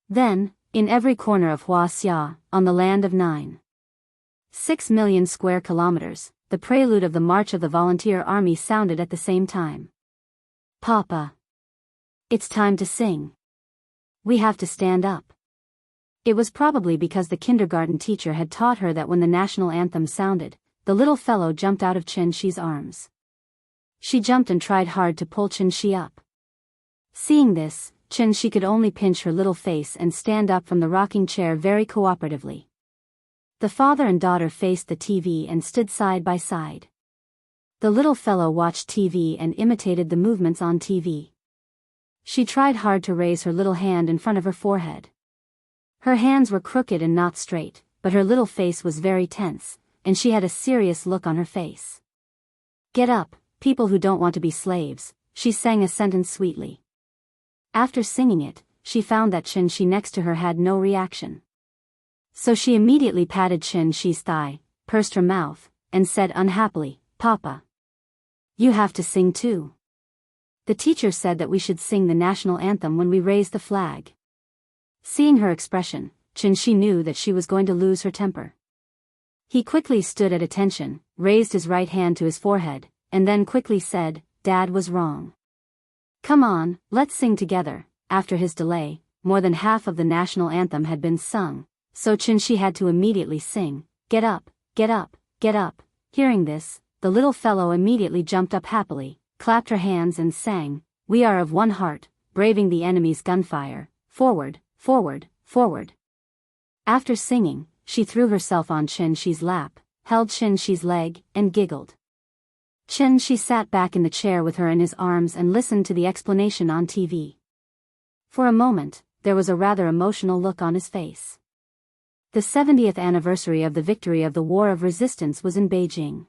Then, in every corner of Huaxia, on the land of 9.6 million square kilometers, the prelude of the March of the Volunteer Army sounded at the same time. Papa. It's time to sing. We have to stand up. It was probably because the kindergarten teacher had taught her that when the national anthem sounded, the little fellow jumped out of Chen Shi's arms. She jumped and tried hard to pull Chen Shi up. Seeing this, Chen Shi could only pinch her little face and stand up from the rocking chair very cooperatively. The father and daughter faced the TV and stood side by side. The little fellow watched TV and imitated the movements on TV. She tried hard to raise her little hand in front of her forehead. Her hands were crooked and not straight, but her little face was very tense, and she had a serious look on her face. Get up, people who don't want to be slaves, she sang a sentence sweetly. After singing it, she found that Chen Shi next to her had no reaction. So she immediately patted Chen Shi's thigh, pursed her mouth, and said unhappily, Papa. You have to sing too. The teacher said that we should sing the national anthem when we raise the flag. Seeing her expression, Chen Shi knew that she was going to lose her temper. He quickly stood at attention, raised his right hand to his forehead, and then quickly said, Dad was wrong. Come on, let's sing together. After his delay, more than half of the national anthem had been sung, so Chen Shi had to immediately sing, Get up, get up, get up. Hearing this, the little fellow immediately jumped up happily, clapped her hands and sang, We are of one heart, braving the enemy's gunfire, forward, forward, forward. After singing, she threw herself on Chen Shi's lap, held Chen Shi's leg, and giggled. Chen Shi sat back in the chair with her in his arms and listened to the explanation on TV. For a moment, there was a rather emotional look on his face. The 70th anniversary of the victory of the War of Resistance was in Beijing.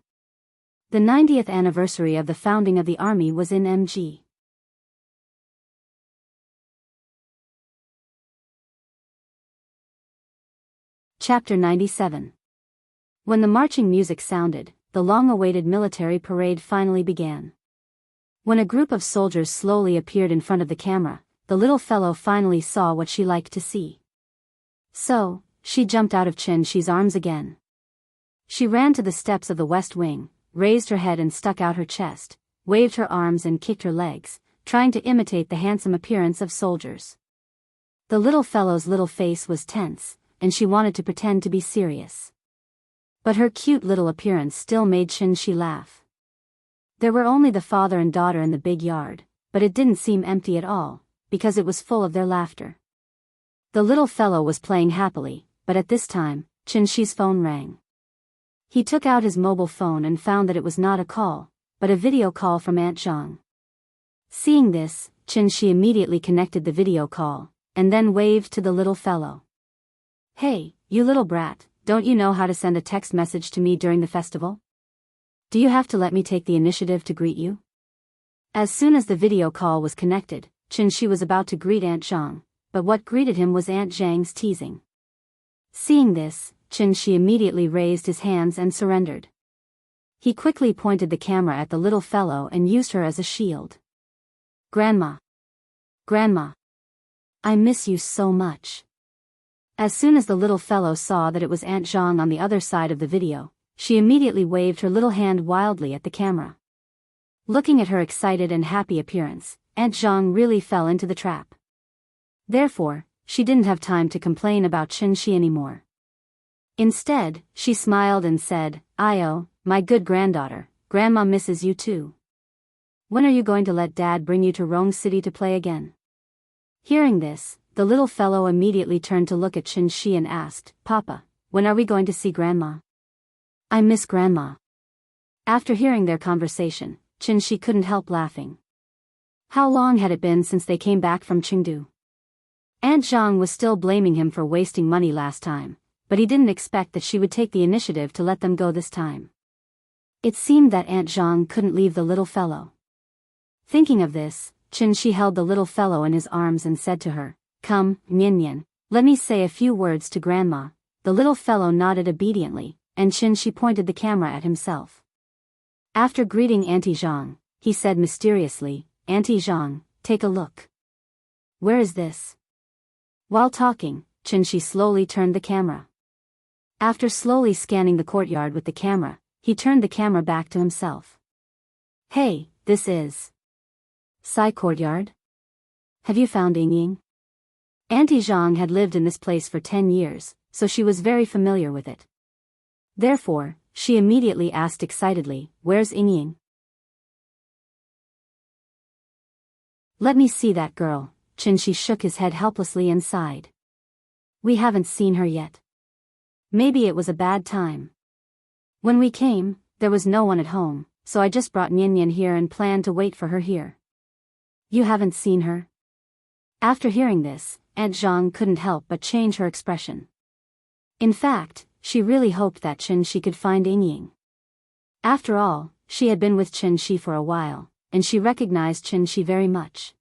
The 90th anniversary of the founding of the army was in Mg. Chapter 97. When the marching music sounded, the long-awaited military parade finally began. When a group of soldiers slowly appeared in front of the camera, the little fellow finally saw what she liked to see. So, she jumped out of Chen Shi's arms again. She ran to the steps of the West Wing, raised her head and stuck out her chest, waved her arms and kicked her legs, trying to imitate the handsome appearance of soldiers. The little fellow's little face was tense, and she wanted to pretend to be serious. But her cute little appearance still made Chen Shi laugh. There were only the father and daughter in the big yard, but it didn't seem empty at all, because it was full of their laughter. The little fellow was playing happily, but at this time, Chen Shi's phone rang. He took out his mobile phone and found that it was not a call, but a video call from Aunt Zhang. Seeing this, Chen Shi immediately connected the video call, and then waved to the little fellow. Hey, you little brat, don't you know how to send a text message to me during the festival? Do you have to let me take the initiative to greet you? As soon as the video call was connected, Chen Shi was about to greet Aunt Zhang, but what greeted him was Aunt Zhang's teasing. Seeing this, Chen Shi immediately raised his hands and surrendered. He quickly pointed the camera at the little fellow and used her as a shield. Grandma. Grandma. I miss you so much. As soon as the little fellow saw that it was Aunt Zhang on the other side of the video, she immediately waved her little hand wildly at the camera. Looking at her excited and happy appearance, Aunt Zhang really fell into the trap. Therefore, she didn't have time to complain about Qin anymore. Instead, she smiled and said, "Io, my good granddaughter, Grandma misses you too. When are you going to let Dad bring you to Rome City to play again?" Hearing this, the little fellow immediately turned to look at Qin and asked, "Papa, when are we going to see Grandma? I miss Grandma." After hearing their conversation, Qin couldn't help laughing. How long had it been since they came back from Chengdu? Aunt Zhang was still blaming him for wasting money last time, but he didn't expect that she would take the initiative to let them go this time. It seemed that Aunt Zhang couldn't leave the little fellow. Thinking of this, Qin held the little fellow in his arms and said to her, "Come, Nian, let me say a few words to Grandma." The little fellow nodded obediently, and Qin pointed the camera at himself. After greeting Auntie Zhang, he said mysteriously, "Auntie Zhang, take a look." "Where is this?" While talking, Qin slowly turned the camera. After slowly scanning the courtyard with the camera, he turned the camera back to himself. "Hey, this is Sai Courtyard? Have you found Ying?" Auntie Zhang had lived in this place for 10 years, so she was very familiar with it. Therefore, she immediately asked excitedly, "Where's Ying?" "Let me see that girl." Qin shook his head helplessly and sighed. "We haven't seen her yet. Maybe it was a bad time. When we came, there was no one at home, so I just brought Nian here and planned to wait for her here." "You haven't seen her?" After hearing this, Aunt Zhang couldn't help but change her expression. In fact, she really hoped that Qin could find Ying. After all, she had been with Qin for a while, and she recognized Qin very much.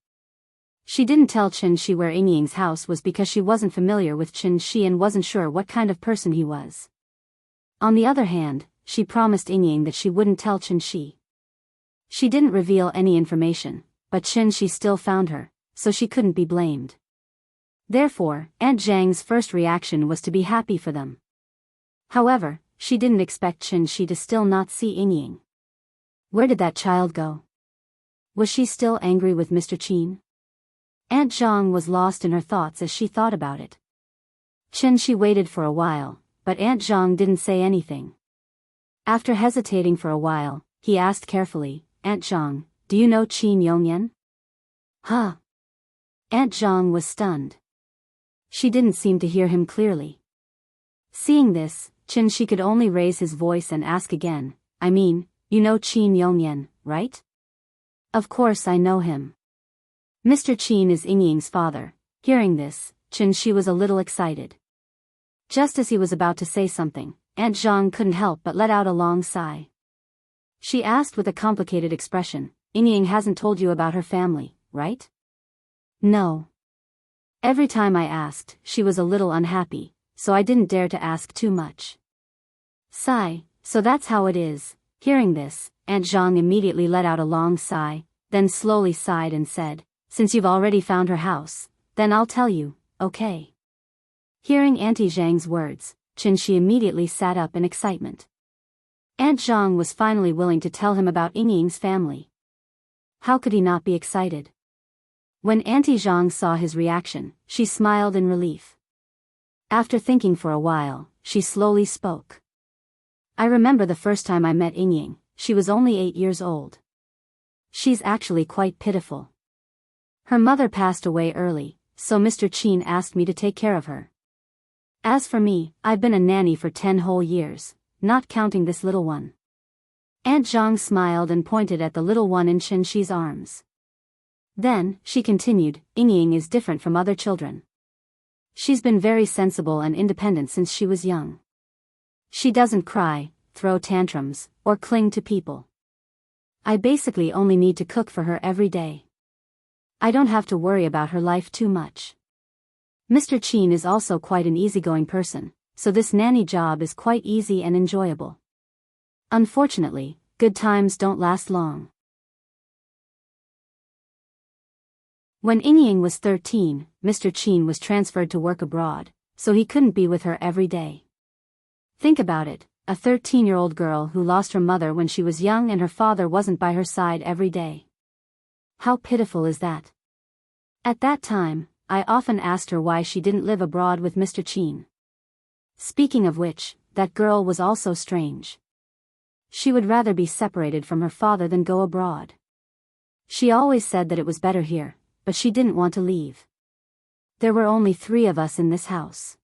She didn't tell Qin where Ying's house was because she wasn't familiar with Qin and wasn't sure what kind of person he was. On the other hand, she promised Ying that she wouldn't tell Qin. She didn't reveal any information, but Qin still found her, so she couldn't be blamed. Therefore, Aunt Zhang's first reaction was to be happy for them. However, she didn't expect Qin to still not see Ying. Where did that child go? Was she still angry with Mr. Qin? Aunt Zhang was lost in her thoughts as she thought about it. Qin waited for a while, but Aunt Zhang didn't say anything. After hesitating for a while, he asked carefully, "Aunt Zhang, do you know Qin Yongyan?" "Huh?" Aunt Zhang was stunned. She didn't seem to hear him clearly. Seeing this, Qin could only raise his voice and ask again, "I mean, you know Qin Yongyan, right?" "Of course I know him. Mr. Qin is Ying's father." Hearing this, Qin was a little excited. Just as he was about to say something, Aunt Zhang couldn't help but let out a long sigh. She asked with a complicated expression, "Ying hasn't told you about her family, right?" "No. Every time I asked, she was a little unhappy, so I didn't dare to ask too much." "Sigh, so that's how it is." Hearing this, Aunt Zhang immediately let out a long sigh, then slowly sighed and said, "Since you've already found her house, then I'll tell you, okay?" Hearing Auntie Zhang's words, Qin immediately sat up in excitement. Aunt Zhang was finally willing to tell him about Ying's family. How could he not be excited? When Auntie Zhang saw his reaction, she smiled in relief. After thinking for a while, she slowly spoke. "I remember the first time I met Ying, she was only 8 years old. She's actually quite pitiful. Her mother passed away early, so Mr. Qin asked me to take care of her. As for me, I've been a nanny for 10 whole years, not counting this little one." Aunt Zhang smiled and pointed at the little one in Qin's arms. Then, she continued, "Ying is different from other children. She's been very sensible and independent since she was young. She doesn't cry, throw tantrums, or cling to people. I basically only need to cook for her every day. I don't have to worry about her life too much. Mr. Qin is also quite an easygoing person, so this nanny job is quite easy and enjoyable. Unfortunately, good times don't last long." When Ying was 13, Mr. Qin was transferred to work abroad, so he couldn't be with her every day. Think about it, a 13-year-old girl who lost her mother when she was young and her father wasn't by her side every day. How pitiful is that? At that time, I often asked her why she didn't live abroad with Mr. Chin. Speaking of which, that girl was also strange. She would rather be separated from her father than go abroad. She always said that it was better here, but she didn't want to leave. There were only 3 of us in this house.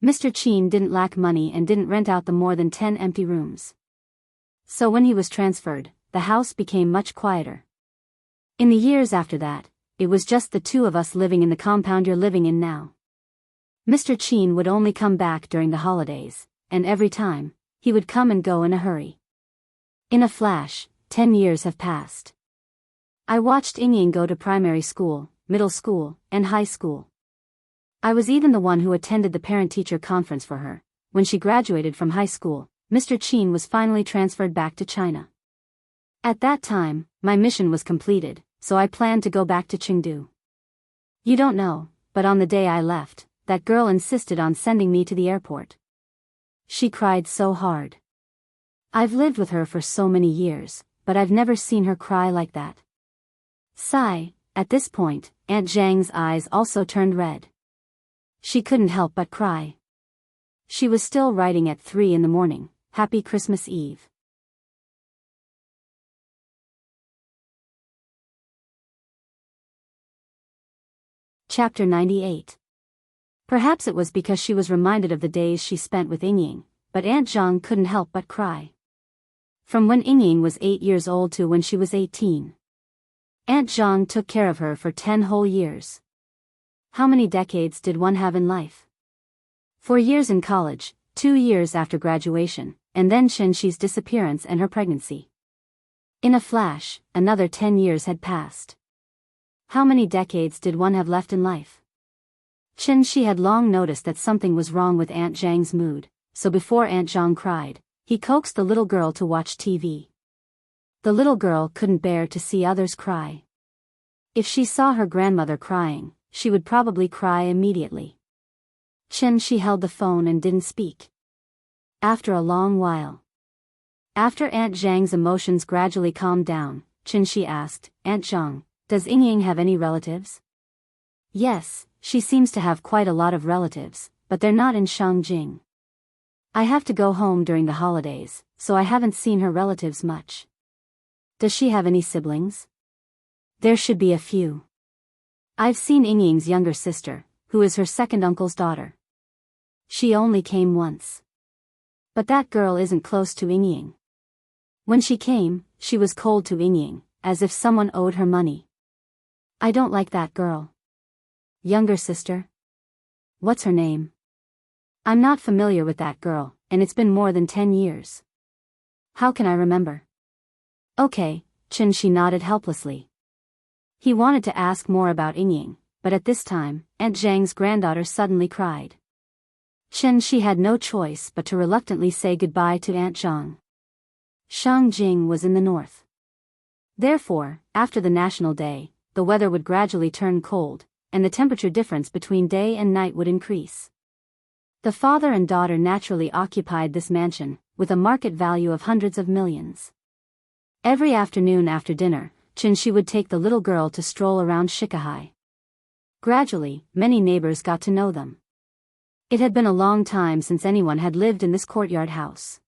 Mr. Chin didn't lack money and didn't rent out the more than 10 empty rooms. So when he was transferred, the house became much quieter. In the years after that, it was just the 2 of us living in the compound you're living in now. Mr. Chin would only come back during the holidays, and every time, he would come and go in a hurry. In a flash, 10 years have passed. I watched Ying go to primary school, middle school, and high school. I was even the one who attended the parent-teacher conference for her. When she graduated from high school, Mr. Chin was finally transferred back to China. At that time, my mission was completed, so I planned to go back to Chengdu. You don't know, but on the day I left, that girl insisted on sending me to the airport. She cried so hard. I've lived with her for so many years, but I've never seen her cry like that. Sigh. At this point, Aunt Zhang's eyes also turned red. She couldn't help but cry. She was still writing at 3 in the morning. Happy Christmas Eve. Chapter 98. Perhaps it was because she was reminded of the days she spent with Ying, but Aunt Zhang couldn't help but cry. From when Ying was 8 years old to when she was 18. Aunt Zhang took care of her for 10 whole years. How many decades did one have in life? 4 years in college, 2 years after graduation, and then Qi's disappearance and her pregnancy. In a flash, another 10 years had passed. How many decades did one have left in life? Shi had long noticed that something was wrong with Aunt Zhang's mood, so before Aunt Zhang cried, he coaxed the little girl to watch TV. The little girl couldn't bear to see others cry. If she saw her grandmother crying, she would probably cry immediately. She held the phone and didn't speak. After a long while. After Aunt Zhang's emotions gradually calmed down, Shi asked, Aunt Zhang, does Ying have any relatives? Yes, she seems to have quite a lot of relatives, but they're not in Shangjing. I have to go home during the holidays, so I haven't seen her relatives much. Does she have any siblings? There should be a few. I've seen Ying's younger sister, who is her second uncle's daughter. She only came once. But that girl isn't close to Ying. When she came, she was cold to Ying, as if someone owed her money. I don't like that girl. Younger sister? What's her name? I'm not familiar with that girl, and it's been more than 10 years. How can I remember? Okay, Shi nodded helplessly. He wanted to ask more about Ying, but at this time, Aunt Zhang's granddaughter suddenly cried. Shi had no choice but to reluctantly say goodbye to Aunt Zhang. Shangjing was in the north. Therefore, after the National Day, the weather would gradually turn cold, and the temperature difference between day and night would increase. The father and daughter naturally occupied this mansion, with a market value of hundreds of millions. Every afternoon after dinner, Shi would take the little girl to stroll around Shikahai. Gradually, many neighbors got to know them. It had been a long time since anyone had lived in this courtyard house.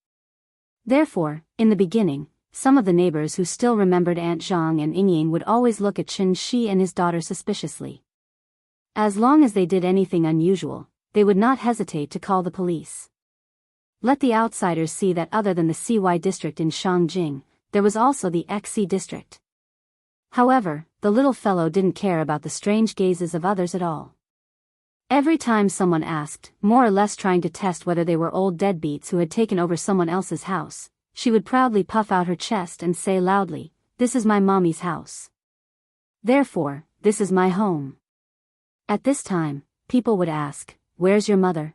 Therefore, in the beginning, some of the neighbors who still remembered Aunt Zhang and Ying would always look at Shi and his daughter suspiciously. As long as they did anything unusual, they would not hesitate to call the police. Let the outsiders see that other than the CY district in Shangjing, there was also the XC district. However, the little fellow didn't care about the strange gazes of others at all. Every time someone asked, more or less trying to test whether they were old deadbeats who had taken over someone else's house, she would proudly puff out her chest and say loudly, "This is my mommy's house. Therefore, this is my home." At this time, people would ask, "Where's your mother?"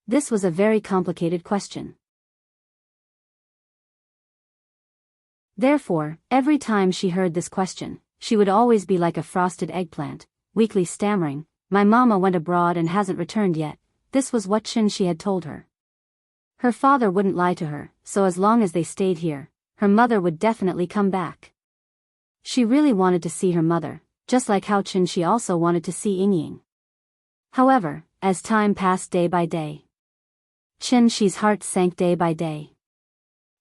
This was a very complicated question. Therefore, every time she heard this question, she would always be like a frosted eggplant, weakly stammering, "My mama went abroad and hasn't returned yet." This was what she had told her. Her father wouldn't lie to her, so as long as they stayed here, her mother would definitely come back. She really wanted to see her mother, just like how Qin also wanted to see Ying. However, as time passed day by day, Qin's heart sank day by day.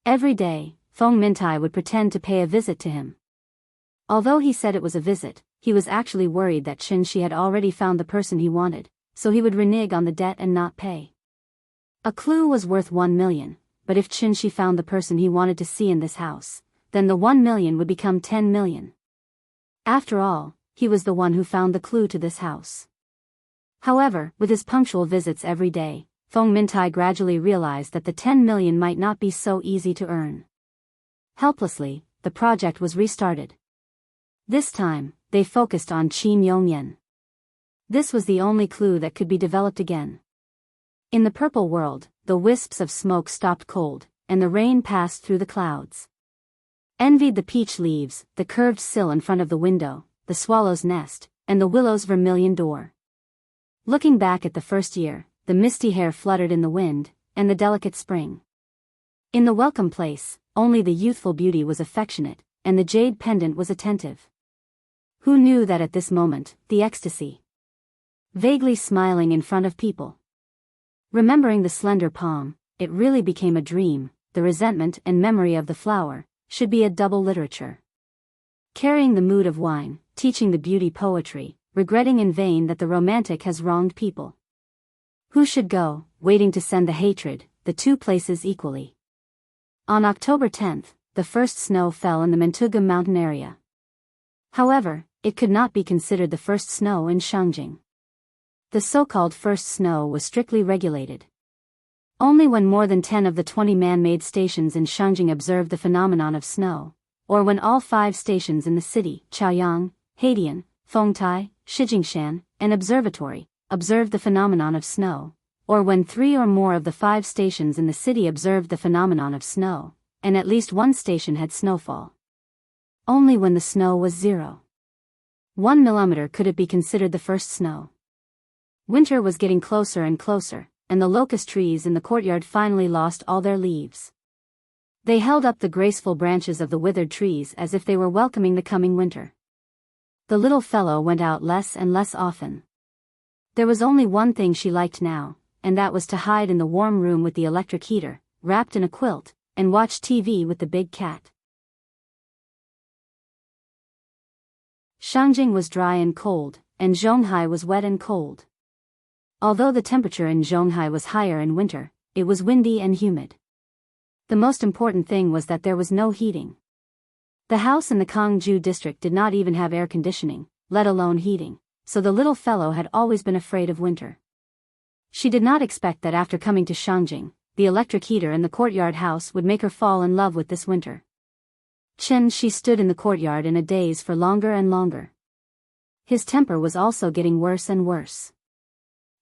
Every day, Feng Mintai would pretend to pay a visit to him. Although he said it was a visit, he was actually worried that Qin had already found the person he wanted, so he would renege on the debt and not pay. A clue was worth 1 million, but if Qin found the person he wanted to see in this house, then the 1 million would become 10 million. After all, he was the one who found the clue to this house. However, with his punctual visits every day, Feng Mintai gradually realized that the 10 million might not be so easy to earn. Helplessly, the project was restarted. This time, they focused on Qin Yongyan. This was the only clue that could be developed again. In the purple world, the wisps of smoke stopped cold, and the rain passed through the clouds. Envied the peach leaves, the curved sill in front of the window, the swallow's nest, and the willow's vermilion door. Looking back at the first year, the misty hair fluttered in the wind, and the delicate spring. In the welcome place, only the youthful beauty was affectionate, and the jade pendant was attentive. Who knew that at this moment, the ecstasy? Vaguely smiling in front of people. Remembering the slender palm, it really became a dream. The resentment and memory of the flower should be a double literature. Carrying the mood of wine, teaching the beauty poetry, regretting in vain that the romantic has wronged people. Who should go, waiting to send the hatred, the two places equally. On October 10th, the first snow fell in the Mentugum mountain area. However, it could not be considered the first snow in Shangjing. The so-called first snow was strictly regulated. Only when more than 10 of the 20 man-made stations in Shangjing observed the phenomenon of snow, or when all 5 stations in the city, Chaoyang, Haidian, Fengtai, Shijingshan, and Observatory, observed the phenomenon of snow, or when 3 or more of the 5 stations in the city observed the phenomenon of snow, and at least one station had snowfall. Only when the snow was 0.1 millimeter could it be considered the first snow. Winter was getting closer and closer, and the locust trees in the courtyard finally lost all their leaves. They held up the graceful branches of the withered trees as if they were welcoming the coming winter. The little fellow went out less and less often. There was only one thing she liked now, and that was to hide in the warm room with the electric heater, wrapped in a quilt, and watch TV with the big cat. Shangjing was dry and cold, and Zhonghai was wet and cold. Although the temperature in Zhonghai was higher in winter, it was windy and humid. The most important thing was that there was no heating. The house in the Kangju district did not even have air conditioning, let alone heating, so the little fellow had always been afraid of winter. She did not expect that after coming to Shangjing, the electric heater in the courtyard house would make her fall in love with this winter. She stood in the courtyard in a daze for longer and longer. His temper was also getting worse and worse.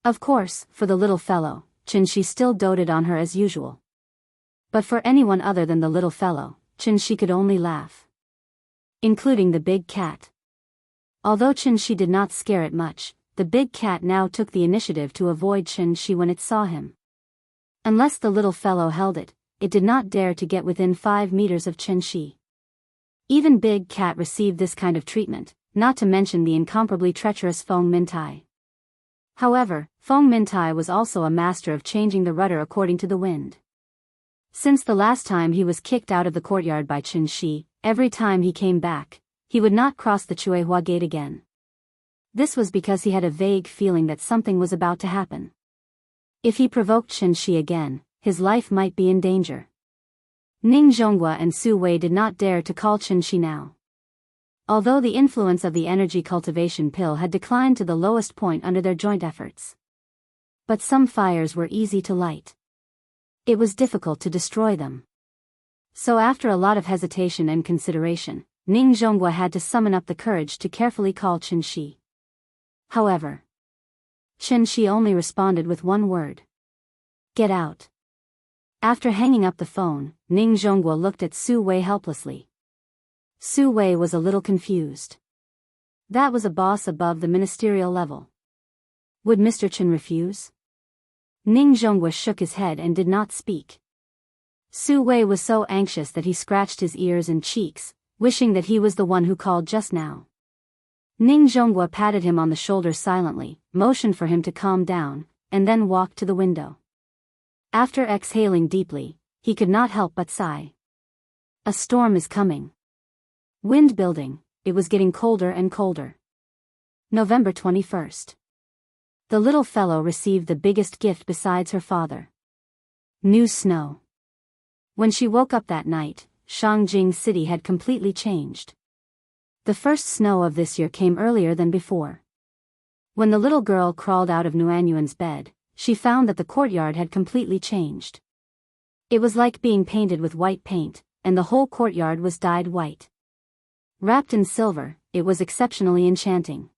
Of course, for the little fellow, she still doted on her as usual. But for anyone other than the little fellow, she could only laugh. Including the big cat. Although she did not scare it much, the big cat now took the initiative to avoid she when it saw him. Unless the little fellow held it, it did not dare to get within 5 meters of she. Even big cat received this kind of treatment, not to mention the incomparably treacherous Feng Mintai. However, Feng Mintai was also a master of changing the rudder according to the wind. Since the last time he was kicked out of the courtyard by Qin, every time he came back, he would not cross the Chuehua gate again. This was because he had a vague feeling that something was about to happen. If he provoked Qin again, his life might be in danger. Ning Zhonghua and Su Wei did not dare to call Qin now. Although the influence of the energy cultivation pill had declined to the lowest point under their joint efforts. But some fires were easy to light. It was difficult to destroy them. So after a lot of hesitation and consideration, Ning Zhonghua had to summon up the courage to carefully call Qin. However, Qin only responded with one word. Get out. After hanging up the phone, Ning Zhonghua looked at Su Wei helplessly. Su Wei was a little confused. That was a boss above the ministerial level. Would Mr. Qin refuse? Ning Zhonghua shook his head and did not speak. Su Wei was so anxious that he scratched his ears and cheeks, wishing that he was the one who called just now. Ning Zhonghua patted him on the shoulder silently, motioned for him to calm down, and then walked to the window. After exhaling deeply, he could not help but sigh. A storm is coming. Wind building, it was getting colder and colder. November 21st. The little fellow received the biggest gift besides her father. New snow. When she woke up that night, Shangjing City had completely changed. The first snow of this year came earlier than before. When the little girl crawled out of Nuanyuan's bed, she found that the courtyard had completely changed. It was like being painted with white paint, and the whole courtyard was dyed white. Wrapped in silver, it was exceptionally enchanting.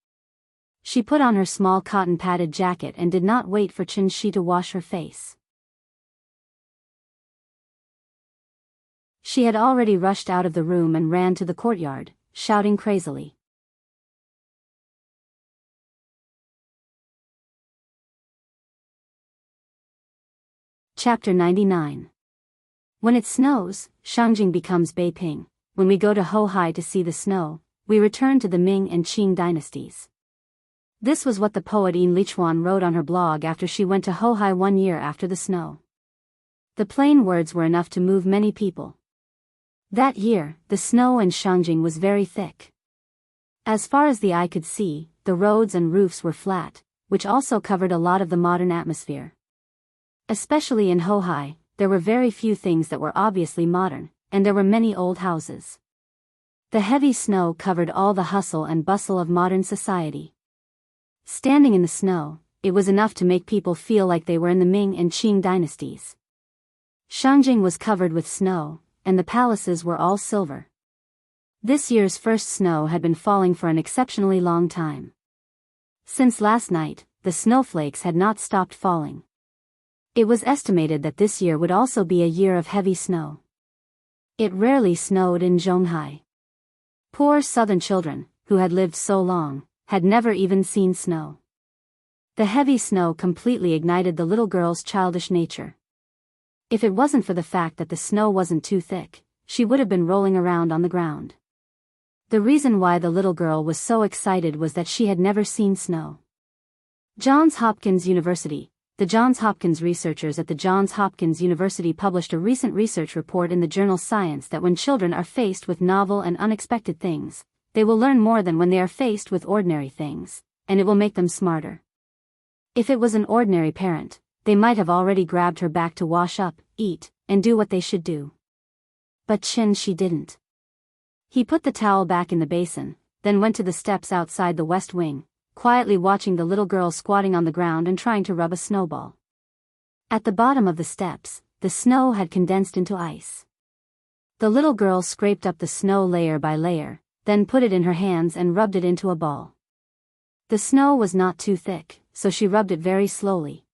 She put on her small cotton-padded jacket and did not wait for Qin Shi to wash her face. She had already rushed out of the room and ran to the courtyard, shouting crazily. Chapter 99. When it snows, Shangjing becomes Beiping. When we go to Hohai to see the snow, we return to the Ming and Qing dynasties. This was what the poet Yin Lichuan wrote on her blog after she went to Hohai 1 year after the snow. The plain words were enough to move many people. That year, the snow in Shangjing was very thick. As far as the eye could see, the roads and roofs were flat, which also covered a lot of the modern atmosphere. Especially in Hohai, there were very few things that were obviously modern, and there were many old houses. The heavy snow covered all the hustle and bustle of modern society. Standing in the snow, it was enough to make people feel like they were in the Ming and Qing dynasties. Shangjing was covered with snow, and the palaces were all silver. This year's first snow had been falling for an exceptionally long time. Since last night, the snowflakes had not stopped falling. It was estimated that this year would also be a year of heavy snow. It rarely snowed in Zhonghai. Poor southern children, who had lived so long, had never even seen snow. The heavy snow completely ignited the little girl's childish nature. If it wasn't for the fact that the snow wasn't too thick, she would have been rolling around on the ground. The reason why the little girl was so excited was that she had never seen snow. Johns Hopkins University. The Johns Hopkins researchers at the Johns Hopkins University published a recent research report in the journal Science that when children are faced with novel and unexpected things, they will learn more than when they are faced with ordinary things, and it will make them smarter. If it was an ordinary parent, they might have already grabbed her back to wash up, eat, and do what they should do. But Qin Shi didn't. He put the towel back in the basin, then went to the steps outside the west wing, quietly watching the little girl squatting on the ground and trying to rub a snowball. At the bottom of the steps, the snow had condensed into ice. The little girl scraped up the snow layer by layer, then put it in her hands and rubbed it into a ball. The snow was not too thick, so she rubbed it very slowly.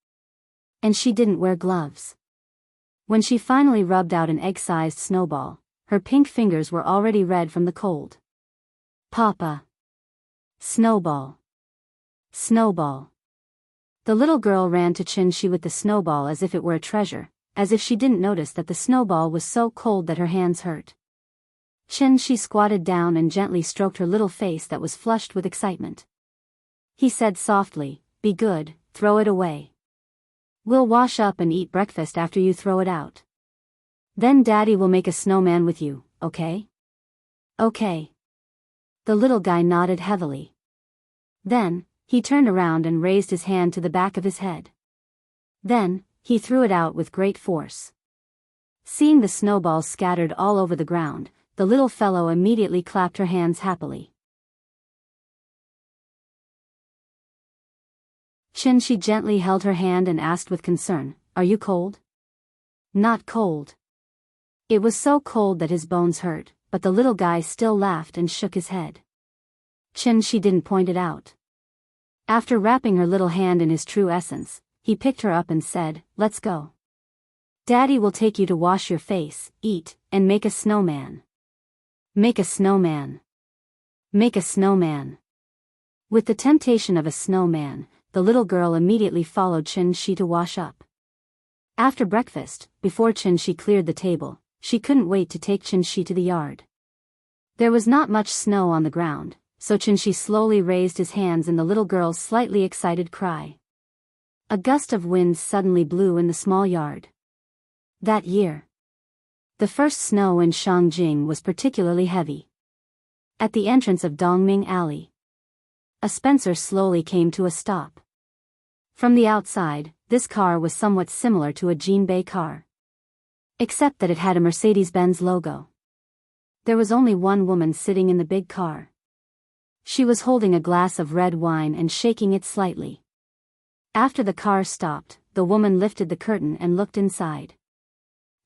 And she didn't wear gloves. When she finally rubbed out an egg-sized snowball, her pink fingers were already red from the cold. Papa. Snowball. Snowball. The little girl ran to Qin Shi with the snowball as if it were a treasure, as if she didn't notice that the snowball was so cold that her hands hurt. Qin Shi squatted down and gently stroked her little face that was flushed with excitement. He said softly, "Be good, throw it away. We'll wash up and eat breakfast after you throw it out. Then Daddy will make a snowman with you, okay?" "Okay." The little guy nodded heavily. Then, he turned around and raised his hand to the back of his head. Then, he threw it out with great force. Seeing the snowballs scattered all over the ground, the little fellow immediately clapped her hands happily. Qin Shi gently held her hand and asked with concern, "Are you cold?" "Not cold." It was so cold that his bones hurt, but the little guy still laughed and shook his head. Qin Shi didn't point it out. After wrapping her little hand in his true essence, he picked her up and said, "Let's go. Daddy will take you to wash your face, eat, and make a snowman. Make a snowman. Make a snowman." With the temptation of a snowman, the little girl immediately followed Chen Shi to wash up. After breakfast, before Chen Shi cleared the table, she couldn't wait to take Chen Shi to the yard. There was not much snow on the ground, so Chen Shi slowly raised his hands in the little girl's slightly excited cry. A gust of wind suddenly blew in the small yard. That year, the first snow in Shangjing was particularly heavy. At the entrance of Dongming Alley, a Spencer slowly came to a stop. From the outside, this car was somewhat similar to a Jinbei car, except that it had a Mercedes-Benz logo. There was only one woman sitting in the big car. She was holding a glass of red wine and shaking it slightly. After the car stopped, the woman lifted the curtain and looked inside.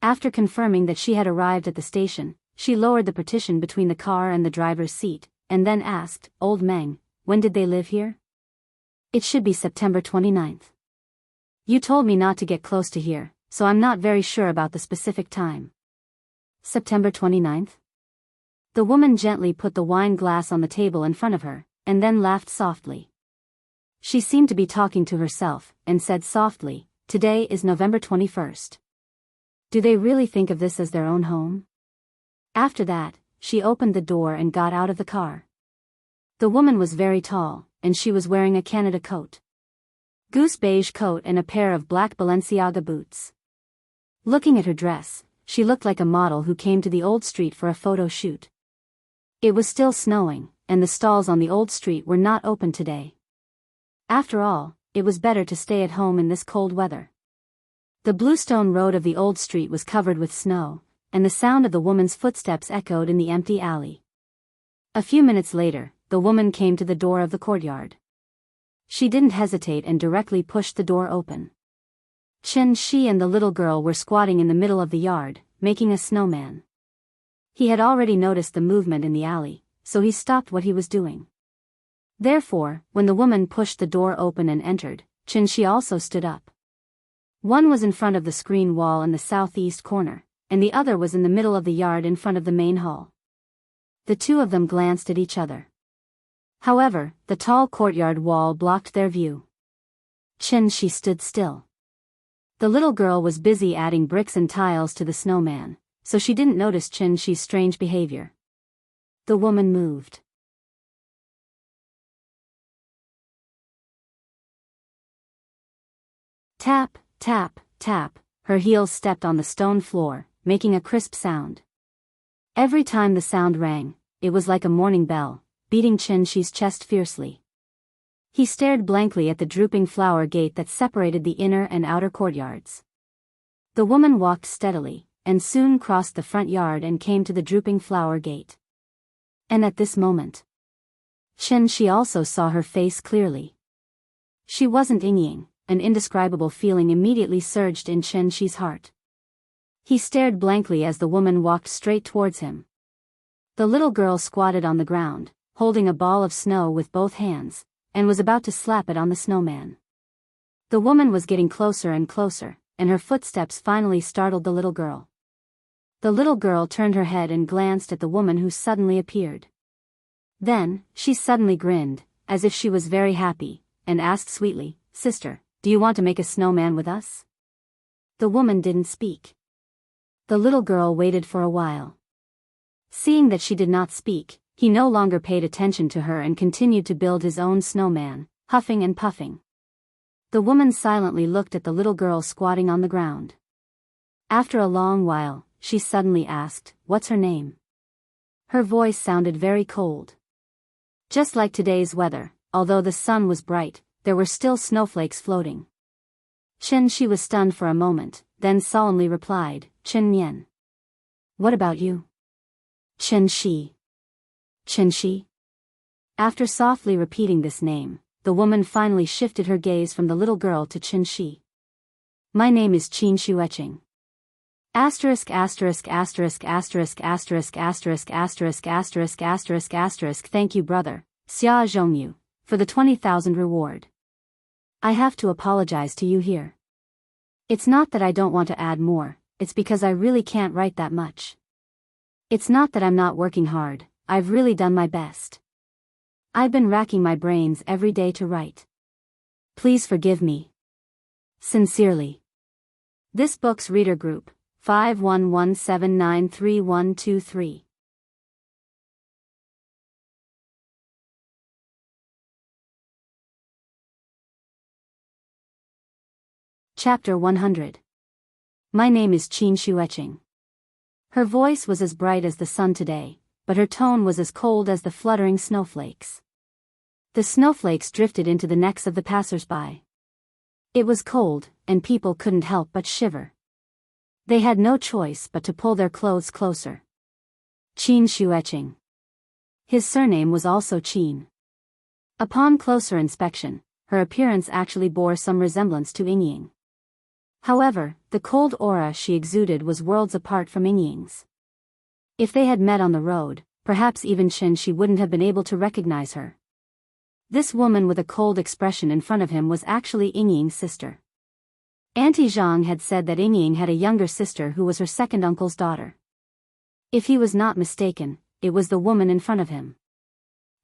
After confirming that she had arrived at the station, she lowered the partition between the car and the driver's seat, and then asked, "Old Meng, when did they live here?" "It should be September 29th. You told me not to get close to here, so I'm not very sure about the specific time." "September 29th? The woman gently put the wine glass on the table in front of her, and then laughed softly. She seemed to be talking to herself, and said softly, "Today is November 21st. Do they really think of this as their own home?" After that, she opened the door and got out of the car. The woman was very tall, and she was wearing a Canada coat, goose beige coat and a pair of black Balenciaga boots. Looking at her dress, she looked like a model who came to the old street for a photo shoot. It was still snowing, and the stalls on the old street were not open today. After all, it was better to stay at home in this cold weather. The bluestone road of the old street was covered with snow, and the sound of the woman's footsteps echoed in the empty alley. A few minutes later, the woman came to the door of the courtyard. She didn't hesitate and directly pushed the door open. Chen Shi and the little girl were squatting in the middle of the yard, making a snowman. He had already noticed the movement in the alley, so he stopped what he was doing. Therefore, when the woman pushed the door open and entered, Chen Shi also stood up. One was in front of the screen wall in the southeast corner, and the other was in the middle of the yard in front of the main hall. The two of them glanced at each other. However, the tall courtyard wall blocked their view. Chen Shi stood still. The little girl was busy adding bricks and tiles to the snowman, so she didn't notice Chen Shi's strange behavior. The woman moved. Tap, tap, tap, her heels stepped on the stone floor, making a crisp sound. Every time the sound rang, it was like a morning bell, beating Chen Shi's chest fiercely. He stared blankly at the drooping flower gate that separated the inner and outer courtyards. The woman walked steadily, and soon crossed the front yard and came to the drooping flower gate. And at this moment, Chen Shi also saw her face clearly. She wasn't Ying. An indescribable feeling immediately surged in Chen Shi's heart. He stared blankly as the woman walked straight towards him. The little girl squatted on the ground, holding a ball of snow with both hands, and was about to slap it on the snowman. The woman was getting closer and closer, and her footsteps finally startled the little girl. The little girl turned her head and glanced at the woman who suddenly appeared. Then, she suddenly grinned, as if she was very happy, and asked sweetly, "Sister, do you want to make a snowman with us?" The woman didn't speak. The little girl waited for a while. Seeing that she did not speak, he no longer paid attention to her and continued to build his own snowman, huffing and puffing. The woman silently looked at the little girl squatting on the ground. After a long while, she suddenly asked, "What's her name?" Her voice sounded very cold. Just like today's weather, although the sun was bright, there were still snowflakes floating. Chen Shi was stunned for a moment, then solemnly replied, "Chen Mian." "What about you?" "Chen Shi." "Chen Shi?" After softly repeating this name, the woman finally shifted her gaze from the little girl to Chen Shi. "My name is Qin Shueching. Asterisk asterisk asterisk asterisk asterisk asterisk asterisk asterisk asterisk asterisk Thank you brother, Xia Zhongyu, for the 20,000 reward. I have to apologize to you here. It's not that I don't want to add more, it's because I really can't write that much. It's not that I'm not working hard, I've really done my best. I've been racking my brains every day to write. Please forgive me. Sincerely. This book's reader group, 5117933123. Chapter 100. My name is Qin Shueching. Her voice was as bright as the sun today, but her tone was as cold as the fluttering snowflakes. The snowflakes drifted into the necks of the passers-by. It was cold, and people couldn't help but shiver. They had no choice but to pull their clothes closer. Qin Shueching. His surname was also Qin. Upon closer inspection, her appearance actually bore some resemblance to Yingying. However, the cold aura she exuded was worlds apart from Yingying's. If they had met on the road, perhaps even she wouldn't have been able to recognize her. This woman with a cold expression in front of him was actually Yingying's sister. Auntie Zhang had said that Yingying had a younger sister who was her second uncle's daughter. If he was not mistaken, it was the woman in front of him.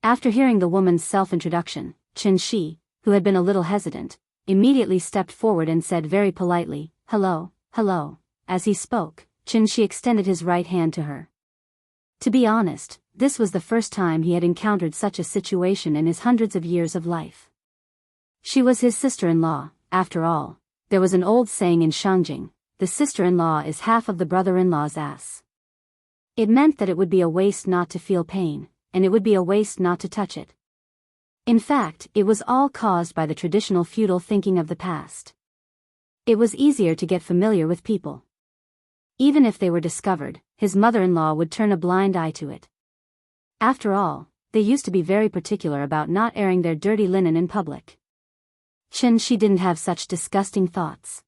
After hearing the woman's self-introduction, Qin Shi, who had been a little hesitant, immediately stepped forward and said very politely, "Hello, hello." As he spoke, Qin Shi extended his right hand to her. To be honest, this was the first time he had encountered such a situation in his hundreds of years of life. She was his sister-in-law, after all. There was an old saying in Shangjing, the sister-in-law is half of the brother-in-law's ass. It meant that it would be a waste not to feel pain, and it would be a waste not to touch it. In fact, it was all caused by the traditional feudal thinking of the past. It was easier to get familiar with people. Even if they were discovered, his mother-in-law would turn a blind eye to it. After all, they used to be very particular about not airing their dirty linen in public. Qin Shi didn't have such disgusting thoughts.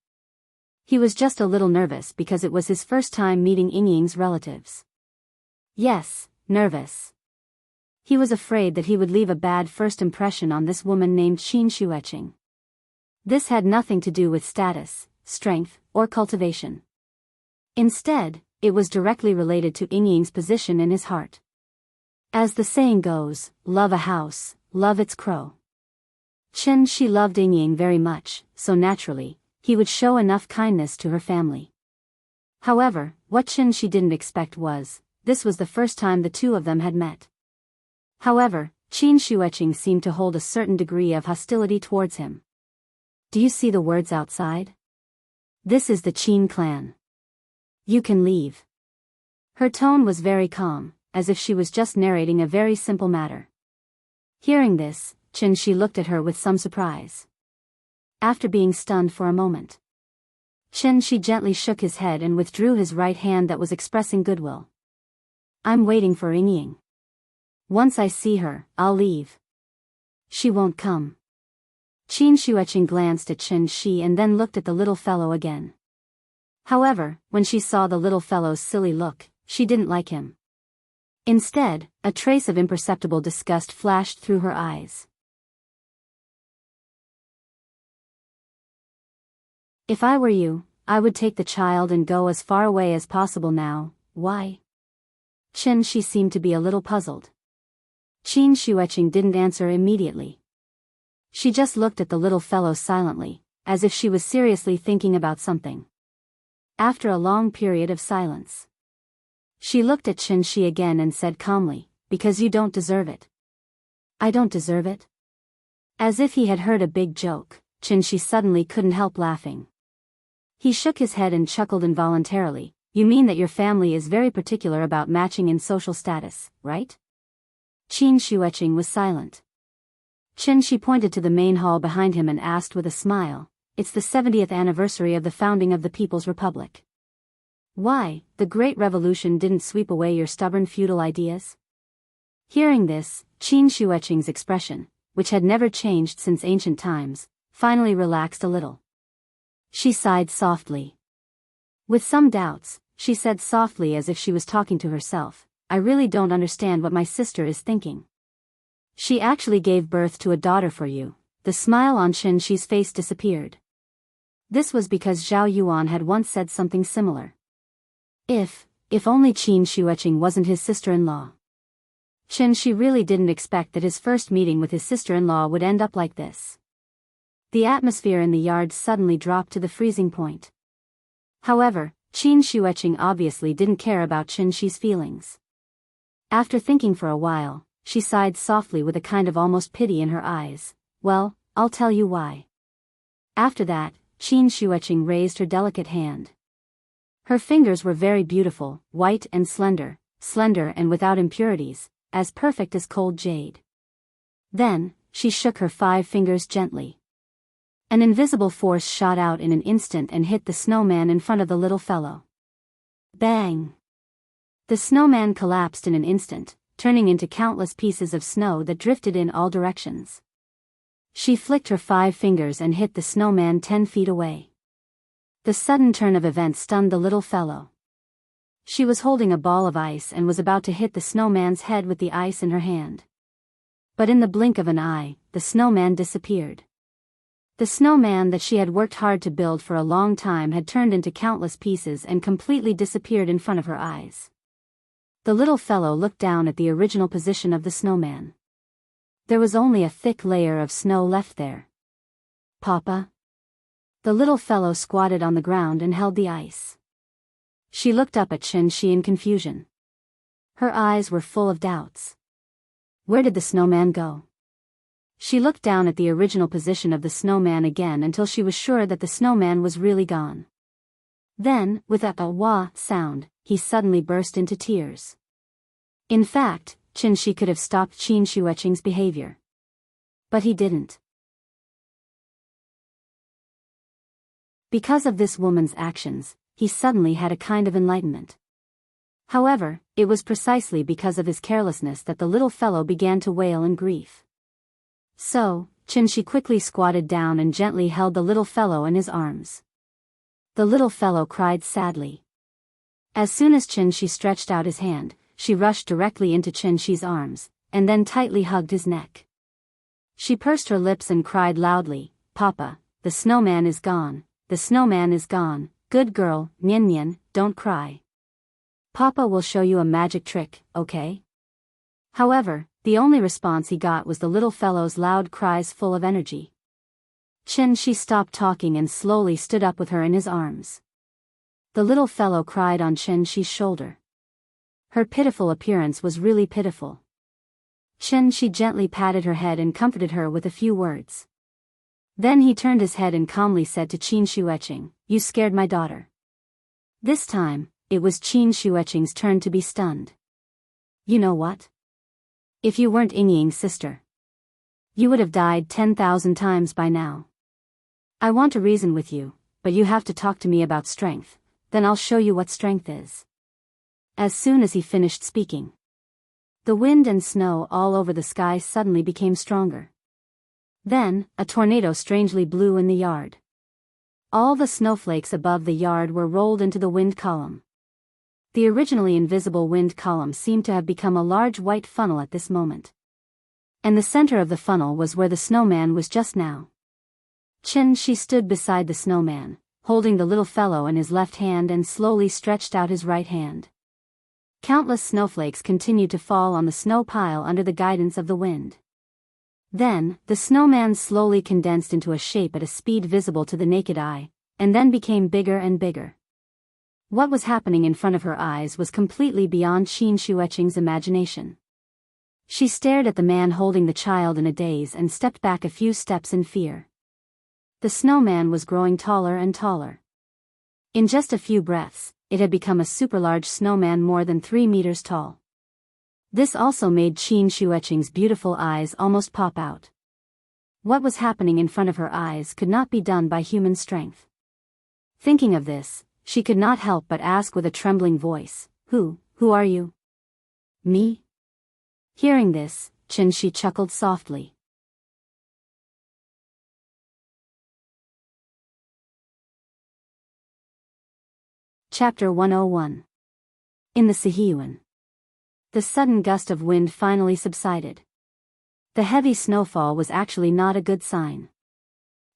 He was just a little nervous because it was his first time meeting Yingying's relatives. Yes, nervous. He was afraid that he would leave a bad first impression on this woman named Qin Shueching. This had nothing to do with status, strength, or cultivation. Instead, it was directly related to Yingying's position in his heart. As the saying goes, love a house, love its crow. Qin Shi loved Yingying very much, so naturally, he would show enough kindness to her family. However, what Qin Shi didn't expect was, this was the first time the two of them had met. However, Qin Shueching seemed to hold a certain degree of hostility towards him. Do you see the words outside? This is the Qin clan. You can leave. Her tone was very calm, as if she was just narrating a very simple matter. Hearing this, Qin Shi looked at her with some surprise. After being stunned for a moment, Qin Shi gently shook his head and withdrew his right hand that was expressing goodwill. I'm waiting for Yingying. Once I see her, I'll leave. She won't come. Qin Shueching glanced at Qin Shi and then looked at the little fellow again. However, when she saw the little fellow's silly look, she didn't like him. Instead, a trace of imperceptible disgust flashed through her eyes. If I were you, I would take the child and go as far away as possible now. Why? Qin Shi seemed to be a little puzzled. Qin Shueching didn't answer immediately. She just looked at the little fellow silently, as if she was seriously thinking about something. After a long period of silence, she looked at Qin Shi again and said calmly, because you don't deserve it. I don't deserve it? As if he had heard a big joke, Qin Shi suddenly couldn't help laughing. He shook his head and chuckled involuntarily. You mean that your family is very particular about matching in social status, right? Qin Shueching was silent. Qin Shi pointed to the main hall behind him and asked with a smile, it's the 70th anniversary of the founding of the People's Republic. Why, the Great Revolution didn't sweep away your stubborn feudal ideas? Hearing this, Qin Shueching's expression, which had never changed since ancient times, finally relaxed a little. She sighed softly. With some doubts, she said softly as if she was talking to herself, I really don't understand what my sister is thinking. She actually gave birth to a daughter for you. The smile on Qin Shi's face disappeared. This was because Zhao Yuan had once said something similar. If only Qin Shueching wasn't his sister-in-law. Qin Shi really didn't expect that his first meeting with his sister-in-law would end up like this. The atmosphere in the yard suddenly dropped to the freezing point. However, Qin Shueqing obviously didn't care about Qin Shi's feelings. After thinking for a while, she sighed softly with a kind of almost pity in her eyes. Well, I'll tell you why. After that, Qin Shueqing raised her delicate hand. Her fingers were very beautiful, white and slender and without impurities, as perfect as cold jade. Then, she shook her 5 fingers gently. An invisible force shot out in an instant and hit the snowman in front of the little fellow. Bang! The snowman collapsed in an instant, turning into countless pieces of snow that drifted in all directions. She flicked her 5 fingers and hit the snowman 10 feet away. The sudden turn of events stunned the little fellow. She was holding a ball of ice and was about to hit the snowman's head with the ice in her hand. But in the blink of an eye, the snowman disappeared. The snowman that she had worked hard to build for a long time had turned into countless pieces and completely disappeared in front of her eyes. The little fellow looked down at the original position of the snowman. There was only a thick layer of snow left there. Papa? The little fellow squatted on the ground and held the ice. She looked up at Qin Shi in confusion. Her eyes were full of doubts. Where did the snowman go? She looked down at the original position of the snowman again until she was sure that the snowman was really gone. Then, with a wah sound, he suddenly burst into tears. In fact, Qin Shi could have stopped Qin Shueqing's behavior. But he didn't. Because of this woman's actions, he suddenly had a kind of enlightenment. However, it was precisely because of his carelessness that the little fellow began to wail in grief. So, Qin Shi quickly squatted down and gently held the little fellow in his arms. The little fellow cried sadly. As soon as Qin Shi stretched out his hand, she rushed directly into Qin Shi's arms, and then tightly hugged his neck. She pursed her lips and cried loudly, "Papa, the snowman is gone, the snowman is gone, good girl, Nian Nian, don't cry. Papa will show you a magic trick, okay?" However, the only response he got was the little fellow's loud cries full of energy. Qin Shi stopped talking and slowly stood up with her in his arms. The little fellow cried on Qin Shi's shoulder. Her pitiful appearance was really pitiful. Qin Shi gently patted her head and comforted her with a few words. Then he turned his head and calmly said to Qin Shueqing, "You scared my daughter." This time, it was Qin Shueqing's turn to be stunned. "You know what? If you weren't Yingying's sister, you would have died 10,000 times by now. I want to reason with you, but you have to talk to me about strength, then I'll show you what strength is." As soon as he finished speaking, the wind and snow all over the sky suddenly became stronger. Then, a tornado strangely blew in the yard. All the snowflakes above the yard were rolled into the wind column. The originally invisible wind column seemed to have become a large white funnel at this moment. And the center of the funnel was where the snowman was just now. Qin Shi stood beside the snowman, holding the little fellow in his left hand and slowly stretched out his right hand. Countless snowflakes continued to fall on the snow pile under the guidance of the wind. Then, the snowman slowly condensed into a shape at a speed visible to the naked eye, and then became bigger and bigger. What was happening in front of her eyes was completely beyond Qin Shueqing's imagination. She stared at the man holding the child in a daze and stepped back a few steps in fear. The snowman was growing taller and taller. In just a few breaths, it had become a super large snowman more than 3 meters tall. This also made Qin Shueqing's beautiful eyes almost pop out. What was happening in front of her eyes could not be done by human strength. Thinking of this, she could not help but ask with a trembling voice, Who are you?" "Me?" Hearing this, Qin Shi chuckled softly. Chapter 101. In the Sihiyuan. The sudden gust of wind finally subsided. The heavy snowfall was actually not a good sign.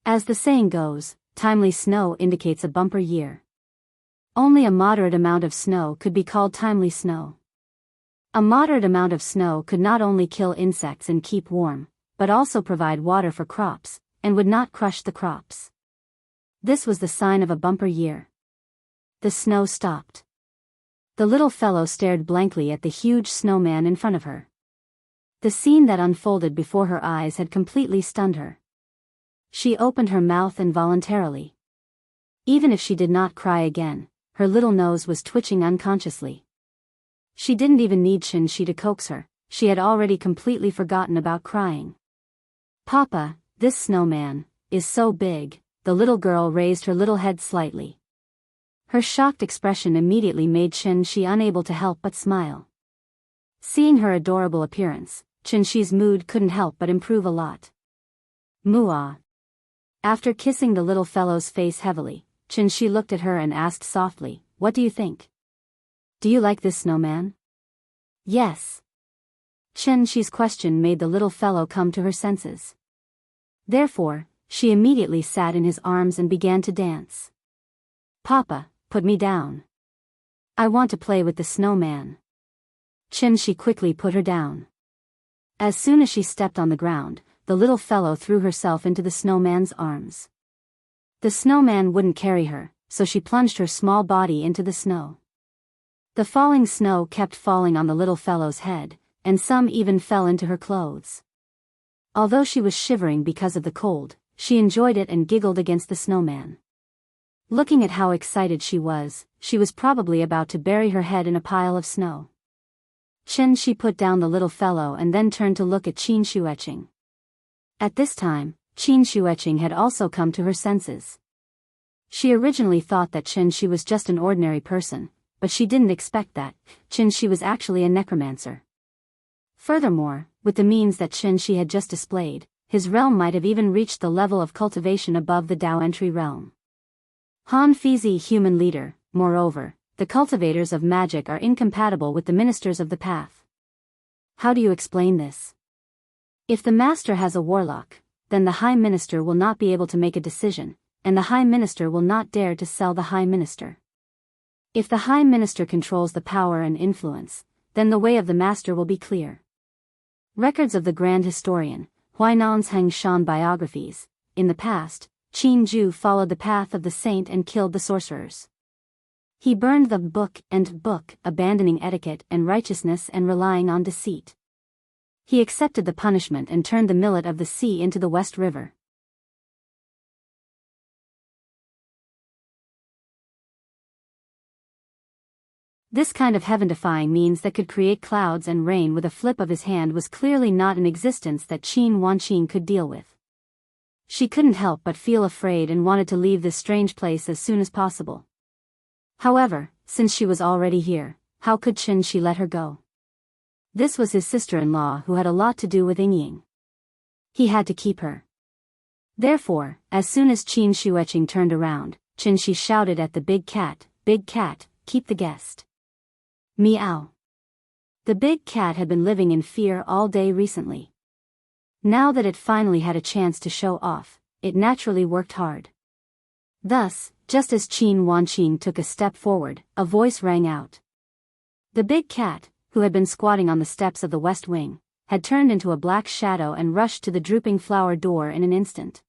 As the saying goes, timely snow indicates a bumper year. Only a moderate amount of snow could be called timely snow. A moderate amount of snow could not only kill insects and keep warm, but also provide water for crops, and would not crush the crops. This was the sign of a bumper year. The snow stopped. The little fellow stared blankly at the huge snowman in front of her. The scene that unfolded before her eyes had completely stunned her. She opened her mouth involuntarily. Even if she did not cry again, her little nose was twitching unconsciously. She didn't even need Qin to coax her, she had already completely forgotten about crying. "Papa, this snowman is so big," the little girl raised her little head slightly. Her shocked expression immediately made Qin unable to help but smile. Seeing her adorable appearance, Qin mood couldn't help but improve a lot. "Muah." After kissing the little fellow's face heavily, Qin looked at her and asked softly, "What do you think? Do you like this snowman?" "Yes." Qin's question made the little fellow come to her senses. Therefore, she immediately sat in his arms and began to dance. "Papa, put me down. I want to play with the snowman." Qin quickly put her down. As soon as she stepped on the ground, the little fellow threw herself into the snowman's arms. The snowman wouldn't carry her, so she plunged her small body into the snow. The falling snow kept falling on the little fellow's head, and some even fell into her clothes. Although she was shivering because of the cold, she enjoyed it and giggled against the snowman. Looking at how excited she was probably about to bury her head in a pile of snow. Qin put down the little fellow and then turned to look at Qin Shueching. At this time, Qin Shueching had also come to her senses. She originally thought that Qin was just an ordinary person, but she didn't expect that Qin was actually a necromancer. Furthermore, with the means that Qin had just displayed, his realm might have even reached the level of cultivation above the Dao entry realm. Han Fizi human leader, moreover, the cultivators of magic are incompatible with the ministers of the path. How do you explain this? If the master has a warlock, then the high minister will not be able to make a decision, and the high minister will not dare to sell the high minister. If the high minister controls the power and influence, then the way of the master will be clear. Records of the grand historian, Huainan's Hengshan biographies, in the past, Qin Ju followed the path of the saint and killed the sorcerers. He burned the book, abandoning etiquette and righteousness and relying on deceit. He accepted the punishment and turned the millet of the sea into the West River. This kind of heaven-defying means that could create clouds and rain with a flip of his hand was clearly not an existence that Qin Wanqing could deal with. She couldn't help but feel afraid and wanted to leave this strange place as soon as possible. However, since she was already here, how could Qin let her go? This was his sister-in-law who had a lot to do with Yingying. He had to keep her. Therefore, as soon as Qin Shueching turned around, Qin shouted at the big cat, keep the guest. Meow. The big cat had been living in fear all day recently. Now that it finally had a chance to show off, it naturally worked hard. Thus, just as Qin Wanqing took a step forward, a voice rang out. The big cat, who had been squatting on the steps of the west wing, had turned into a black shadow and rushed to the drooping flower door in an instant.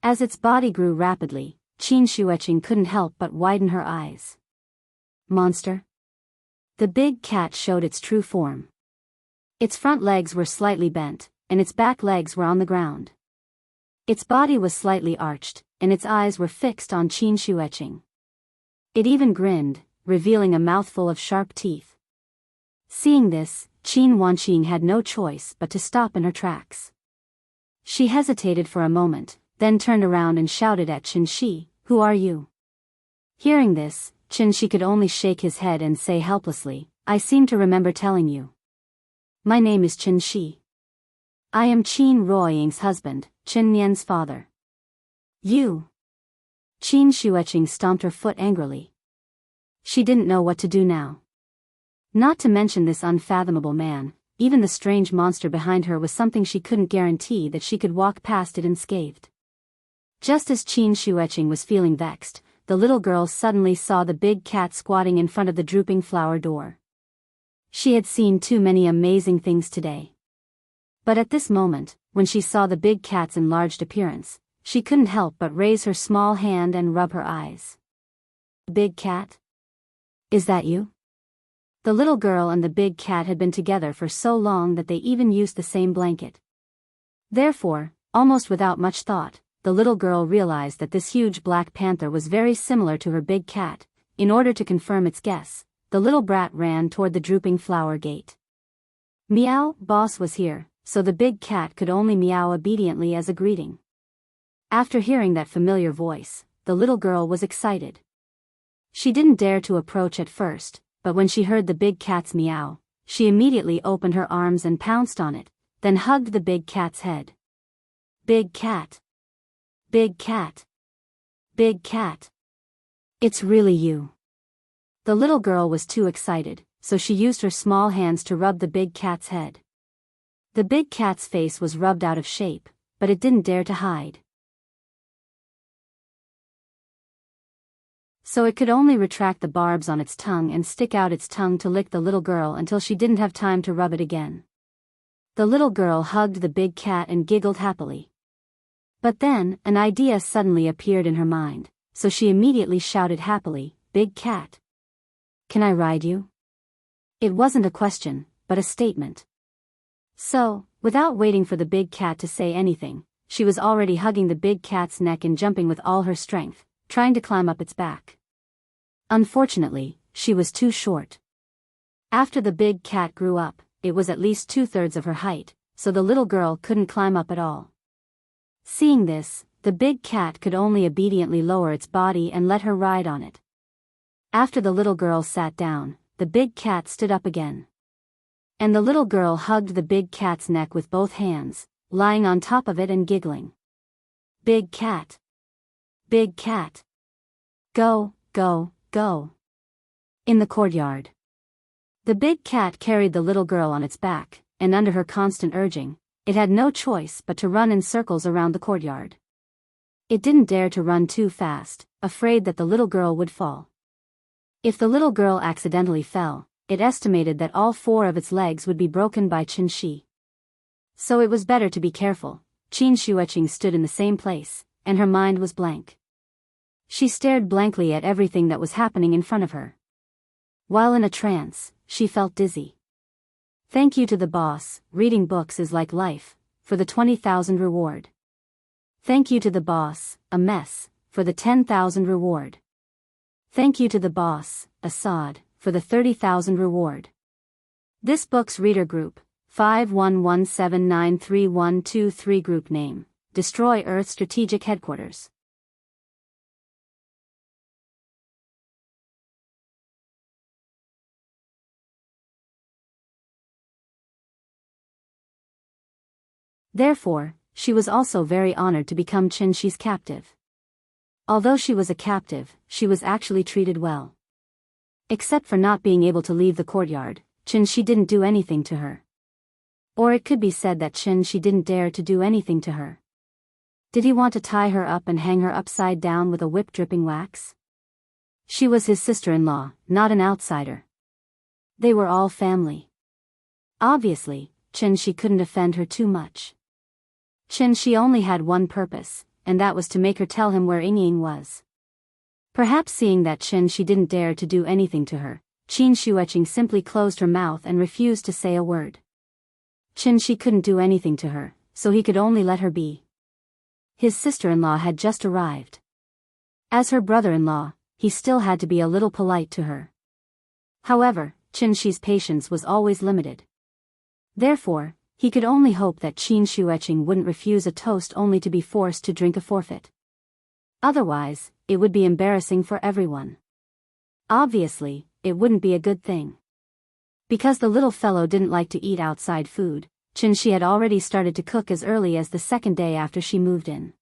As its body grew rapidly, Qin Shueching couldn't help but widen her eyes. Monster? The big cat showed its true form. Its front legs were slightly bent, and its back legs were on the ground. Its body was slightly arched, and its eyes were fixed on Qin Shueching. It even grinned, revealing a mouthful of sharp teeth. Seeing this, Qin Wanqing had no choice but to stop in her tracks. She hesitated for a moment, then turned around and shouted at Qin, "Who are you?" Hearing this, Qin could only shake his head and say helplessly, "I seem to remember telling you. My name is Qin. I am Qin Ruoying's husband, Qin Nian's father." "You?" Qin Shueching stomped her foot angrily. She didn't know what to do now. Not to mention this unfathomable man, even the strange monster behind her was something she couldn't guarantee that she could walk past it unscathed. Just as Qin Shueching was feeling vexed, the little girl suddenly saw the big cat squatting in front of the drooping flower door. She had seen too many amazing things today. But at this moment, when she saw the big cat's enlarged appearance, she couldn't help but raise her small hand and rub her eyes. Big cat? Is that you? The little girl and the big cat had been together for so long that they even used the same blanket. Therefore, almost without much thought, the little girl realized that this huge black panther was very similar to her big cat. In order to confirm its guess, the little brat ran toward the drooping flower gate. Meow, boss was here, so the big cat could only meow obediently as a greeting. After hearing that familiar voice, the little girl was excited. She didn't dare to approach at first, but when she heard the big cat's meow, she immediately opened her arms and pounced on it, then hugged the big cat's head. Big cat. Big cat. Big cat. It's really you. The little girl was too excited, so she used her small hands to rub the big cat's head. The big cat's face was rubbed out of shape, but it didn't dare to hide. So it could only retract the barbs on its tongue and stick out its tongue to lick the little girl until she didn't have time to rub it again. The little girl hugged the big cat and giggled happily. But then, an idea suddenly appeared in her mind, so she immediately shouted happily, "Big cat. Can I ride you?" It wasn't a question, but a statement. So, without waiting for the big cat to say anything, she was already hugging the big cat's neck and jumping with all her strength, trying to climb up its back. Unfortunately, she was too short. After the big cat grew up, it was at least 2/3 of her height, so the little girl couldn't climb up at all. Seeing this, the big cat could only obediently lower its body and let her ride on it. After the little girl sat down, the big cat stood up again. And the little girl hugged the big cat's neck with both hands, lying on top of it and giggling. Big cat. Big cat. Go, go, go. In the courtyard. The big cat carried the little girl on its back, and under her constant urging, it had no choice but to run in circles around the courtyard. It didn't dare to run too fast, afraid that the little girl would fall. If the little girl accidentally fell, it estimated that all 4 of its legs would be broken by Qin Shi. So it was better to be careful. Qin Shuiqing stood in the same place, and her mind was blank. She stared blankly at everything that was happening in front of her. While in a trance, she felt dizzy. Thank you to the boss, reading books is like life, for the 20,000 reward. Thank you to the boss, a mess, for the 10,000 reward. Thank you to the boss, Assad, for the 30,000 reward. This book's reader group, 5117931223 group name, Destroy Earth Strategic Headquarters. Therefore, she was also very honored to become Qin Shi's captive. Although she was a captive, she was actually treated well. Except for not being able to leave the courtyard, Qin Shi didn't do anything to her. Or it could be said that Qin Shi didn't dare to do anything to her. Did he want to tie her up and hang her upside down with a whip dripping wax? She was his sister-in-law, not an outsider. They were all family. Obviously, Qin Shi couldn't offend her too much. Qin Shi only had one purpose, and that was to make her tell him where Ying was. Perhaps seeing that Qin Shi didn't dare to do anything to her, Qin Shuiqing simply closed her mouth and refused to say a word. Qin Shi couldn't do anything to her, so he could only let her be. His sister-in-law had just arrived. As her brother-in-law, he still had to be a little polite to her. However, Qin Shi's patience was always limited. Therefore, he could only hope that Qin Shuiqing wouldn't refuse a toast only to be forced to drink a forfeit. Otherwise, it would be embarrassing for everyone. Obviously, it wouldn't be a good thing. Because the little fellow didn't like to eat outside food, Qin Shi had already started to cook as early as the second day after she moved in.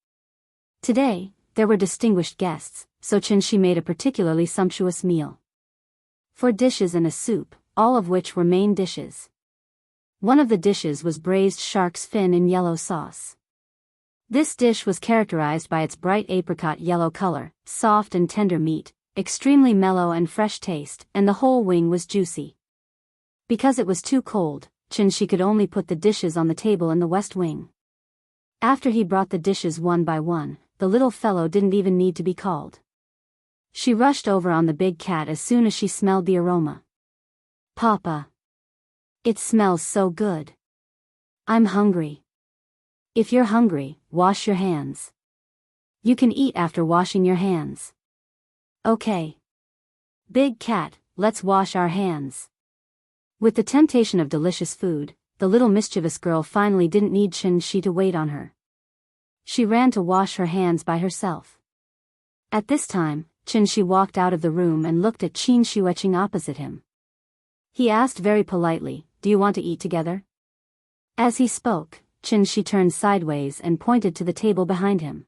Today, there were distinguished guests, so Qin Shi made a particularly sumptuous meal. 4 dishes and a soup, all of which were main dishes. One of the dishes was braised shark's fin in yellow sauce. This dish was characterized by its bright apricot yellow color, soft and tender meat, extremely mellow and fresh taste, and the whole wing was juicy. Because it was too cold, Qin Shi could only put the dishes on the table in the west wing. After he brought the dishes one by one, the little fellow didn't even need to be called. She rushed over on the big cat as soon as she smelled the aroma. Papa! It smells so good. I'm hungry. If you're hungry, wash your hands. You can eat after washing your hands. Okay. Big cat, let's wash our hands. With the temptation of delicious food, the little mischievous girl finally didn't need Qin to wait on her. She ran to wash her hands by herself. At this time, Qin walked out of the room and looked at Qin Shueching opposite him. He asked very politely, "Do you want to eat together?" As he spoke, Qin turned sideways and pointed to the table behind him.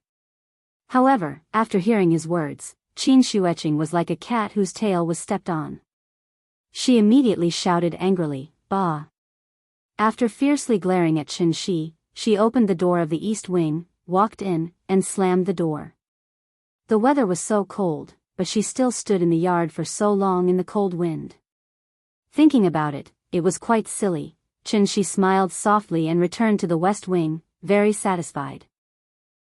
However, after hearing his words, Qin Shueching was like a cat whose tail was stepped on. She immediately shouted angrily, "Bah!" After fiercely glaring at Qin she opened the door of the east wing, walked in, and slammed the door. The weather was so cold, but she still stood in the yard for so long in the cold wind. Thinking about it, it was quite silly. Qin smiled softly and returned to the west wing, very satisfied.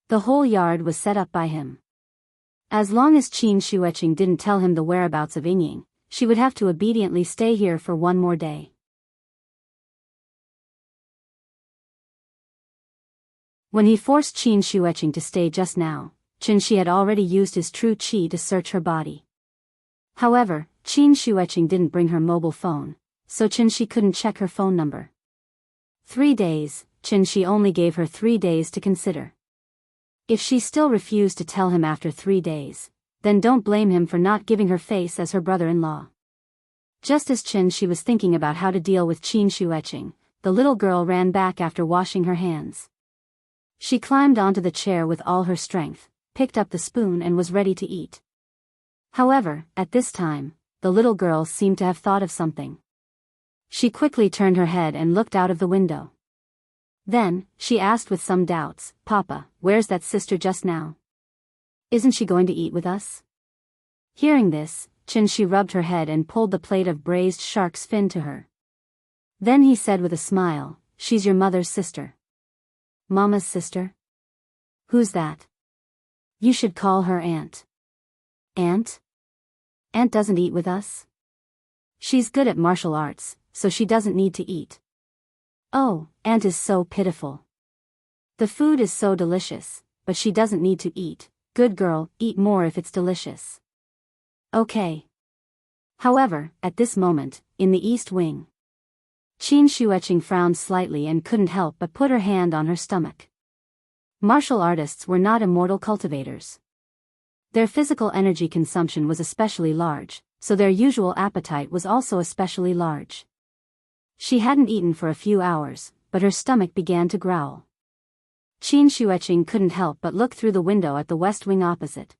The whole yard was set up by him. As long as Qin Shueching didn't tell him the whereabouts of Yingying, she would have to obediently stay here for one more day. When he forced Qin Shueching to stay just now, Qin had already used his true qi to search her body. However, Qin Shueching didn't bring her mobile phone, so Qin couldn't check her phone number. 3 days, Qin only gave her 3 days to consider. If she still refused to tell him after 3 days, then don't blame him for not giving her face as her brother-in-law. Just as Qin was thinking about how to deal with Qin Shueching, the little girl ran back after washing her hands. She climbed onto the chair with all her strength, picked up the spoon and was ready to eat. However, at this time, the little girl seemed to have thought of something. She quickly turned her head and looked out of the window. Then, she asked with some doubts, "Papa, where's that sister just now? Isn't she going to eat with us?" Hearing this, Qin rubbed her head and pulled the plate of braised shark's fin to her. Then he said with a smile, "She's your mother's sister." "Mama's sister? Who's that?" "You should call her Aunt." "Aunt? Aunt doesn't eat with us? She's good at martial arts, so she doesn't need to eat." "Oh, Aunt is so pitiful. The food is so delicious, but she doesn't need to eat. Good girl, eat more if it's delicious." "Okay." However, at this moment, in the east wing, Qin Shueching frowned slightly and couldn't help but put her hand on her stomach. Martial artists were not immortal cultivators. Their physical energy consumption was especially large, so their usual appetite was also especially large. She hadn't eaten for a few hours, but her stomach began to growl. Qin Shueching couldn't help but look through the window at the west wing opposite.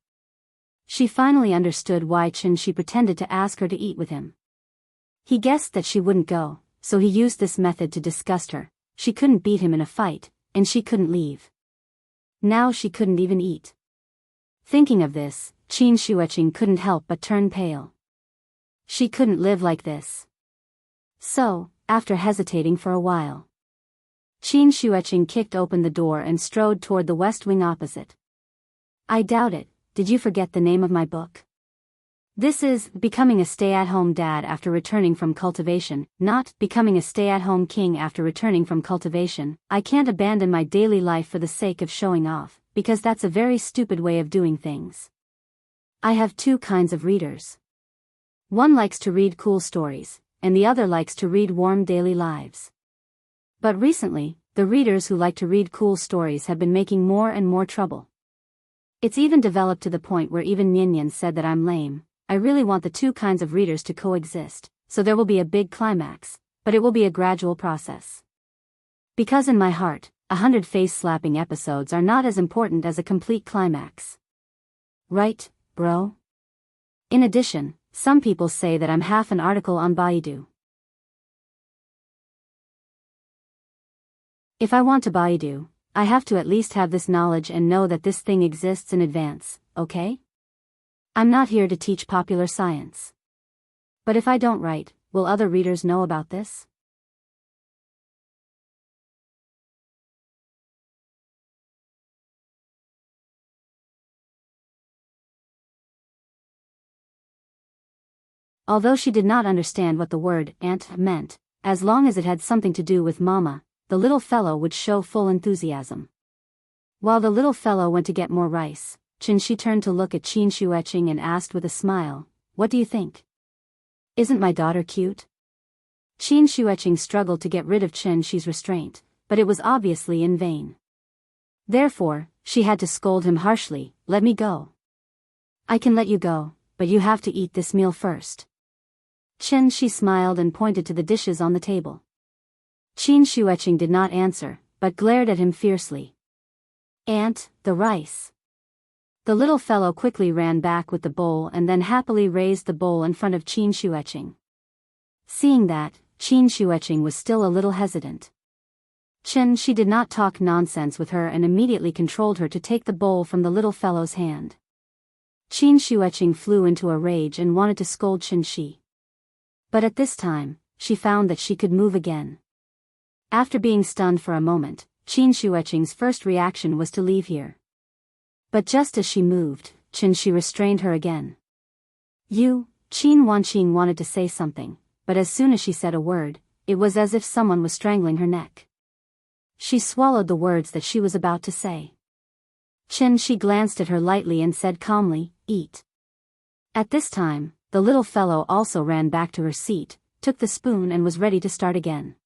She finally understood why Qin pretended to ask her to eat with him. He guessed that she wouldn't go, so he used this method to disgust her. She couldn't beat him in a fight, and she couldn't leave. Now she couldn't even eat. Thinking of this, Qin Shueching couldn't help but turn pale. She couldn't live like this. So, after hesitating for a while, Qin Shueching kicked open the door and strode toward the west wing opposite. "I doubt it, did you forget the name of my book? This is Becoming a Stay-at-Home Dad After Returning from Cultivation, not Becoming a Stay-at-Home King After Returning from Cultivation. I can't abandon my daily life for the sake of showing off, because that's a very stupid way of doing things. I have 2 kinds of readers. One likes to read cool stories, and the other likes to read warm daily lives. But recently, the readers who like to read cool stories have been making more and more trouble. It's even developed to the point where even Nyan said that I'm lame. I really want the 2 kinds of readers to coexist, so there will be a big climax, but it will be a gradual process. Because in my heart, 100 face-slapping episodes are not as important as a complete climax. Right, bro? In addition, some people say that I'm half an article on Baidu. If I want to Baidu, I have to at least have this knowledge and know that this thing exists in advance, okay? I'm not here to teach popular science. But if I don't write, will other readers know about this? Although she did not understand what the word aunt meant, as long as it had something to do with Mama, the little fellow would show full enthusiasm. While the little fellow went to get more rice, Qin turned to look at Qin Shueching and asked with a smile, "What do you think? Isn't my daughter cute?" Qin Shueching struggled to get rid of Qin's restraint, but it was obviously in vain. Therefore, she had to scold him harshly, "Let me go." "I can let you go, but you have to eat this meal first." Qin smiled and pointed to the dishes on the table. Qin Shueching did not answer, but glared at him fiercely. "Aunt, the rice." The little fellow quickly ran back with the bowl and then happily raised the bowl in front of Qin Shueching. Seeing that, Qin Shueching was still a little hesitant. She did not talk nonsense with her and immediately controlled her to take the bowl from the little fellow's hand. Qin Shueching flew into a rage and wanted to scold Qin. But at this time, she found that she could move again. After being stunned for a moment, Qin Shueching's first reaction was to leave here. But just as she moved, Qin restrained her again. Qin Wanqing wanted to say something, but as soon as she said a word, it was as if someone was strangling her neck. She swallowed the words that she was about to say. Qin glanced at her lightly and said calmly, "Eat." At this time, the little fellow also ran back to her seat, took the spoon and was ready to start again.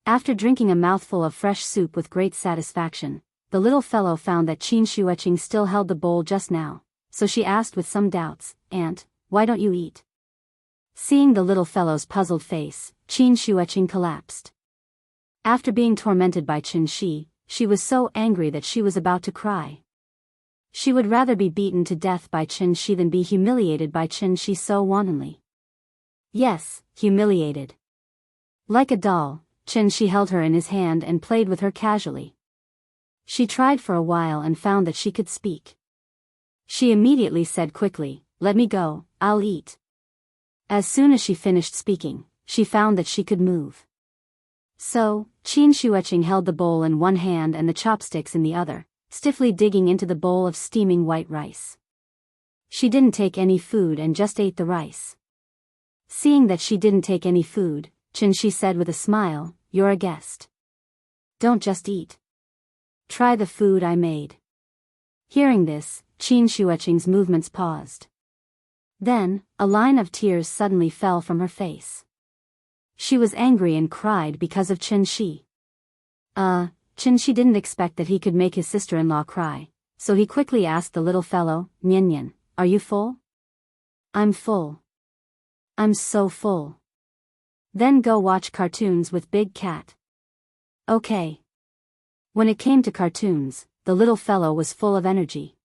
After drinking a mouthful of fresh soup with great satisfaction, the little fellow found that Qin Shueching still held the bowl just now, so she asked with some doubts, "Aunt, why don't you eat?" Seeing the little fellow's puzzled face, Qin Shueching collapsed. After being tormented by Qin, she was so angry that she was about to cry. She would rather be beaten to death by Qin than be humiliated by Qin so wantonly. Yes, humiliated. Like a doll, Qin held her in his hand and played with her casually. She tried for a while and found that she could speak. She immediately said quickly, "Let me go, I'll eat." As soon as she finished speaking, she found that she could move. So, Qin Shueching held the bowl in one hand and the chopsticks in the other, stiffly digging into the bowl of steaming white rice. She didn't take any food and just ate the rice. Seeing that she didn't take any food, Qin said with a smile, "You're a guest. Don't just eat. Try the food I made." Hearing this, Qin Shueching's movements paused. Then, a line of tears suddenly fell from her face. She was angry and cried because of Qin. Qin didn't expect that he could make his sister-in-law cry, so he quickly asked the little fellow, "Nian, are you full?" "I'm full. I'm so full." "Then go watch cartoons with Big Cat." "Okay." When it came to cartoons, the little fellow was full of energy.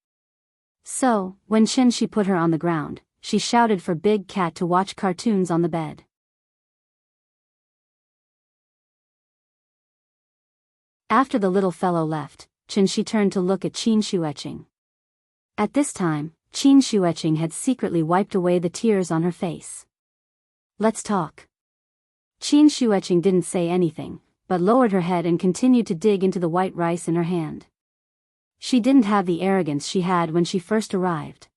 So, when Qin put her on the ground, she shouted for Big Cat to watch cartoons on the bed. After the little fellow left, Qin turned to look at Qin Shueching. At this time, Qin Shueching had secretly wiped away the tears on her face. "Let's talk." Qin Shueching didn't say anything, but lowered her head and continued to dig into the white rice in her hand. She didn't have the arrogance she had when she first arrived.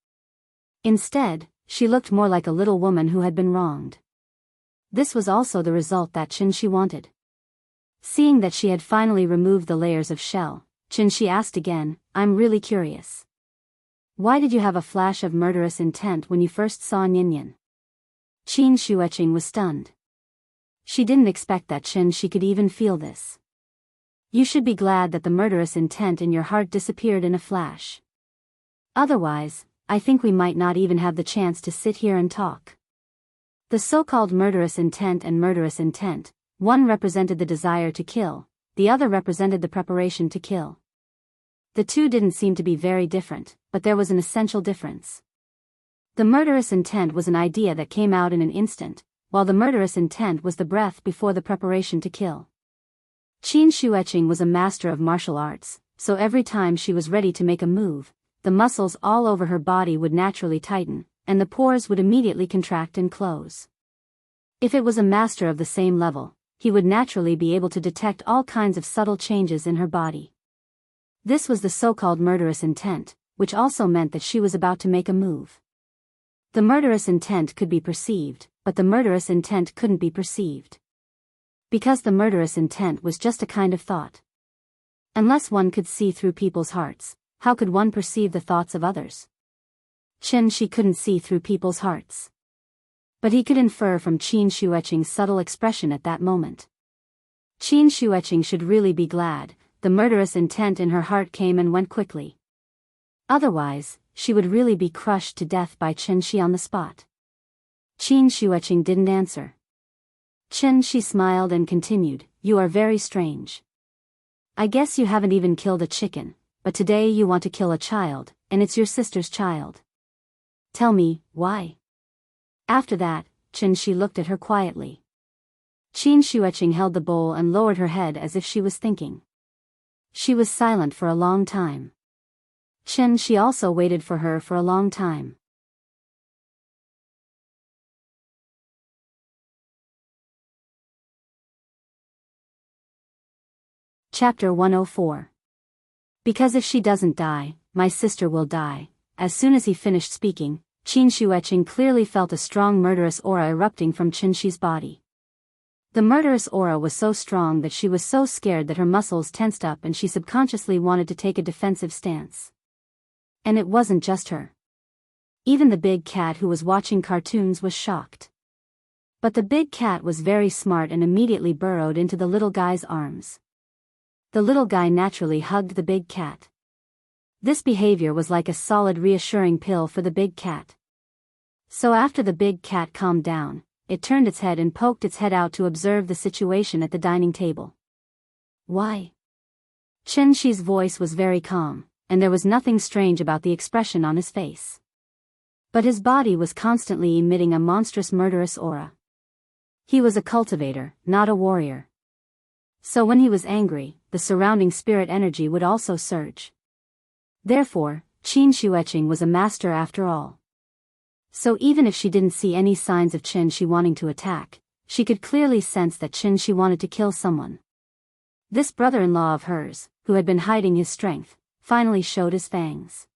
Instead, she looked more like a little woman who had been wronged. This was also the result that Qin wanted. Seeing that she had finally removed the layers of shell, Qin asked again, "I'm really curious. Why did you have a flash of murderous intent when you first saw Nian?" Qin Shueching was stunned. She didn't expect that Qin could even feel this. "You should be glad that the murderous intent in your heart disappeared in a flash. Otherwise, I think we might not even have the chance to sit here and talk." The so-called murderous intent and murderous intent, one represented the desire to kill, the other represented the preparation to kill. The two didn't seem to be very different, but there was an essential difference. The murderous intent was an idea that came out in an instant, while the murderous intent was the breath before the preparation to kill. Qin Shueching was a master of martial arts, so every time she was ready to make a move, the muscles all over her body would naturally tighten, and the pores would immediately contract and close. If it was a master of the same level, he would naturally be able to detect all kinds of subtle changes in her body. This was the so-called murderous intent, which also meant that she was about to make a move. The murderous intent could be perceived, but the murderous intent couldn't be perceived. Because the murderous intent was just a kind of thought. Unless one could see through people's hearts, how could one perceive the thoughts of others? She couldn't see through people's hearts. But he could infer from Qin Shueching's subtle expression at that moment. Qin Shueching should really be glad, the murderous intent in her heart came and went quickly. Otherwise, she would really be crushed to death by Qin Shi on the spot. Qin Shueching didn't answer. Qin Shi smiled and continued, "You are very strange. I guess you haven't even killed a chicken, but today you want to kill a child, and it's your sister's child. Tell me, why?" After that, Qin Shi looked at her quietly. Qin Shueching held the bowl and lowered her head as if she was thinking. She was silent for a long time. Qin Shi also waited for her for a long time. Chapter 104. Because if she doesn't die, my sister will die. As soon as he finished speaking, Qin Shueching clearly felt a strong murderous aura erupting from Qin Shi's body. The murderous aura was so strong that she was so scared that her muscles tensed up and she subconsciously wanted to take a defensive stance. And it wasn't just her. Even the big cat who was watching cartoons was shocked. But the big cat was very smart and immediately burrowed into the little guy's arms. The little guy naturally hugged the big cat. This behavior was like a solid reassuring pill for the big cat. So after the big cat calmed down, it turned its head and poked its head out to observe the situation at the dining table. "Why?" Qin Shi's voice was very calm, and there was nothing strange about the expression on his face. But his body was constantly emitting a monstrous murderous aura. He was a cultivator, not a warrior. So when he was angry, the surrounding spirit energy would also surge. Therefore, Qin Shueching was a master after all. So even if she didn't see any signs of Qin Shi wanting to attack, she could clearly sense that Qin Shi wanted to kill someone. This brother-in-law of hers, who had been hiding his strength, finally showed his fangs.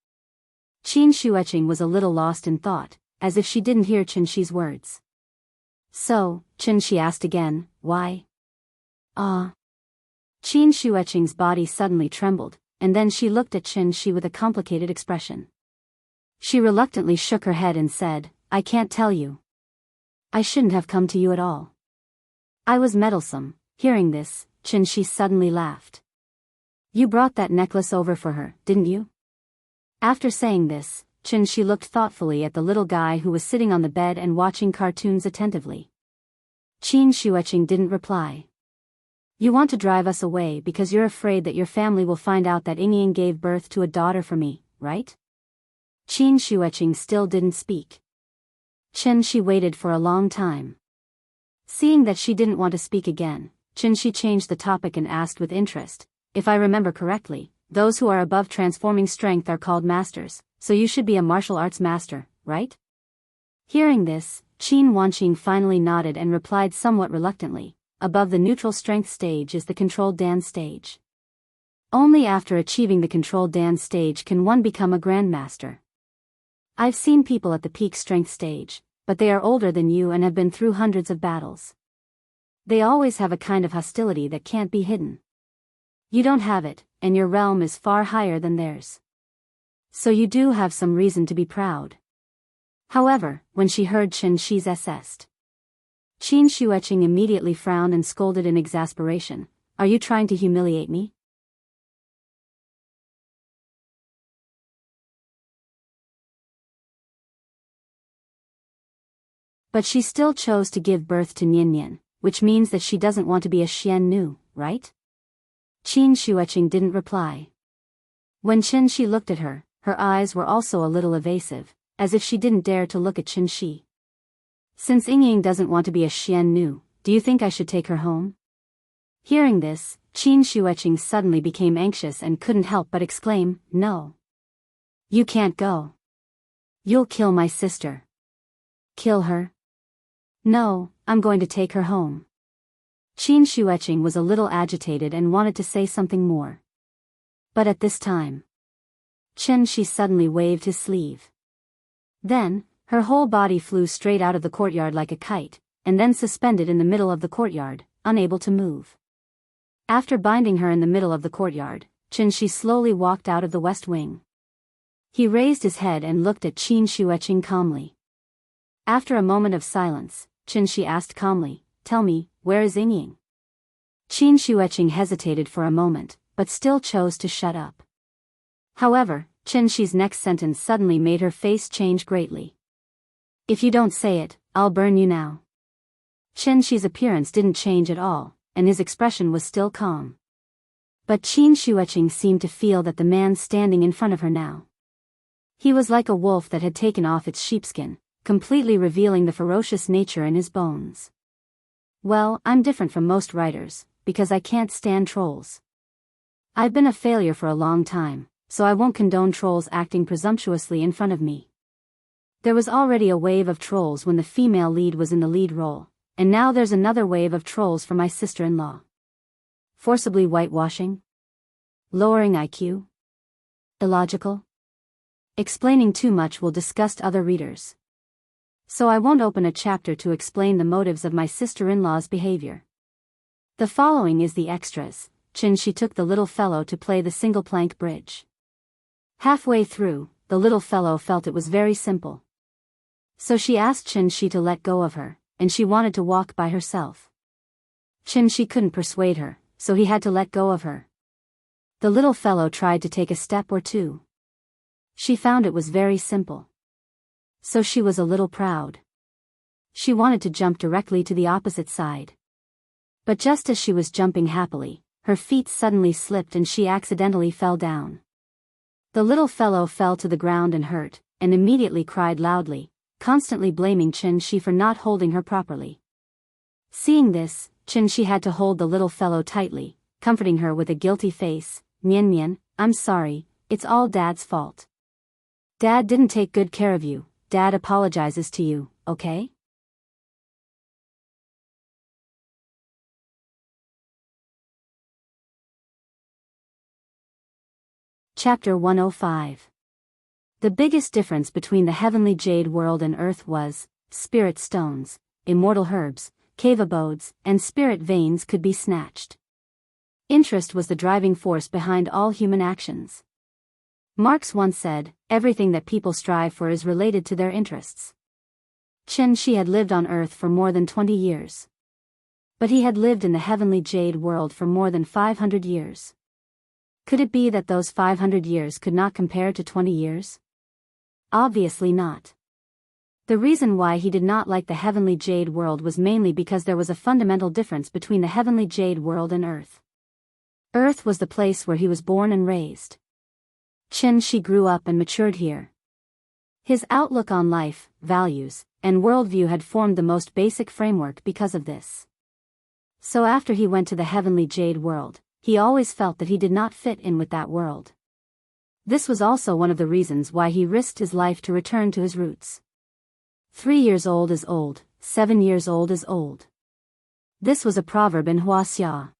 Qin Shueching was a little lost in thought, as if she didn't hear Qin Shi's words. "So," Qin Shi asked again, "why?" Qin Shueching's body suddenly trembled, and then she looked at Qin Shi with a complicated expression. She reluctantly shook her head and said, "I can't tell you. I shouldn't have come to you at all. I was meddlesome." Hearing this, Qin Shi suddenly laughed. "You brought that necklace over for her, didn't you?" After saying this, Qin Shi looked thoughtfully at the little guy who was sitting on the bed and watching cartoons attentively. Qin Shueching didn't reply. "You want to drive us away because you're afraid that your family will find out that Yingying gave birth to a daughter for me, right?" Qin Shueching still didn't speak. Qin Shi waited for a long time. Seeing that she didn't want to speak again, Qin Shi changed the topic and asked with interest, "If I remember correctly, those who are above transforming strength are called masters, so you should be a martial arts master, right?" Hearing this, Qin Wanqing finally nodded and replied somewhat reluctantly, "Above the neutral strength stage is the controlled dance stage. Only after achieving the controlled dance stage can one become a grandmaster. I've seen people at the peak strength stage, but they are older than you and have been through hundreds of battles. They always have a kind of hostility that can't be hidden. You don't have it, and your realm is far higher than theirs. So you do have some reason to be proud." However, when she heard Qin Shi's essest, Qin Shueching immediately frowned and scolded in exasperation, "Are you trying to humiliate me?" But she still chose to give birth to Nian, which means that she doesn't want to be a Xian Nu, right? Qin Shueching didn't reply. When Qin Shi looked at her, her eyes were also a little evasive, as if she didn't dare to look at Qin Shi. "Since Yingying doesn't want to be a Xian Nu, do you think I should take her home?" Hearing this, Qin Shueching suddenly became anxious and couldn't help but exclaim, "No. You can't go. You'll kill my sister." "Kill her?" "No, I'm going to take her home." Qin Shueching was a little agitated and wanted to say something more. But at this time, Qin Shi suddenly waved his sleeve. Then, Her whole body flew straight out of the courtyard like a kite, and then suspended in the middle of the courtyard, unable to move. After binding her in the middle of the courtyard, Qin slowly walked out of the west wing. He raised his head and looked at Qin Shi calmly. After a moment of silence, Qin asked calmly, "Tell me, where is Ying?" Qin Shi hesitated for a moment, but still chose to shut up. However, Qin Shi's next sentence suddenly made her face change greatly. "If you don't say it, I'll burn you now." Qin Shi's appearance didn't change at all, and his expression was still calm. But Qin Shi seemed to feel that the man standing in front of her now. He was like a wolf that had taken off its sheepskin, completely revealing the ferocious nature in his bones. "Well, I'm different from most writers, because I can't stand trolls. I've been a failure for a long time, so I won't condone trolls acting presumptuously in front of me. There was already a wave of trolls when the female lead was in the lead role, and now there's another wave of trolls for my sister-in-law. Forcibly whitewashing? Lowering IQ? Illogical? Explaining too much will disgust other readers. So I won't open a chapter to explain the motives of my sister-in-law's behavior. The following is the extras." Qin took the little fellow to play the single-plank bridge. Halfway through, the little fellow felt it was very simple. So she asked Qin to let go of her, and she wanted to walk by herself. Qin couldn't persuade her, so he had to let go of her. The little fellow tried to take a step or two. She found it was very simple. So she was a little proud. She wanted to jump directly to the opposite side. But just as she was jumping happily, her feet suddenly slipped and she accidentally fell down. The little fellow fell to the ground and hurt, and immediately cried loudly, constantly blaming Qin for not holding her properly. Seeing this, Qin had to hold the little fellow tightly, comforting her with a guilty face. "Nian, I'm sorry, it's all Dad's fault. Dad didn't take good care of you. Dad apologizes to you, okay?" Chapter 105. The biggest difference between the heavenly jade world and Earth was, spirit stones, immortal herbs, cave abodes, and spirit veins could be snatched. Interest was the driving force behind all human actions. Marx once said, "Everything that people strive for is related to their interests." Qin had lived on Earth for more than 20 years. But he had lived in the heavenly jade world for more than 500 years. Could it be that those 500 years could not compare to 20 years? Obviously not. The reason why he did not like the heavenly jade world was mainly because there was a fundamental difference between the heavenly jade world and Earth. Earth was the place where he was born and raised. Qin grew up and matured here. His outlook on life, values, and worldview had formed the most basic framework because of this. So after he went to the heavenly jade world, he always felt that he did not fit in with that world. This was also one of the reasons why he risked his life to return to his roots. 3 years old is old, 7 years old is old. This was a proverb in Huaxia.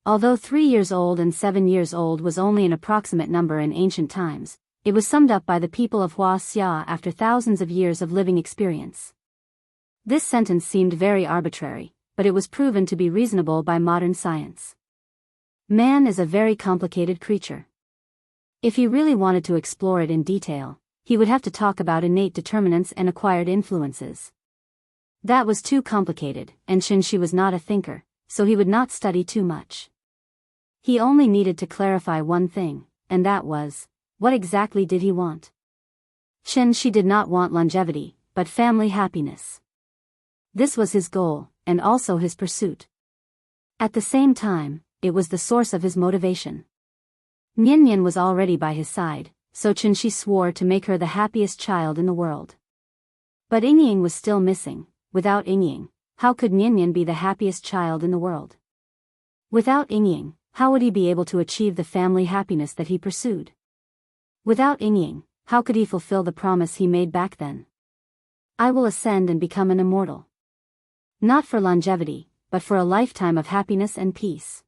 Although 3 years old and 7 years old was only an approximate number in ancient times, it was summed up by the people of Huaxia after thousands of years of living experience. This sentence seemed very arbitrary, but it was proven to be reasonable by modern science. Man is a very complicated creature. If he really wanted to explore it in detail, he would have to talk about innate determinants and acquired influences. That was too complicated, and Qin was not a thinker, so he would not study too much. He only needed to clarify one thing, and that was, what exactly did he want? Qin did not want longevity, but family happiness. This was his goal, and also his pursuit. At the same time, it was the source of his motivation. Nian was already by his side, so Qin swore to make her the happiest child in the world. But Ying was still missing. Without Ying, how could Nian be the happiest child in the world? Without Ying, how would he be able to achieve the family happiness that he pursued? Without Ying, how could he fulfill the promise he made back then? "I will ascend and become an immortal." Not for longevity, but for a lifetime of happiness and peace.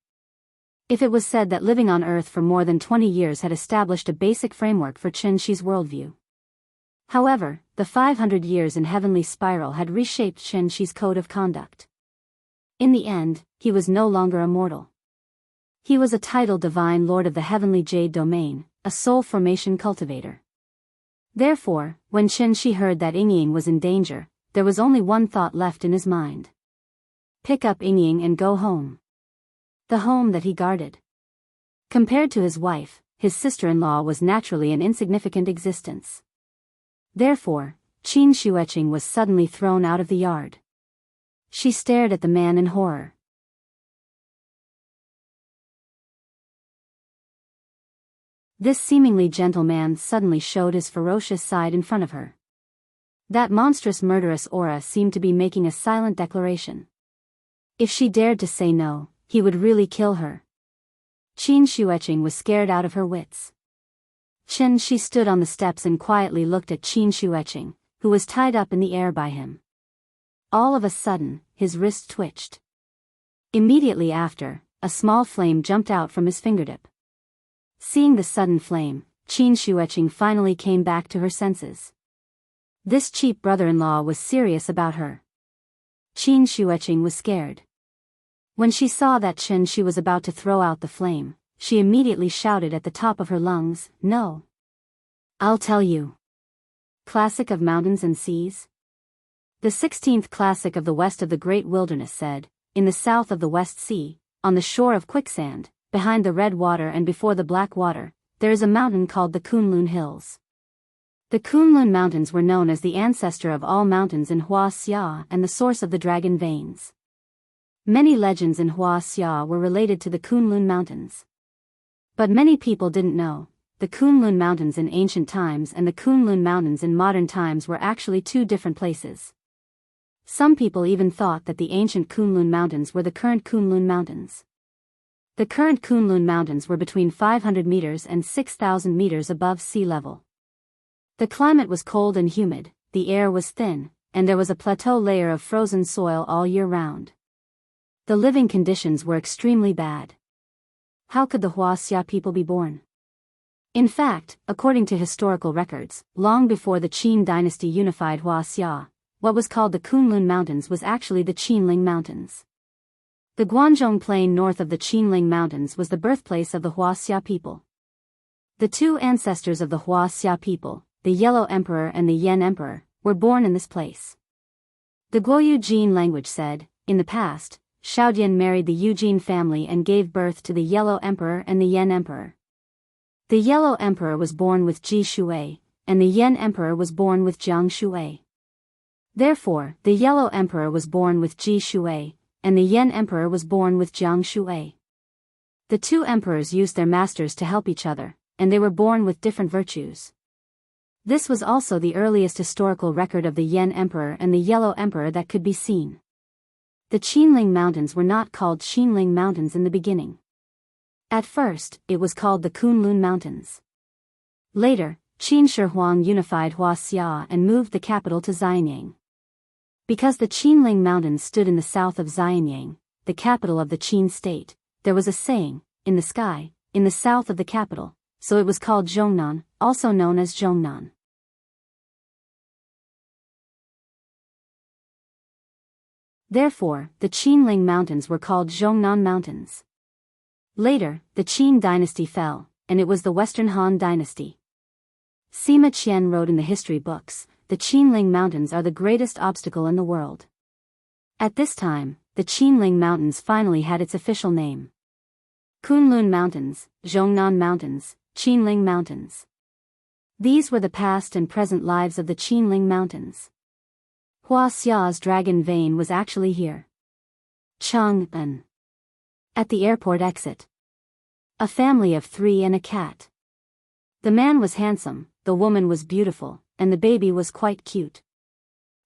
If it was said that living on Earth for more than 20 years had established a basic framework for Qin worldview. However, the 500 years in heavenly spiral had reshaped Chen Shi's code of conduct. In the end, he was no longer a mortal. He was a titled divine lord of the heavenly jade domain, a soul formation cultivator. Therefore, when Chen Shi heard that Yingying was in danger, there was only one thought left in his mind. Pick up Yingying and go home. The home that he guarded. Compared to his wife, his sister-in-law was naturally an insignificant existence. Therefore, Qin Shueqing was suddenly thrown out of the yard. She stared at the man in horror. This seemingly gentle man suddenly showed his ferocious side in front of her. That monstrous murderous aura seemed to be making a silent declaration. If she dared to say no, he would really kill her. Qin Shueqing was scared out of her wits. Chen Shi stood on the steps and quietly looked at Qin Shueqing, who was tied up in the air by him. All of a sudden, his wrist twitched. Immediately after, a small flame jumped out from his fingertip. Seeing the sudden flame, Qin Shueqing finally came back to her senses. This cheap brother-in-law was serious about her. Qin Shueqing was scared. When she saw that Chen Shi was about to throw out the flame, she immediately shouted at the top of her lungs, "No! I'll tell you." Classic of Mountains and Seas? The 16th classic of the West of the Great Wilderness said, in the south of the West Sea, on the shore of quicksand, behind the red water and before the black water, there is a mountain called the Kunlun Hills. The Kunlun Mountains were known as the ancestor of all mountains in Huaxia and the source of the dragon veins. Many legends in Huaxia were related to the Kunlun Mountains. But many people didn't know, the Kunlun Mountains in ancient times and the Kunlun Mountains in modern times were actually two different places. Some people even thought that the ancient Kunlun Mountains were the current Kunlun Mountains. The current Kunlun Mountains were between 500 meters and 6,000 meters above sea level. The climate was cold and humid, the air was thin, and there was a plateau layer of frozen soil all year round. The living conditions were extremely bad. How could the Huaxia people be born? In fact, according to historical records, long before the Qin dynasty unified Huaxia, what was called the Kunlun Mountains was actually the Qinling Mountains. The Guanzhong Plain north of the Qinling Mountains was the birthplace of the Huaxia people. The two ancestors of the Huaxia people, the Yellow Emperor and the Yan Emperor, were born in this place. The Guoyu Jin language said, in the past, Shaodian married the Eugene family and gave birth to the Yellow Emperor and the Yan Emperor. The Yellow Emperor was born with Ji Shui, and the Yan Emperor was born with Jiang Shui. Therefore, the Yellow Emperor was born with Ji Shui, and the Yan Emperor was born with Jiang Shui. The two emperors used their masters to help each other, and they were born with different virtues. This was also the earliest historical record of the Yan Emperor and the Yellow Emperor that could be seen. The Qinling Mountains were not called Qinling Mountains in the beginning. At first, it was called the Kunlun Mountains. Later, Qin Shi Huang unified Huaxia and moved the capital to Xianyang. Because the Qinling Mountains stood in the south of Xianyang, the capital of the Qin state, there was a saying, in the sky, in the south of the capital, so it was called Zhongnan, also known as Zhongnan. Therefore, the Qinling Mountains were called Zhongnan Mountains. Later, the Qin dynasty fell, and it was the Western Han dynasty. Sima Qian wrote in the history books, the Qinling Mountains are the greatest obstacle in the world. At this time, the Qinling Mountains finally had its official name. Kunlun Mountains, Zhongnan Mountains, Qinling Mountains. These were the past and present lives of the Qinling Mountains. Huaxia's dragon vein was actually here. Chang'an. At the airport exit. A family of 3 and a cat. The man was handsome, the woman was beautiful, and the baby was quite cute.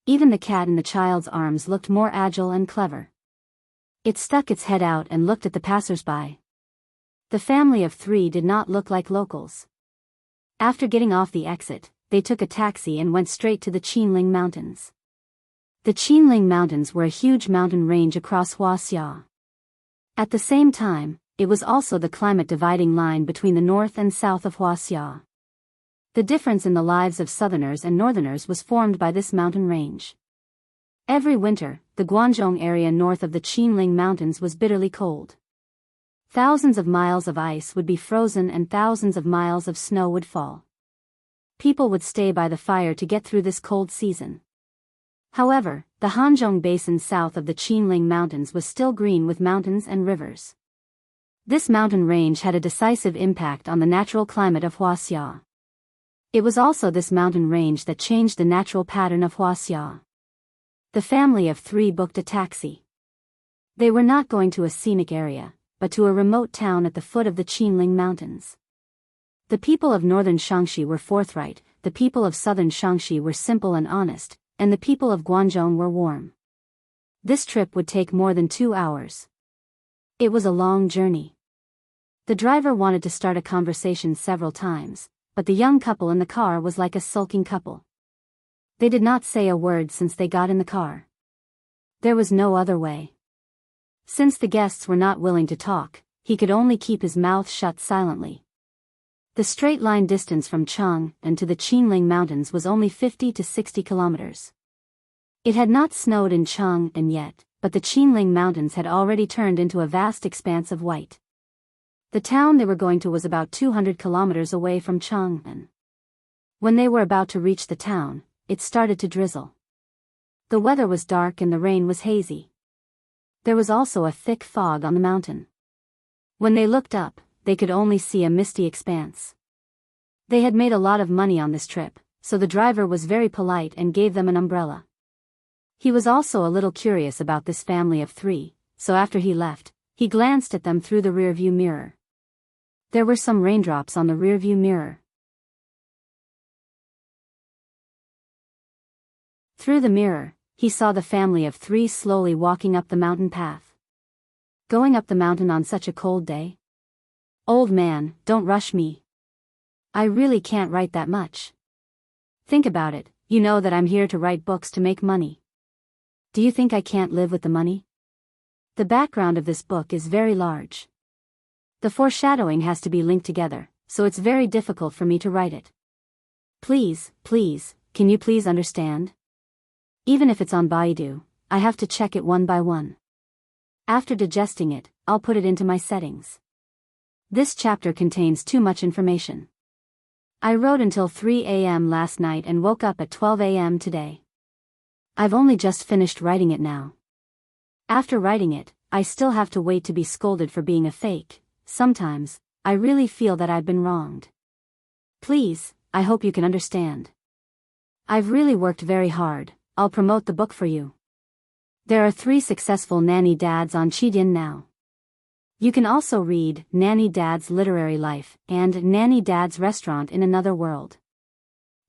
Even the cat in the child's arms looked more agile and clever. It stuck its head out and looked at the passers-by. The family of 3 did not look like locals. After getting off the exit, they took a taxi and went straight to the Qinling Mountains. The Qinling Mountains were a huge mountain range across Huaxia. At the same time, it was also the climate dividing line between the north and south of Huaxia. The difference in the lives of Southerners and Northerners was formed by this mountain range. Every winter, the Guangzhou area north of the Qinling Mountains was bitterly cold. Thousands of miles of ice would be frozen and thousands of miles of snow would fall. People would stay by the fire to get through this cold season. However, the Hanzhong Basin south of the Qinling Mountains was still green with mountains and rivers. This mountain range had a decisive impact on the natural climate of Huaxia. It was also this mountain range that changed the natural pattern of Huaxia. The family of three booked a taxi. They were not going to a scenic area, but to a remote town at the foot of the Qinling Mountains. The people of northern Shaanxi were forthright, the people of southern Shaanxi were simple and honest, and the people of Guangzhou were warm. This trip would take more than 2 hours. It was a long journey. The driver wanted to start a conversation several times, but the young couple in the car was like a sulking couple. They did not say a word since they got in the car. There was no other way. Since the guests were not willing to talk, he could only keep his mouth shut silently. The straight line distance from Chang'an to the Qinling Mountains was only 50 to 60 kilometers. It had not snowed in Chang'an yet, but the Qinling Mountains had already turned into a vast expanse of white. The town they were going to was about 200 kilometers away from Chang'an. When they were about to reach the town, it started to drizzle. The weather was dark and the rain was hazy. There was also a thick fog on the mountain. When they looked up, they could only see a misty expanse. They had made a lot of money on this trip, so the driver was very polite and gave them an umbrella. He was also a little curious about this family of three, so after he left, he glanced at them through the rearview mirror. There were some raindrops on the rearview mirror. Through the mirror, he saw the family of three slowly walking up the mountain path. Going up the mountain on such a cold day? Old man, don't rush me. I really can't write that much. Think about it, you know that I'm here to write books to make money. Do you think I can't live with the money? The background of this book is very large. The foreshadowing has to be linked together, so it's very difficult for me to write it. Please, can you please understand? Even if it's on Baidu, I have to check it one by one. After digesting it, I'll put it into my settings. This chapter contains too much information. I wrote until 3 a.m. last night and woke up at 12 a.m. today. I've only just finished writing it now. After writing it, I still have to wait to be scolded for being a fake. Sometimes, I really feel that I've been wronged. Please, I hope you can understand. I've really worked very hard. I'll promote the book for you. There are 3 successful nanny dads on Qidian now. You can also read Nanny Dad's Literary Life and Nanny Dad's Restaurant in Another World.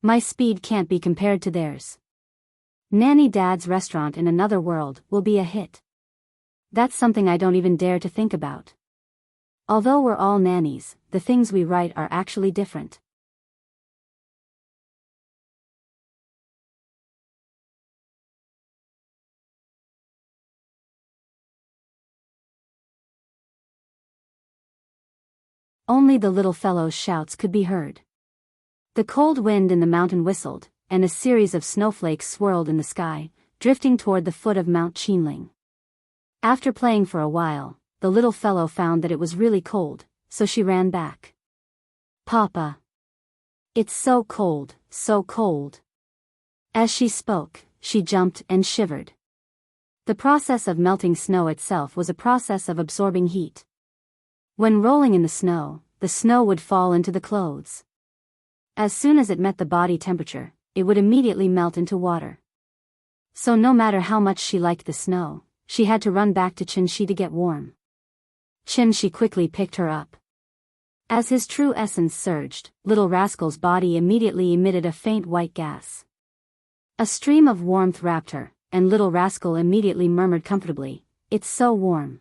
My speed can't be compared to theirs. Nanny Dad's Restaurant in Another World will be a hit. That's something I don't even dare to think about. Although we're all nannies, the things we write are actually different. Only the little fellow's shouts could be heard. The cold wind in the mountain whistled, and a series of snowflakes swirled in the sky, drifting toward the foot of Mount Qinling. After playing for a while, the little fellow found that it was really cold, so she ran back. Papa! It's so cold, so cold. As she spoke, she jumped and shivered. The process of melting snow itself was a process of absorbing heat. When rolling in the snow would fall into the clothes. As soon as it met the body temperature, it would immediately melt into water. So no matter how much she liked the snow, she had to run back to Qinshi to get warm. Qinshi quickly picked her up. As his true essence surged, Little Rascal's body immediately emitted a faint white gas. A stream of warmth wrapped her, and Little Rascal immediately murmured comfortably, "It's so warm.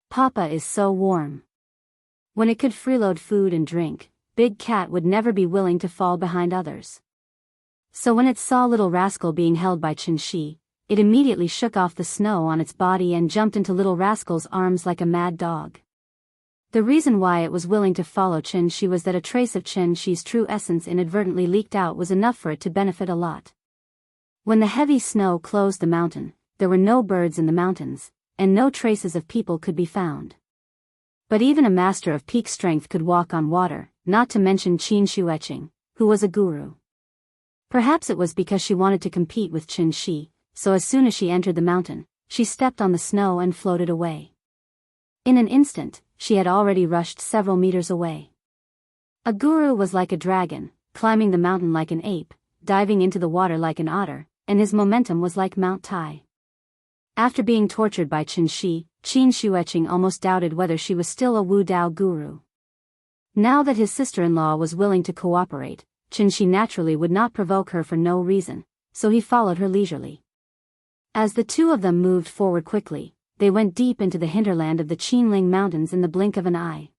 Papa is so warm." When it could freeload food and drink, Big Cat would never be willing to fall behind others. So when it saw Little Rascal being held by Qinshi, it immediately shook off the snow on its body and jumped into Little Rascal's arms like a mad dog. The reason why it was willing to follow Chen Shi was that a trace of Chen Shi's true essence inadvertently leaked out was enough for it to benefit a lot. When the heavy snow closed the mountain, there were no birds in the mountains, and no traces of people could be found. But even a master of peak strength could walk on water, not to mention Qin Shueching, who was a guru. Perhaps it was because she wanted to compete with Chen Shi, so as soon as she entered the mountain, she stepped on the snow and floated away. In an instant, she had already rushed several meters away. A guru was like a dragon, climbing the mountain like an ape, diving into the water like an otter, and his momentum was like Mount Tai. After being tortured by Chen Shi, Qin Shueching almost doubted whether she was still a Wu Dao guru. Now that his sister-in-law was willing to cooperate, Chen Shi naturally would not provoke her for no reason, so he followed her leisurely. As the two of them moved forward quickly, they went deep into the hinterland of the Qinling Mountains in the blink of an eye.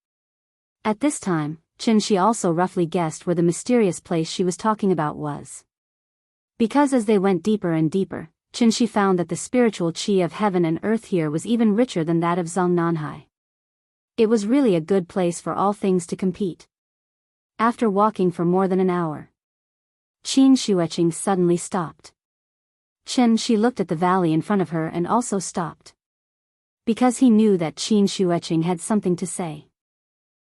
At this time, Chen Shi also roughly guessed where the mysterious place she was talking about was. Because as they went deeper and deeper, Chen Shi found that the spiritual qi of heaven and earth here was even richer than that of Zhongnanhai. It was really a good place for all things to compete. After walking for more than an hour, Qin Shueching suddenly stopped. Chen Shi looked at the valley in front of her and also stopped. Because he knew that Qin Shueching had something to say.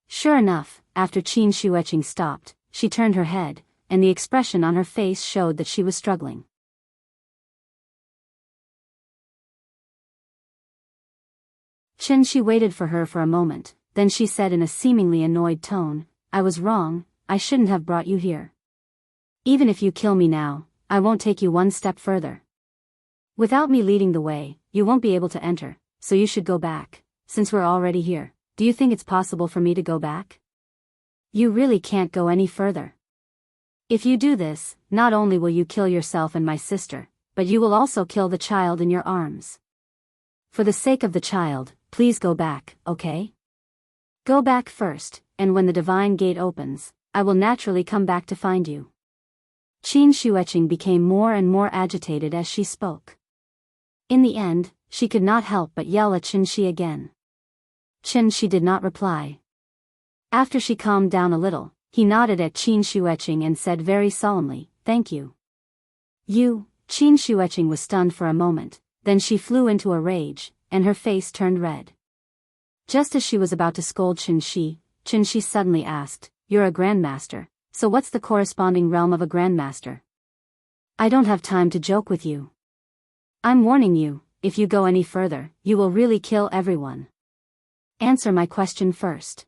Sure enough, after Qin Shueching stopped, she turned her head, and the expression on her face showed that she was struggling. Chen Shi waited for her for a moment, then she said in a seemingly annoyed tone, "I was wrong, I shouldn't have brought you here. Even if you kill me now, I won't take you one step further. Without me leading the way, you won't be able to enter, so you should go back. Since we're already here, do you think it's possible for me to go back? You really can't go any further. If you do this, not only will you kill yourself and my sister, but you will also kill the child in your arms. For the sake of the child, please go back, okay? Go back first, and when the divine gate opens, I will naturally come back to find you." Qin Shueching became more and more agitated as she spoke. In the end, she could not help but yell at Chen Shi again. Chen Shi did not reply. After she calmed down a little, he nodded at Qin Shueching and said very solemnly, "Thank you." Qin Shueching was stunned for a moment, then she flew into a rage, and her face turned red. Just as she was about to scold Chen Shi suddenly asked, "You're a grandmaster, so what's the corresponding realm of a grandmaster? I don't have time to joke with you. I'm warning you, if you go any further, you will really kill everyone. Answer my question first."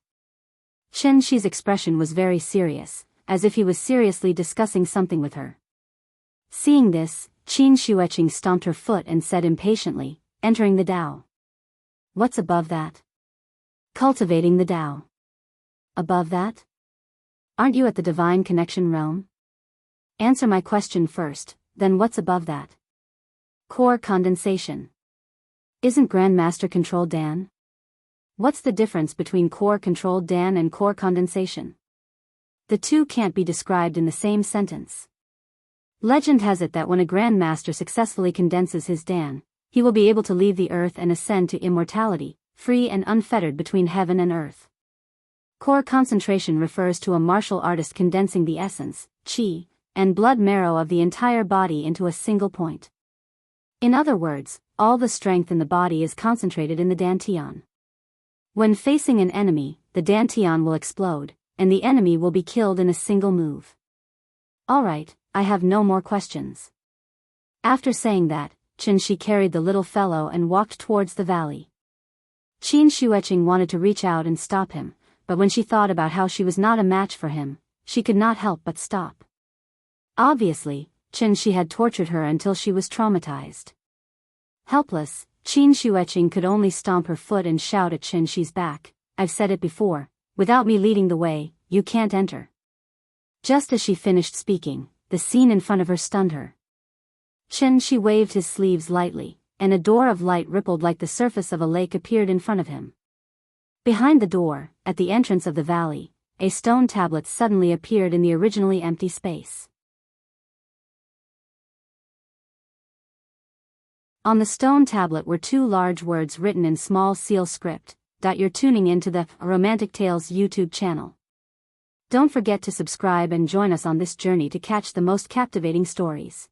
Chen Shi's expression was very serious, as if he was seriously discussing something with her. Seeing this, Qin Shueching stomped her foot and said impatiently, "Entering the Tao. What's above that? Cultivating the Tao. Above that? Aren't you at the divine connection realm? Answer my question first, then what's above that? Core condensation. Isn't Grandmaster controlled Dan? What's the difference between core controlled Dan and core condensation? The two can't be described in the same sentence. Legend has it that when a Grandmaster successfully condenses his Dan, he will be able to leave the earth and ascend to immortality, free and unfettered between heaven and earth. Core concentration refers to a martial artist condensing the essence, qi, and blood marrow of the entire body into a single point. In other words, all the strength in the body is concentrated in the dantian. When facing an enemy, the dantian will explode, and the enemy will be killed in a single move. Alright, I have no more questions. After saying that, Chen Shi carried the little fellow and walked towards the valley. Qin Shueching wanted to reach out and stop him, but when she thought about how she was not a match for him, she could not help but stop. Obviously, Chen Shi had tortured her until she was traumatized. Helpless, Qin Shueching could only stomp her foot and shout at Chen Shi's back, "I've said it before, without me leading the way, you can't enter." Just as she finished speaking, the scene in front of her stunned her. Chen Shi waved his sleeves lightly, and a door of light rippled like the surface of a lake appeared in front of him. Behind the door, at the entrance of the valley, a stone tablet suddenly appeared in the originally empty space. On the stone tablet were two large words written in small seal script, You're tuning into the Romantic Tales YouTube channel. Don't forget to subscribe and join us on this journey to catch the most captivating stories.